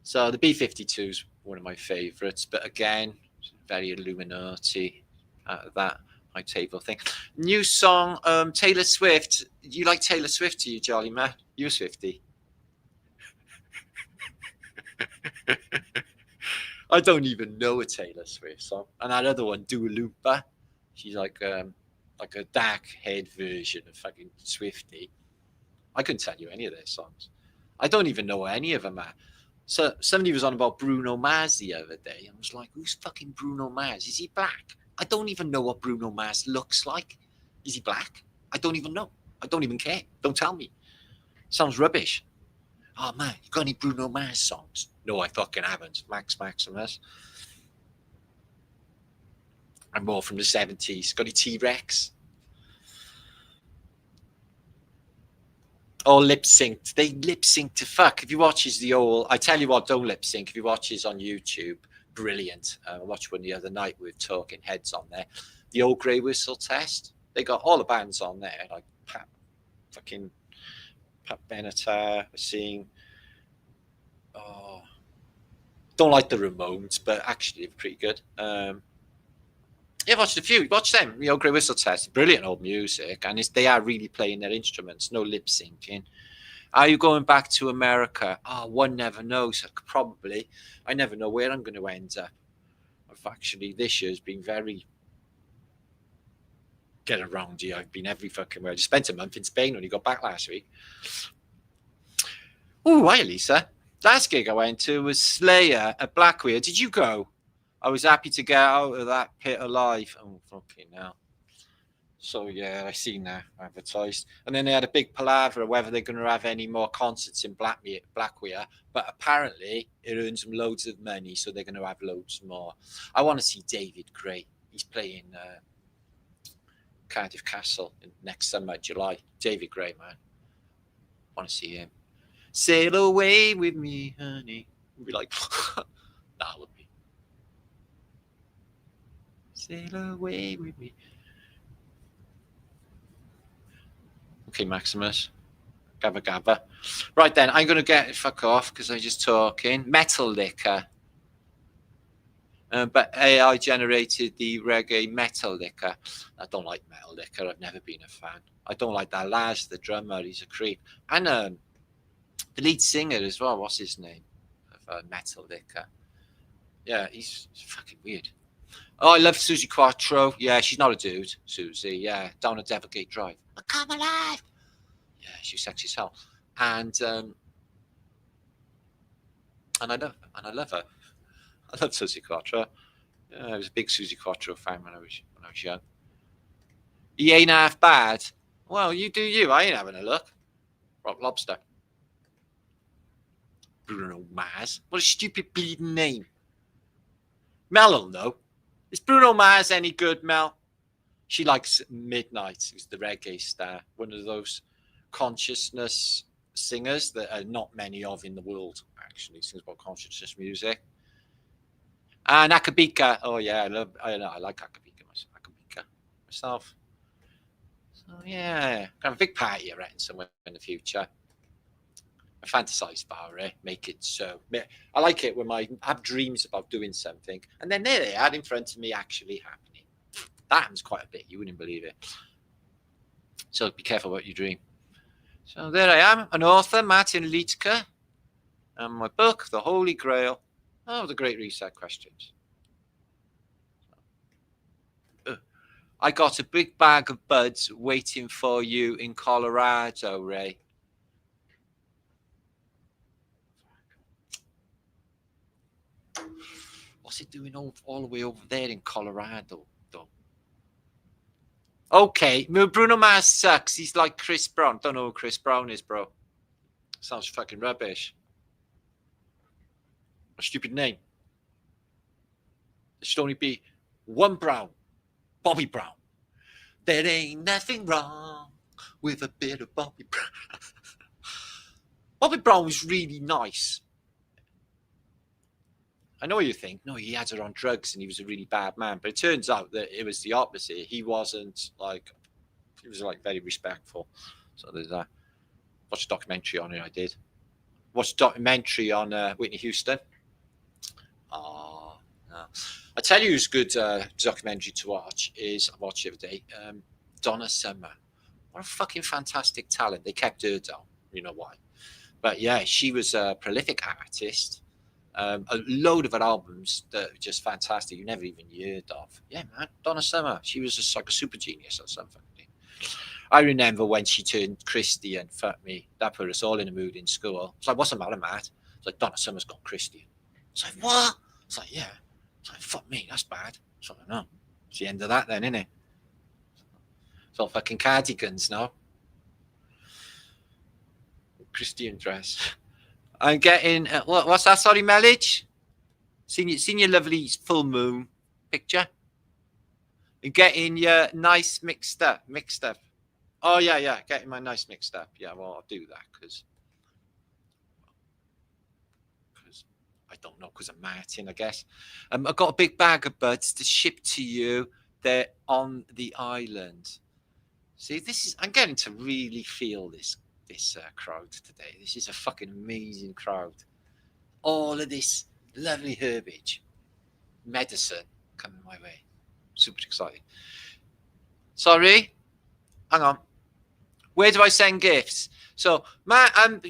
So the B-52 is one of my favourites, but again, very Illuminati out of that high table thing. New song, Taylor Swift. You like Taylor Swift, do you, Jolly man? You're a Swiftie. I don't even know a Taylor Swift song. And that other one, Dua Lipa, she's like a dark-haired version of fucking Swiftie. I couldn't tell you any of their songs. I don't even know what any of them are. So somebody was on about Bruno Mars the other day. I was like, who's fucking Bruno Mars? Is he black? I don't even know what Bruno Mars looks like. Is he black? I don't even know. I don't even care. Don't tell me. Sounds rubbish. Oh man, you got any Bruno Mars songs? No, I fucking haven't. Max Maximus. I'm more from the 70s. Got any T-Rex? All lip synced. They lip sync to fuck. If you watch the old, I tell you what, don't lip sync. If you watch his on YouTube, brilliant. I watched one the other night with Talking Heads on there. The old Grey Whistle Test. They got all the bands on there, like Pat Benatar. Seeing, oh, don't like the Ramones, but actually they're pretty good. Yeah, watched a few. Watch them. The old Grey Whistle Test. Brilliant old music, and they are really playing their instruments. No lip syncing. Are you going back to America? Oh, one never knows. Probably. I never know where I'm going to end up. Actually, this year's been very get around here. I've been every fucking where. I just spent a month in Spain when he got back last week. Oh, hi, Lisa. Last gig I went to was Slayer at Blackwell. Did you go? I was happy to get out of that pit alive. Oh, fucking hell. So, yeah, I seen that advertised. And then they had a big palaver whether they're going to have any more concerts in Blackwell. But apparently, it earns them loads of money, so they're going to have loads more. I want to see David Gray. He's playing Cardiff Castle next summer, July. David Gray, man. I want to see him. Sail away with me, honey. We'd be like, that would be. Sail away with me. Okay, Maximus. Gabba gabba. Right then, I'm going to fuck off because I'm just talking. Metal Liquor. But AI generated the reggae Metal Liquor. I don't like Metal Liquor. I've never been a fan. I don't like that Laz, the drummer. He's a creep. And the lead singer as well. What's his name? Of Metal Liquor. Yeah, he's fucking weird. Oh, I love Susie Quattro. Yeah, she's not a dude, Susie. Yeah, down at Devilgate Drive. I come alive. Yeah, she's sexy as hell. And I love her. I love Susie Quattro. I was a big Susie Quattro fan when I was young. He ain't half bad. Well, you do you. I ain't having a look. Rock Lobster. Bruno Mars. What a stupid bleeding name. Mel will know. Is Bruno Mars any good, Mel? She likes Midnight, who's the reggae star. One of those consciousness singers that are not many of in the world, actually. Sings about consciousness music. And Akabika. Oh, yeah, I like Akabika myself. So, yeah, have a big party, I reckon, somewhere in the future. I fantasize about it, make it so. I like it when I have dreams about doing something, and then there they are in front of me actually happening. That happens quite a bit. You wouldn't believe it. So be careful what you dream. So there I am, an author, Martin Liedtke, and my book, The Holy Grail. Oh, the Great Reset questions. I got a big bag of buds waiting for you in Colorado, Ray. What's it doing all the way over there in Colorado, though? Okay, Bruno Mars sucks. He's like Chris Brown. Don't know who Chris Brown is, bro. Sounds fucking rubbish. A stupid name. There should only be one Brown. Bobby Brown. There ain't nothing wrong with a bit of Bobby Brown. Bobby Brown was really nice. I know what you think. No, he had her on drugs and he was a really bad man. But it turns out that it was the opposite. He was very respectful. So there's that. Watched a documentary on it, I did. Watched a documentary on Whitney Houston. Oh, no. I tell you who's good documentary to watch is, I watched the other day, Donna Summer. What a fucking fantastic talent. They kept her down. You know why. But yeah, she was a prolific artist. A load of her albums that are just fantastic. You never even heard of. Yeah, man. Donna Summer. She was just like a super genius or something. I remember when she turned Christian, fuck me. That put us all in a mood in school. It's like, what's the matter, Matt? It's like, Donna Summer's gone Christian. It's like, what? It's like, yeah. It's like, fuck me, that's bad. So I don't know. It's the end of that then, isn't it? It's all fucking cardigans now. Christian dress. I'm getting what's that? Sorry, Melage. Seen your lovely full moon picture. You're getting your nice mixed up. Oh, yeah. Getting my nice mixed up. Yeah, well, I'll do that because I don't know, because I'm Martin, I guess. I've got a big bag of buds to ship to you. They're on the island. See, I'm getting to really feel this crowd today. This is a fucking amazing crowd. All of this lovely herbage, medicine coming my way. Super exciting. Sorry, hang on. Where do I send gifts? So,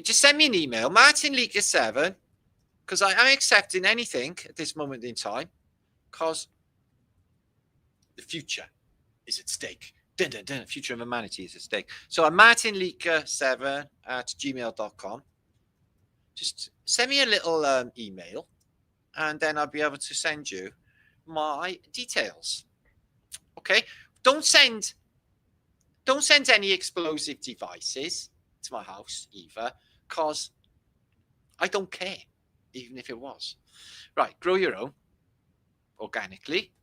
just send me an email, martinleaker7, because I'm accepting anything at this moment in time, because the future is at stake. Dun, dun, dun, future of humanity is at stake. So I'm martinleaker7@gmail.com. Just send me a little email, and then I'll be able to send you my details. Okay? Don't send any explosive devices to my house either, because I don't care, even if it was. Right, grow your own organically.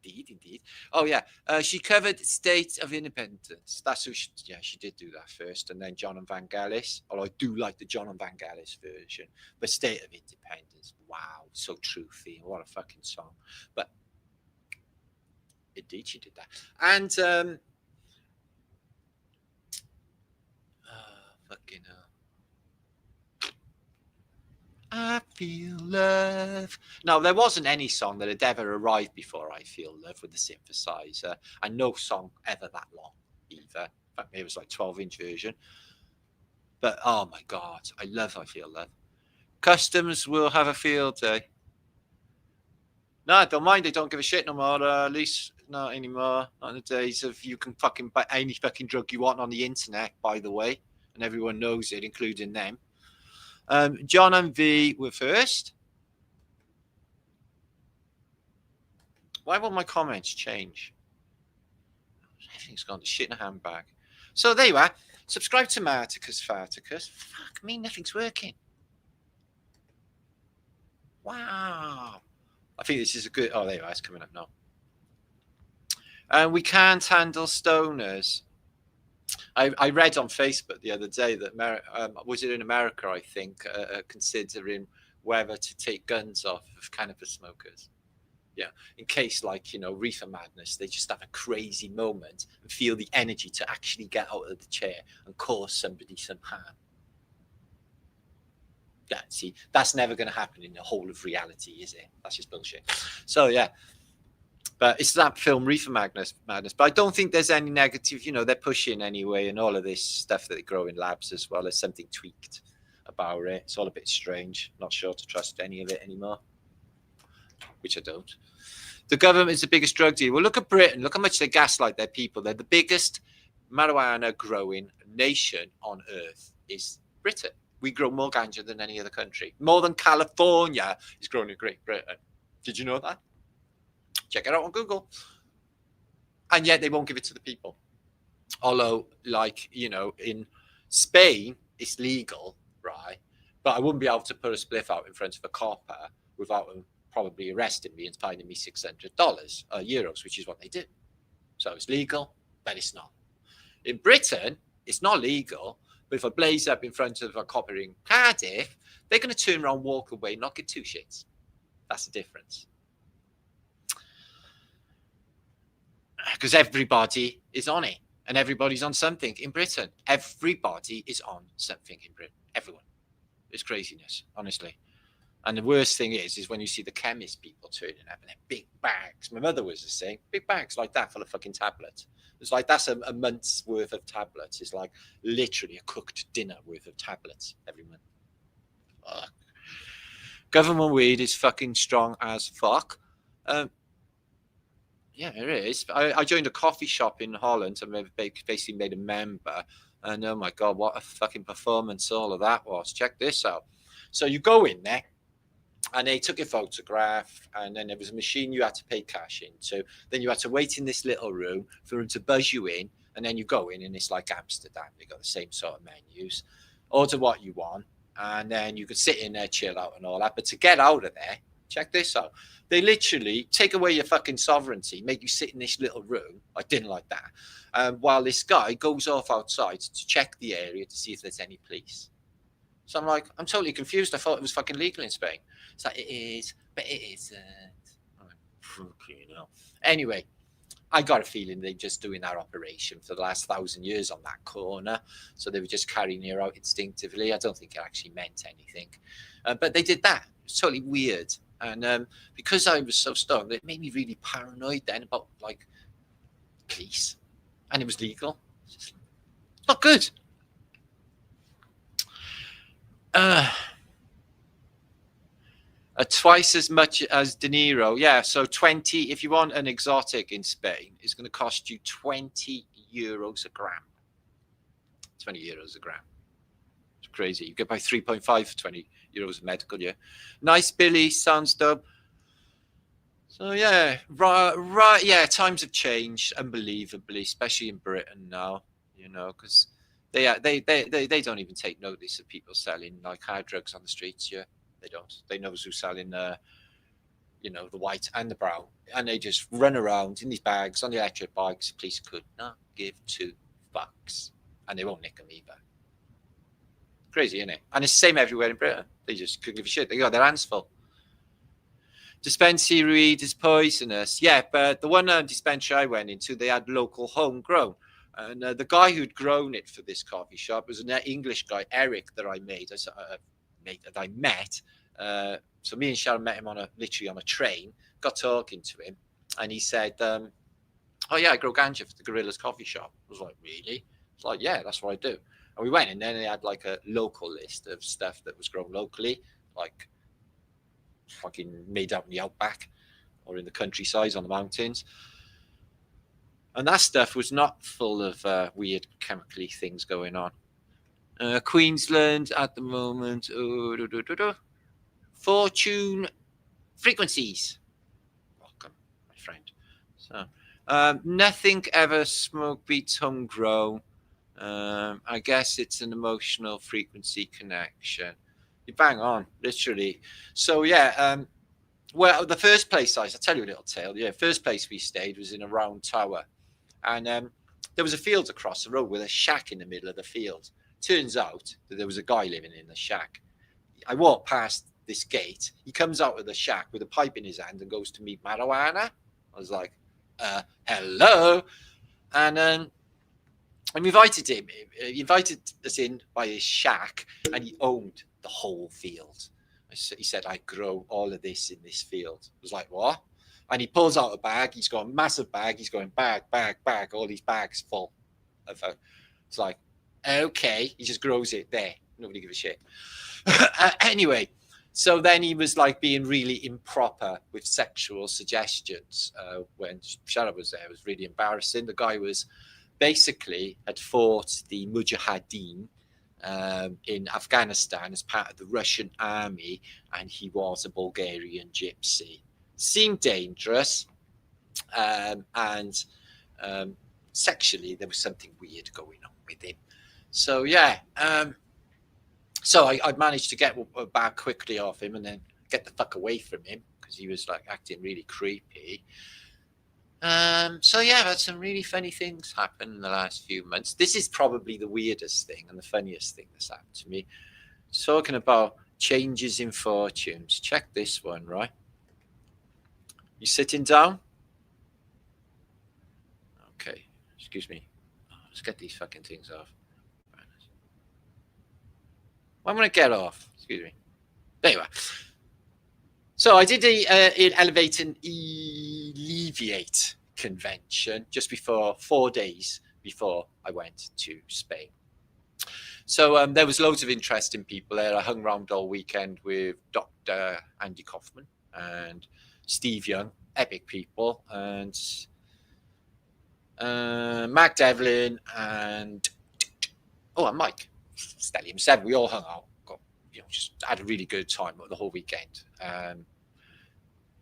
Indeed. Oh yeah, she covered State of Independence. That's who. She did do that first, and then John and Vangelis. Although I do like the John and Vangelis version, but State of Independence. Wow, so truthy. What a fucking song. But indeed, she did that. And fucking hell. I feel love. No, there wasn't any song that had ever arrived before I Feel Love with the synthesizer, and no song ever that long either. In fact, it was like 12-inch version. But oh my God, I love I Feel Love. Customs will have a field day. No, I don't mind. They don't give a shit no more. At least not anymore. Not in the days of you can fucking buy any fucking drug you want on the internet, by the way, and everyone knows it, including them. John and V were first. Why won't my comments change? Everything's gone to shit in a handbag. So there you are. Subscribe to Marticus. Fuck me, nothing's working. Wow. I think this is a good. Oh, there you are. It's coming up now. And we can't handle stoners. I read on Facebook the other day that was it in America, I think, considering whether to take guns off of cannabis smokers. Yeah, in case, like, reefer madness, they just have a crazy moment and feel the energy to actually get out of the chair and cause somebody some harm. Yeah, see, that's never going to happen in the whole of reality, is it? That's just bullshit. So, yeah. But it's that film, Reefer Madness. But I don't think there's any negative. They're pushing anyway, and all of this stuff that they grow in labs as well. There's something tweaked about it. It's all a bit strange. Not sure to trust any of it anymore, which I don't. The government is the biggest drug dealer. Well, look at Britain. Look how much they gaslight their people. They're the biggest marijuana growing nation on earth is Britain. We grow more ganja than any other country. More than California is grown in Great Britain. Did you know that? Check it out on Google. And yet they won't give it to the people. Although, like, in Spain, it's legal, right? But I wouldn't be able to put a spliff out in front of a copper without them probably arresting me and finding me $600, euros, which is what they do. So it's legal, but it's not. In Britain, it's not legal, but if I blaze up in front of a copper in Cardiff, they're going to turn around, walk away, not give two shits. That's the difference. Because everybody is on it, and everybody's on something in Britain. Everybody is on something in Britain. Everyone. It's craziness, honestly. And the worst thing is when you see the chemist people turning up in their big bags. My mother was the same. Big bags like that full of fucking tablets. It's like that's a month's worth of tablets. It's like literally a cooked dinner worth of tablets every month. Fuck. Government weed is fucking strong as fuck. Yeah, it is. I joined a coffee shop in Holland and basically made a member. And oh my God, what a fucking performance all of that was. Check this out. So you go in there and they took a photograph, and then there was a machine you had to pay cash into. Then you had to wait in this little room for them to buzz you in. And then you go in and it's like Amsterdam. They got the same sort of menus. Order what you want. And then you could sit in there, chill out and all that. But to get out of there, Check this out. They literally take away your fucking sovereignty, make you sit in this little room. I didn't like that. While this guy goes off outside to check the area to see if there's any police. So I'm like, I'm totally confused. I thought it was fucking legal in Spain. It's like, it is, but it isn't. Anyway, I got a feeling they're just doing that operation for the last 1,000 years on that corner. So they were just carrying her out instinctively. I don't think it actually meant anything. But they did that. It's totally weird. And because I was so stoned, it made me really paranoid then about like police. And it was legal. It's not good. Twice as much as De Niro. Yeah, so 20, if you want an exotic in Spain, it's going to cost you 20 euros a gram. 20 euros a gram. It's crazy. You get by 3.5 for 20 euros a medical, yeah. Nice Billy, sounds dope. So yeah, right, yeah, times have changed unbelievably, especially in Britain now, you know, because they don't even take notice of people selling like hard drugs on the streets, yeah. They don't. They know who's selling, you know, the white and the brown, and they just run around in these bags on the electric bikes. Police could not give 2 fucks, and they won't nick them either. Crazy, isn't it? And it's the same everywhere in Britain. They just couldn't give a shit. They got their hands full. Dispensary weed is poisonous. Yeah, but the one dispensary I went into, they had local homegrown. And the guy who'd grown it for this coffee shop was an English guy, Eric, that I met. So me and Sharon met him literally on a train, got talking to him, and he said, oh yeah, I grow ganja for the Gorilla's coffee shop. I was like, really? It's like, yeah, that's what I do. And we went, and then they had like a local list of stuff that was grown locally, like fucking made out in the outback or in the countryside on the mountains. And that stuff was not full of weird chemically things going on. Queensland at the moment. Fortune frequencies. Welcome, my friend. So, nothing ever smoke beats homegrown. I guess it's an emotional frequency connection. You bang on, literally. So yeah. Well, the first place I'll tell you a little tale. Yeah, first place we stayed was in a round tower, and there was a field across the road with a shack in the middle of the field. Turns out that there was a guy living in the shack. I walked past this gate. He comes out of the shack with a pipe in his hand and goes to meet marijuana. I was like, hello. And I invited him. He invited us in by his shack, and he owned the whole field. He said, I grow all of this in this field. I was like, what? And he pulls out a bag. He's got a massive bag. He's going bag, all these bags full of it's like, okay, he just grows it there. Nobody gives a shit. Anyway, so then he was like being really improper with sexual suggestions when Sharon was there. It was really embarrassing. The guy was basically had fought the Mujahideen in Afghanistan as part of the Russian army, and he was a Bulgarian gypsy. Seemed dangerous, and sexually there was something weird going on with him. So yeah, so I managed to get a bag quickly off him and then get the fuck away from him because he was like acting really creepy. So yeah, I've had some really funny things happen in the last few months. This is probably the weirdest thing and the funniest thing that's happened to me. Talking about changes in fortunes. Check this one, right? You sitting down? Okay, excuse me. Let's get these fucking things off. I'm going to get off. Excuse me. There you are. So I did an Elevate and Alleviate convention just before 4 days before I went to Spain. So there was loads of interesting people there. I hung around all weekend with Dr. Andy Kaufman and Steve Young, epic people, and Mark Devlin and Mike Stelly himself. We all hung out, just had a really good time the whole weekend.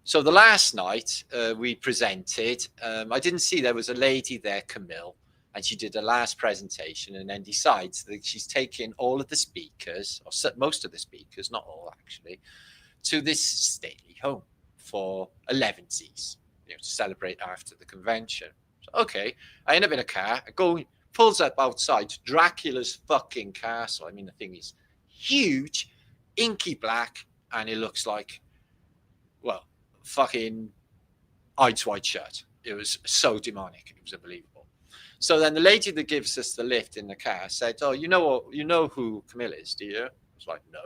So the last night we presented, I didn't see there was a lady there, Camille, and she did a last presentation and then decides that she's taking all of the speakers, or most of the speakers, not all actually, to this stately home for 11sies, to celebrate after the convention. So, okay, I end up in a car, pulls up outside Dracula's fucking castle. I mean, the thing is huge, inky black, and it looks like, well, fucking eyes wide shut. It was so demonic. It was unbelievable. So then the lady that gives us the lift in the car said, "Oh, you know who Camilla is, do you?" I was like, "No."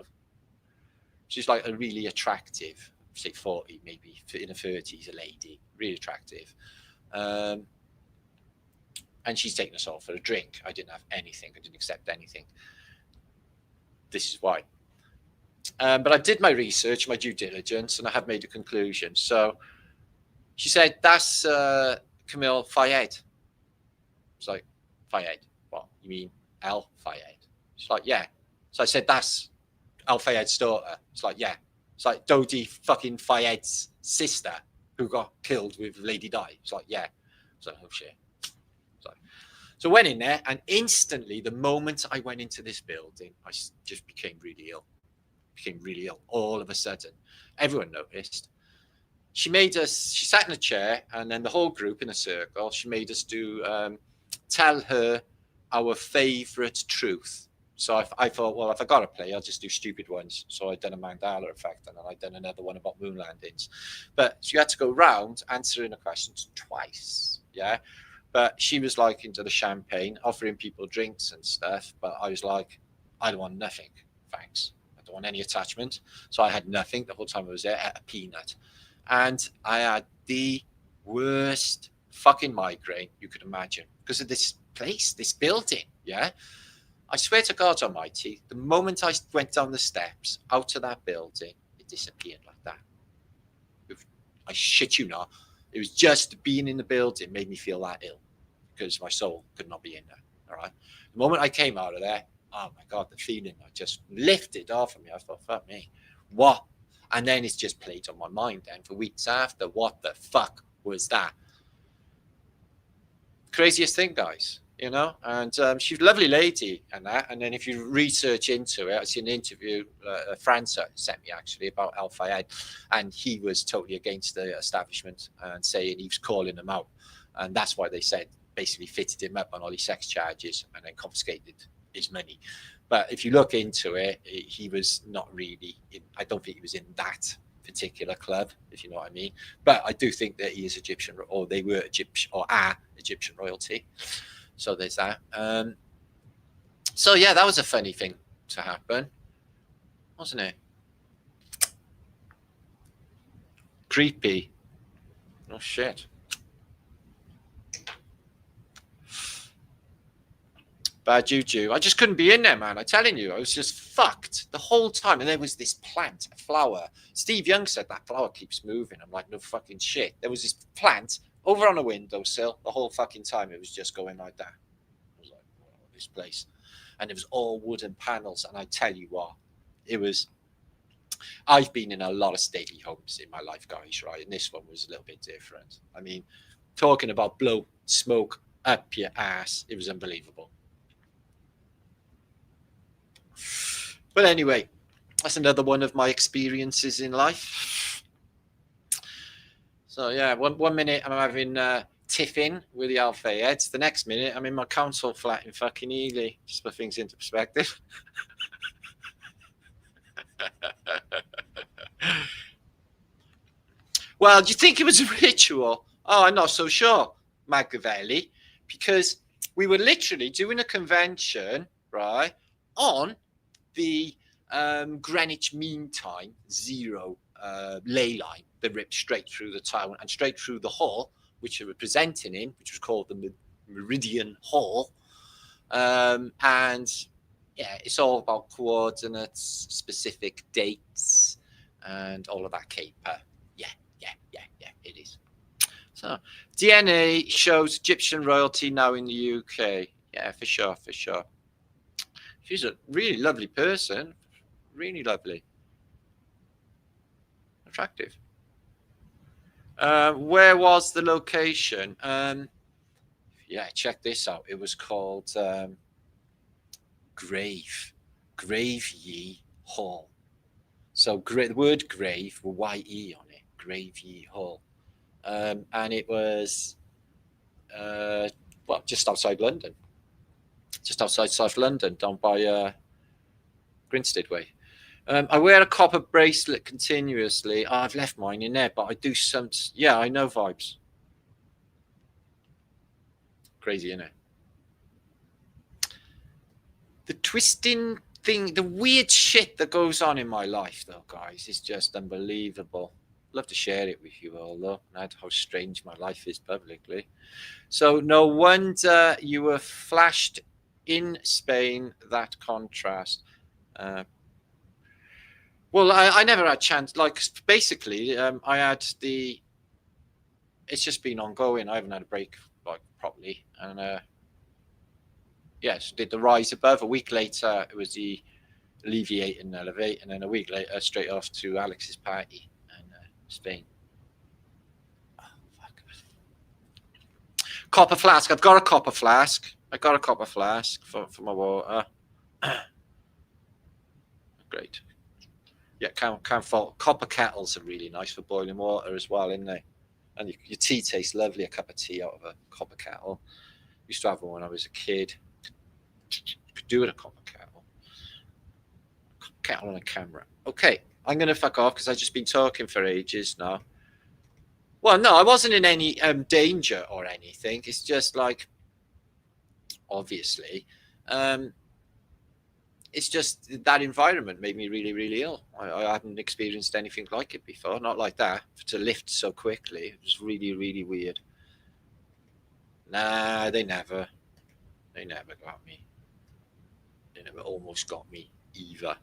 She's like a really attractive, say 40, maybe in her 30s, a lady, really attractive. And she's taking us all for a drink. I didn't have anything. I didn't accept anything. This is why. But I did my research, my due diligence, and I have made a conclusion. So she said, "That's Camille Fayed." It's like, "Fayed? What? You mean Al Fayed?" She's like, "Yeah." So I said, "That's Al Fayed's daughter." It's like, "Yeah." It's like Dodi fucking Fayed's sister who got killed with Lady Di. It's like, "Yeah." It's like, "Oh shit." So I went in there, and instantly, the moment I went into this building, I just became really ill. All of a sudden. Everyone noticed. She sat in a chair, and then the whole group in a circle, she made us tell her our favourite truth. So I thought, well, if I got to play, I'll just do stupid ones. So I'd done a Mandela effect, and then I'd done another one about moon landings. But she had to go round answering the questions twice. Yeah. But she was like into the champagne, offering people drinks and stuff. But I was like, I don't want nothing. Thanks. I don't want any attachment. So I had nothing the whole time I was there, at a peanut. And I had the worst fucking migraine you could imagine because of this place, this building. Yeah. I swear to God Almighty, the moment I went down the steps out of that building, it disappeared like that. I shit you not. It was just being in the building made me feel that ill because my soul could not be in there. All right. The moment I came out of there, oh my God, the feeling I just lifted off of me. I thought, fuck me. What? And then it's just played on my mind. And for weeks after, what the fuck was that? Craziest thing, guys. And she's a lovely lady and that. And then if you research into it, I see an interview France sent me actually about Al Fayed, and he was totally against the establishment and saying he was calling them out. And that's why they said basically fitted him up on all these sex charges and then confiscated his money. But if you look into it, he was not really I don't think he was in that particular club, if you know what I mean. But I do think that he is Egyptian, or they were Egyptian, or are Egyptian royalty. So there's that. So yeah, that was a funny thing to happen, wasn't it? Creepy. Oh shit. Bad juju. I just couldn't be in there, man. I'm telling you, I was just fucked the whole time. And there was this plant, a flower. Steve Young said that flower keeps moving. I'm like, no fucking shit. There was this plant over on a windowsill the whole fucking time. It was just going like that. I was like, oh, this place. And it was all wooden panels. And I tell you what, I've been in a lot of stately homes in my life, guys, right? And this one was a little bit different. I mean, talking about blow smoke up your ass, it was unbelievable. But anyway, that's another one of my experiences in life. So yeah, one minute I'm having tiffin with the Al Fayeds. The next minute I'm in my council flat in fucking Ely. Just put things into perspective. Well, do you think it was a ritual? Oh, I'm not so sure, Machiavelli, because we were literally doing a convention, right, on the Greenwich Mean Time zero ley line that ripped straight through the town and straight through the hall, which we were presenting in, which was called the Meridian Hall. And yeah, it's all about coordinates, specific dates, and all of that caper. Yeah, it is. So, DNA shows Egyptian royalty now in the UK. Yeah, for sure. She's a really lovely person. Really lovely. Attractive. Where was the location? Yeah, check this out. It was called Grave Ye Hall. So the word grave with Y-E on it, Grave Ye Hall. And it was, just outside London. Just outside South London, down by Grinstead Way. I wear a copper bracelet continuously. I've left mine in there, but I do some... Yeah, I know vibes. Crazy, isn't it? The twisting thing, the weird shit that goes on in my life, though, guys, is just unbelievable. Love to share it with you all, though, and how strange my life is publicly. So no wonder you were flashed in Spain, that contrast. Well, I never had a chance. Like, basically, I had the... It's just been ongoing. I haven't had a break, like, properly. And, yes, did the rise above. A week later, it was the alleviate and elevate. And then a week later, straight off to Alex's party in Spain. Oh, fuck. Copper flask. I've got a copper flask. I got a copper flask for my water. Great. Yeah, can't fault. Copper kettles are really nice for boiling water as well, isn't they? And your tea tastes lovely, a cup of tea out of a copper kettle. Used to have one when I was a kid. Could do it a copper kettle. Kettle on a camera. Okay, I'm going to fuck off because I've just been talking for ages now. Well, no, I wasn't in any danger or anything. It's just like, obviously, it's just that environment made me really, really ill. I hadn't experienced anything like it before. Not like that. To lift so quickly. It was really, really weird. Nah, they never got me. They never almost got me either.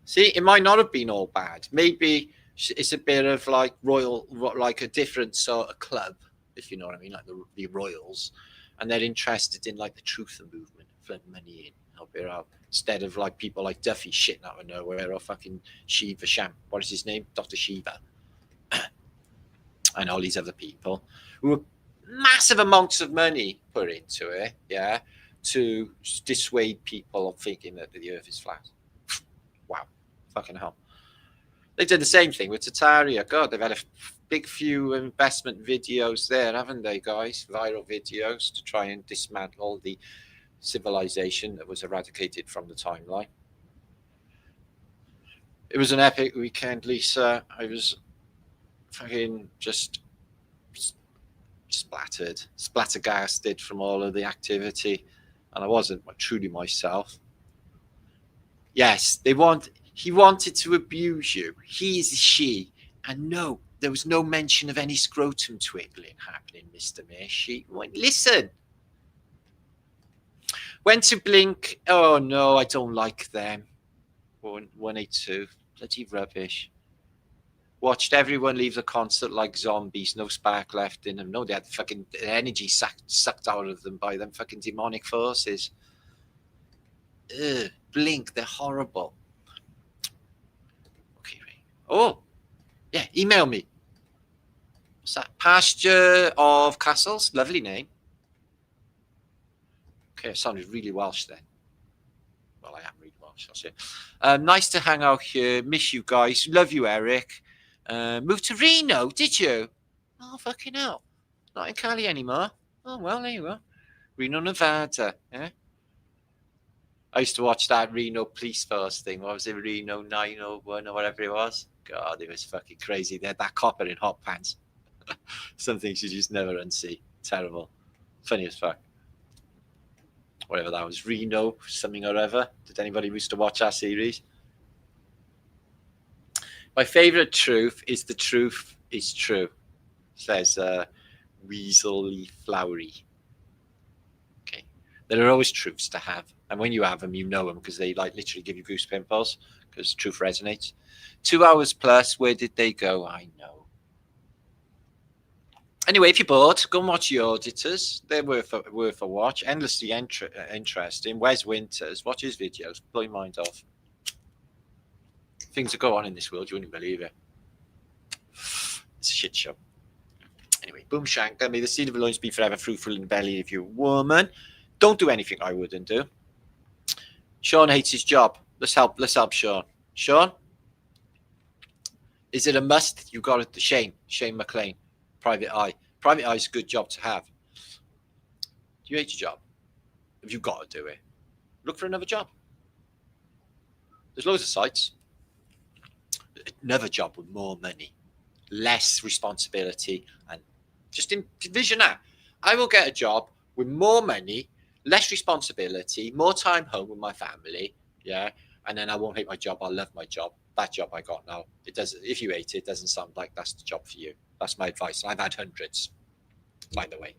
See, it might not have been all bad. Maybe it's a bit of like like a different sort of club, if you know what I mean, like the Royals. And they're interested in like the truth and movement, flood money in. Help it out instead of like people like Duffy shitting out of nowhere or fucking Shiva Sham. What is his name? Dr. Shiva. And all these other people who were massive amounts of money put into it, yeah, to dissuade people of thinking that the earth is flat. Wow, fucking hell. They did the same thing with Tataria. God, they've had a big few investment videos there, haven't they, guys? Viral videos to try and dismantle the civilization that was eradicated from the timeline. It was an epic weekend, Lisa. I was fucking just splattergasted from all of the activity, and I wasn't truly myself. Yes, he wanted to abuse you. She, and no, there was no mention of any scrotum twiddling happening, Mr. Mayshe. Listen. Went to Blink. Oh, no, I don't like them. 182. Bloody rubbish. Watched everyone leave the concert like zombies. No spark left in them. No, they had fucking energy sucked out of them by them fucking demonic forces. Ugh, Blink, they're horrible. Okay, right. Oh, yeah, email me. What's that? Pasture of Castles. Lovely name. Okay, I sounded really Welsh then. Well, I am really Welsh, I'll say. Nice to hang out here. Miss you guys. Love you, Eric. Moved to Reno, did you? Oh, fucking hell. Not in Cali anymore. Oh, well, there you are. Reno, Nevada. Yeah. I used to watch that Reno Police Force thing. What was it? Reno 901 or whatever it was. God, it was fucking crazy. They had that copper in hot pants. Some things you just never unsee. Terrible. Funny as fuck. Whatever that was, Reno something or other. Did anybody used to watch that series? My favourite truth is the truth is true, says Weaselly Flowery. Okay, there are always truths to have, and when you have them, you know them because they like literally give you goose pimples because truth resonates. 2 hours plus. Where did they go? I know. Anyway, if you're bored, go and watch the Auditors. They're worth a watch. Endlessly interesting. Wes Winters, watch his videos. Blow your mind off. Things that go on in this world, you wouldn't believe it. It's a shit show. Anyway, boom shank. May the seed of loins be forever fruitful in the belly of your woman. Don't do anything I wouldn't do. Sean hates his job. Let's help Sean. Sean, Is it a must? You got it. Shane McLean, Private Eye. Private Eye is a good job to have. Do you hate your job? Have you got to do it? Look for another job. There's loads of sites. Another job with more money, less responsibility, and just envision that. I will get a job with more money, less responsibility, more time home with my family, yeah, and then I won't hate my job. I'll love my job. That job I got now, it does. If you hate it, it doesn't sound like that's the job for you. That's my advice. I've had hundreds, by the way.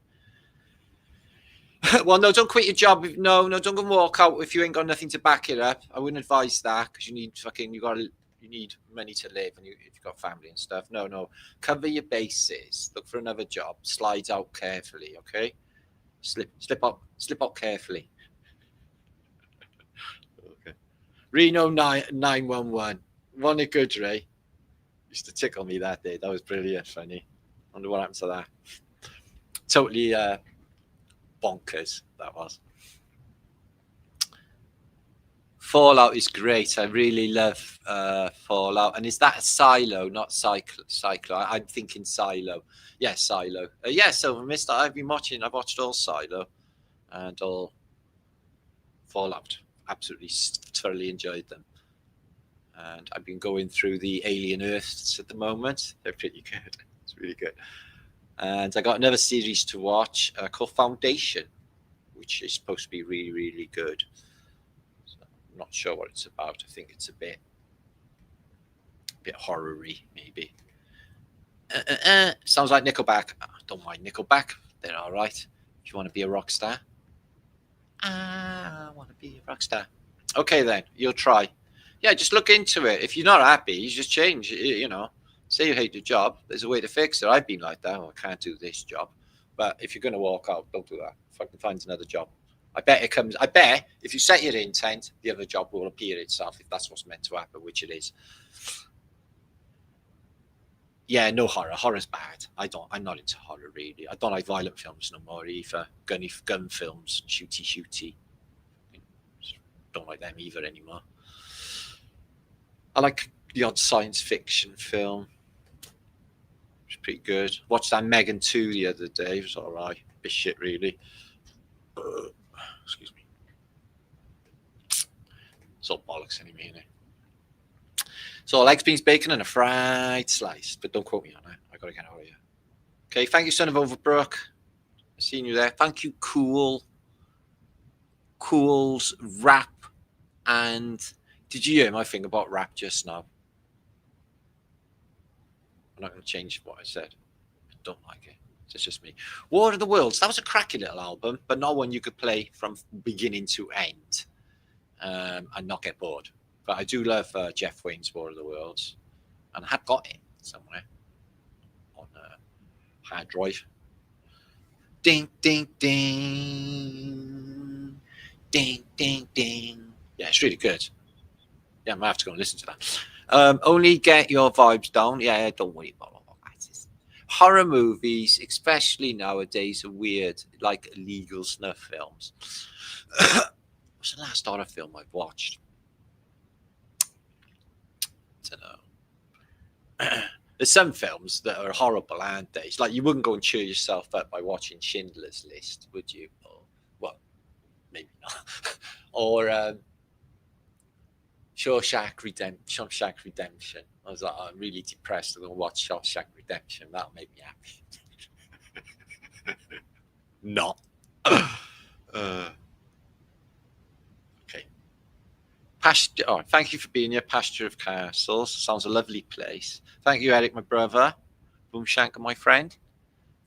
Well, no, don't quit your job. No, don't go and walk out if you ain't got nothing to back it up. I wouldn't advise that because you need you need money to live, and if you've got family and stuff. No, cover your bases. Look for another job. Slide out carefully, okay? Slip up carefully. Okay. Reno 911. Wasn't it good, Ray? Used to tickle me that day. That was brilliant, funny. Wonder what happened to that. Totally bonkers, that was. Fallout is great. I really love Fallout. And is that a Silo, not Cyclo? I'm thinking Silo. Yeah, Silo. Yeah, Silver Mist. I've watched all Silo and all Fallout. Absolutely thoroughly enjoyed them. And I've been going through the Alien Earths at the moment. They're pretty good. It's really good. And I got another series to watch called Foundation, which is supposed to be really, really good. So I'm not sure what it's about. I think it's a bit horror-y, maybe. Sounds like Nickelback. I don't mind Nickelback. They're all right. If you want to be a rock star. I want to be a rock star. Okay, then. You'll try. Yeah, just look into it. If you're not happy, you just change. Say you hate your job. There's a way to fix it. I've been like that. I can't do this job. But if you're going to walk out, don't do that. If I can find another job. I bet if you set your intent, the other job will appear itself if that's what's meant to happen, which it is. Yeah, no horror. Horror's bad. I'm not into horror, really. I don't like violent films no more either. Gun films, shooty. Don't like them either anymore. I like the odd science fiction film. It's pretty good. Watched that Megan 2 the other day. It was all right. Bit shit, really. Excuse me. It's all bollocks anyway, isn't it? So legs, beans, bacon, and a fried slice. But don't quote me on that. I got to get out of here. Okay, thank you, son of Overbrook. I've seen you there. Thank you, Cool's Rap. And did you hear my thing about rap just now? I'm not going to change what I said. I don't like it. It's just me. War of the Worlds. That was a cracking little album, but not one you could play from beginning to end and not get bored. But I do love Jeff Wayne's War of the Worlds, and I have got it somewhere on hard drive. Ding, ding, ding. Ding, ding, ding. Yeah, it's really good. Yeah, I might have to go and listen to that. Only get your vibes down. Yeah, don't worry about all that. Horror movies, especially nowadays, are weird, like illegal snuff films. What's the last horror film I've watched? I don't know. There's some films that are horrible, aren't they? It's like you wouldn't go and cheer yourself up by watching Schindler's List, would you? Or, well, maybe not. Or Shawshank Redemption. I was like, I'm really depressed. I'm going to watch Shawshank Redemption. That'll make me happy. Not. Okay. Thank you for being here, Pasture of Castles. Sounds a lovely place. Thank you, Eric, my brother. Boomshanker, my friend.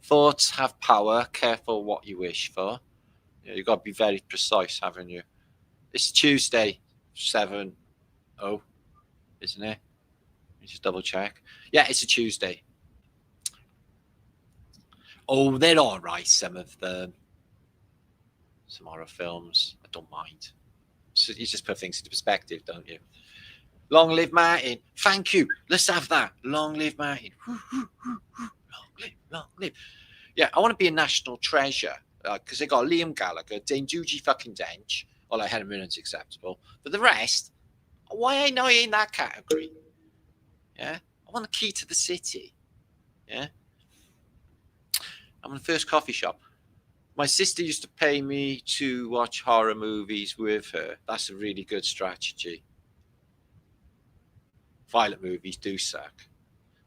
Thoughts have power. Careful what you wish for. You've got to be very precise, haven't you? It's Tuesday, 7-0, isn't it? Let me just double check. Yeah, it's a Tuesday. Oh, they're all right, some of them. Some horror films. I don't mind. So you just put things into perspective, don't you? Long live Martin. Thank you. Let's have that. Long live Martin. Long live. Yeah, I want to be a national treasure because they got Liam Gallagher, Dame Judy fucking Dench. Well, like Helen Mirren's acceptable. But the rest, why ain't I in that category? Yeah. I want the key to the city. Yeah. I'm in the first coffee shop. My sister used to pay me to watch horror movies with her. That's a really good strategy. Violent movies do suck.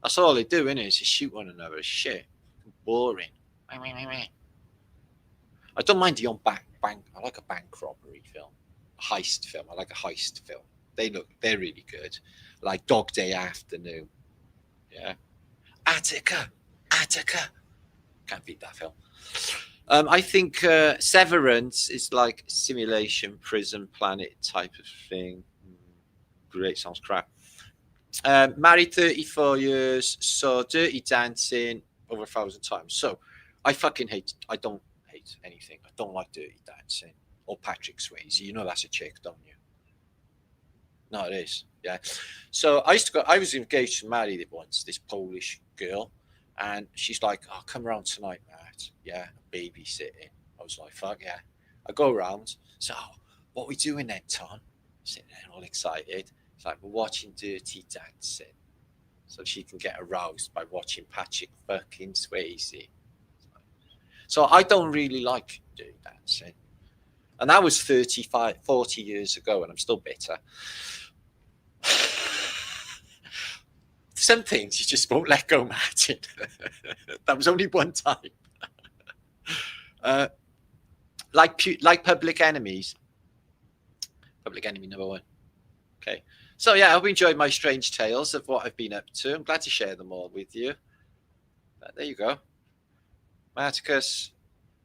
That's all they do, innit? Is just shoot one another. It's shit. Boring. I don't mind the bank. I like a bank robbery film, a heist film. I like a heist film. They're really good. Like Dog Day Afternoon. Yeah. Attica. Can't beat that film. I think Severance is like simulation, prison planet type of thing. Great, sounds crap. Married 34 years, saw Dirty Dancing over 1,000 times. So I don't hate anything. I don't like Dirty Dancing or Patrick Swayze. You know that's a chick, don't you? No, it is. Yeah. So I was engaged and married once, this Polish girl. And she's like, "Oh, come around tonight, Matt. Yeah, babysitting." I was like, "Fuck yeah." I go around. So, what we doing then, Tom? Sitting there all excited. It's like, we're watching Dirty Dancing. So she can get aroused by watching Patrick fucking Swayze. So I don't really like Dirty Dancing. And that was 40 years ago, and I'm still bitter. Some things you just won't let go, Martin. That was only one time. Like Public Enemies. Public Enemy number 1. Okay. So yeah, I hope you enjoyed my strange tales of what I've been up to. I'm glad to share them all with you. There you go. Marticus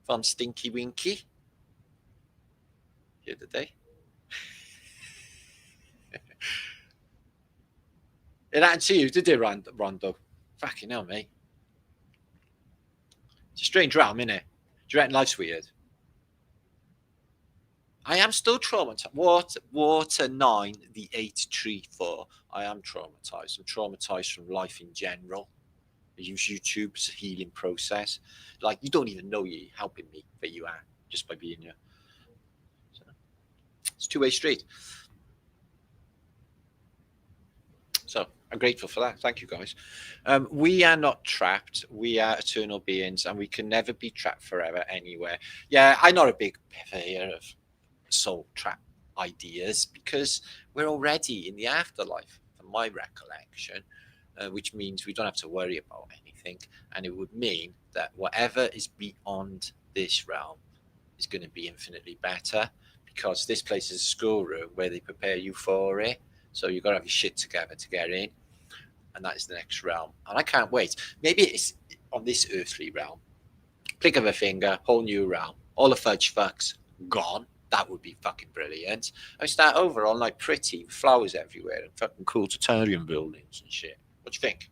from Stinky Winky. The other day. It happened to you, did it, Rondo? Fucking hell, mate. It's a strange realm, innit? Do you reckon life's weird? I am still traumatized. Water 9, the 834. I am traumatized. I'm traumatized from life in general. I use YouTube as a healing process. Like, you don't even know you're helping me, but you are, just by being here. So, it's a two-way street. So I'm grateful for that. Thank you, guys. We are not trapped. We are eternal beings, and we can never be trapped forever anywhere. Yeah, I'm not a big purveyor of soul trap ideas because we're already in the afterlife, from my recollection, which means we don't have to worry about anything. And it would mean that whatever is beyond this realm is going to be infinitely better, because this place is a schoolroom where they prepare you for it. So you've got to have your shit together to get in. And that is the next realm. And I can't wait. Maybe it's on this earthly realm. Click of a finger, whole new realm. All the fudge fucks gone. That would be fucking brilliant. I start over on like pretty flowers everywhere and fucking cool Tatarian buildings and shit. What do you think?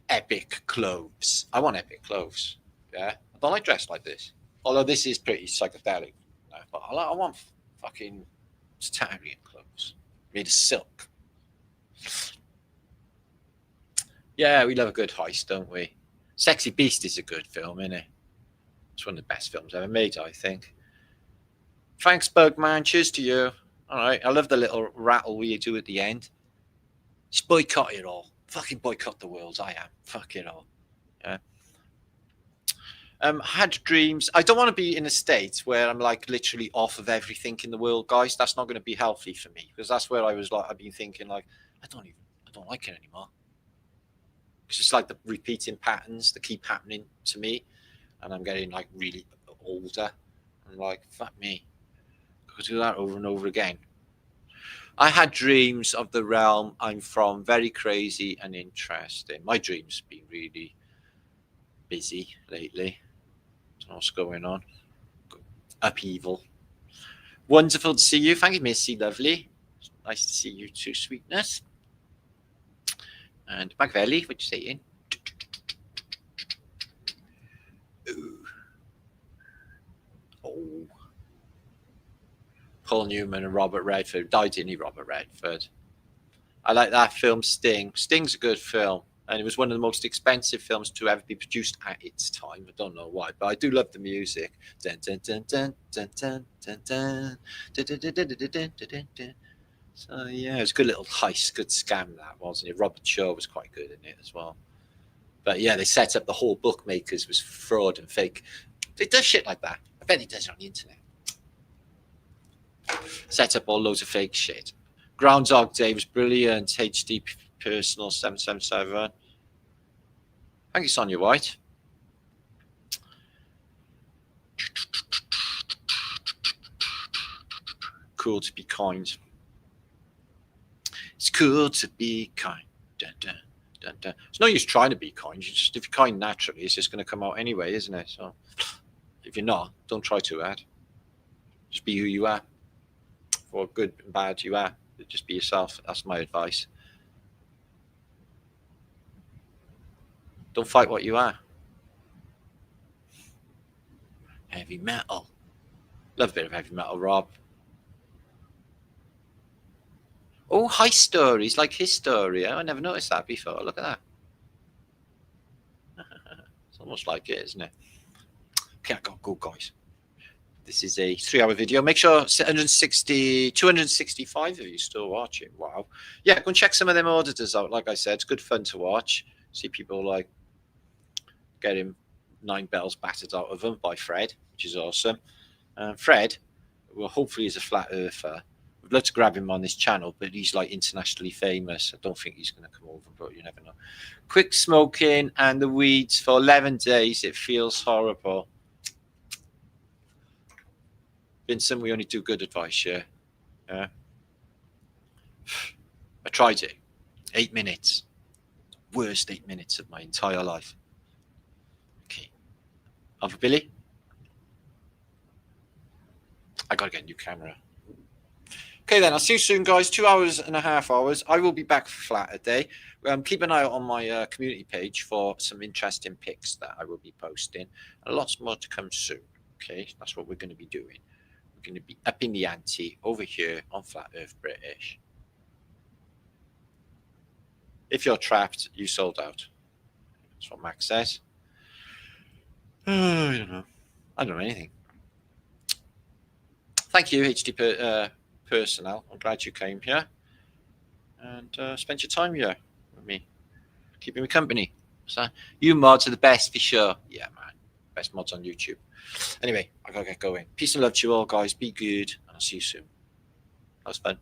Epic clothes. I want epic clothes. Yeah. I don't like dressed like this. Although this is pretty psychedelic. But I want fucking Tatarian clothes. Made of silk. Yeah, we love a good heist, don't we? Sexy Beast is a good film, isn't it? It's one of the best films ever made, I think. Thanks, Bugman. Cheers to you. All right. I love the little rattle we do at the end. Just boycott it all. Fucking boycott the world. I am. Fuck it all. Yeah. Had dreams. I don't want to be in a state where I'm like literally off of everything in the world, guys. That's not going to be healthy for me, because that's where I was like, I've been thinking like, I don't like it anymore. Because it's like the repeating patterns that keep happening to me, and I'm getting like really older. I'm like, fuck me, I could do that over and over again. I had dreams of the realm I'm from, very crazy and interesting. My dreams have been really busy lately. Don't know what's going on. Upheaval. Wonderful to see you. Thank you, Missy. Lovely. Nice to see you too, sweetness. And Magvelli, what you saying? Oh. Paul Newman and Robert Redford. Died, didn't he, Robert Redford? I like that film, Sting. Sting's a good film. And it was one of the most expensive films to ever be produced at its time. I don't know why, but I do love the music. Dun, dun, dun, dun, dun, dun, dun, dun, dun, dun, dun, dun, dun, dun, dun. So yeah, it was a good little heist, good scam that, wasn't it? Robert Shaw was quite good in it as well. But yeah, they set up the whole bookmakers was fraud and fake. They do shit like that. I bet he does it on the internet. Set up all loads of fake shit. Groundhog Day was brilliant. HD Personal 777. Thank you, Sonia White. Cool to be kind. It's cool to be kind. Dun, dun, dun, dun. It's no use trying to be kind. If you're kind naturally, it's just going to come out anyway, isn't it? So if you're not, don't try too hard. Just be who you are. For good and bad, you are. Just be yourself. That's my advice. Don't fight what you are. Heavy metal. Love a bit of heavy metal, Rob. Oh, heist stories like his story. I never noticed that before. Look at that. It's almost like it, isn't it? Okay, I gotta go, guys. This is a 3-hour video. Make sure 265 of you still watching. Wow. Yeah, go and check some of them auditors out. Like I said, it's good fun to watch. See people like getting 9 bells battered out of them by Fred, which is awesome. Fred, well, hopefully he's a flat earther. I'd love to grab him on this channel, but he's like internationally famous. I don't think he's going to come over, but you never know. Quit smoking and the weeds for 11 days. It feels horrible. Vincent, we only do good advice, yeah. I tried it. 8 minutes. Worst 8 minutes of my entire life. Okay. Alpha Billy? I got to get a new camera. Okay, then. I'll see you soon, guys. 2.5 hours. I will be back for flat a day. Keep an eye out on my community page for some interesting pics that I will be posting. And lots more to come soon. Okay, that's what we're going to be doing. We're going to be upping the ante over here on Flat Earth British. If you're trapped, you sold out. That's what Max says. I don't know. I don't know anything. Thank you, HD personnel. I'm glad you came here and spent your time here with me, keeping me company. So you mods are the best for sure. Yeah, man. Best mods on YouTube. Anyway, I gotta get going. Peace and love to you all, guys. Be good, and I'll see you soon. That was fun.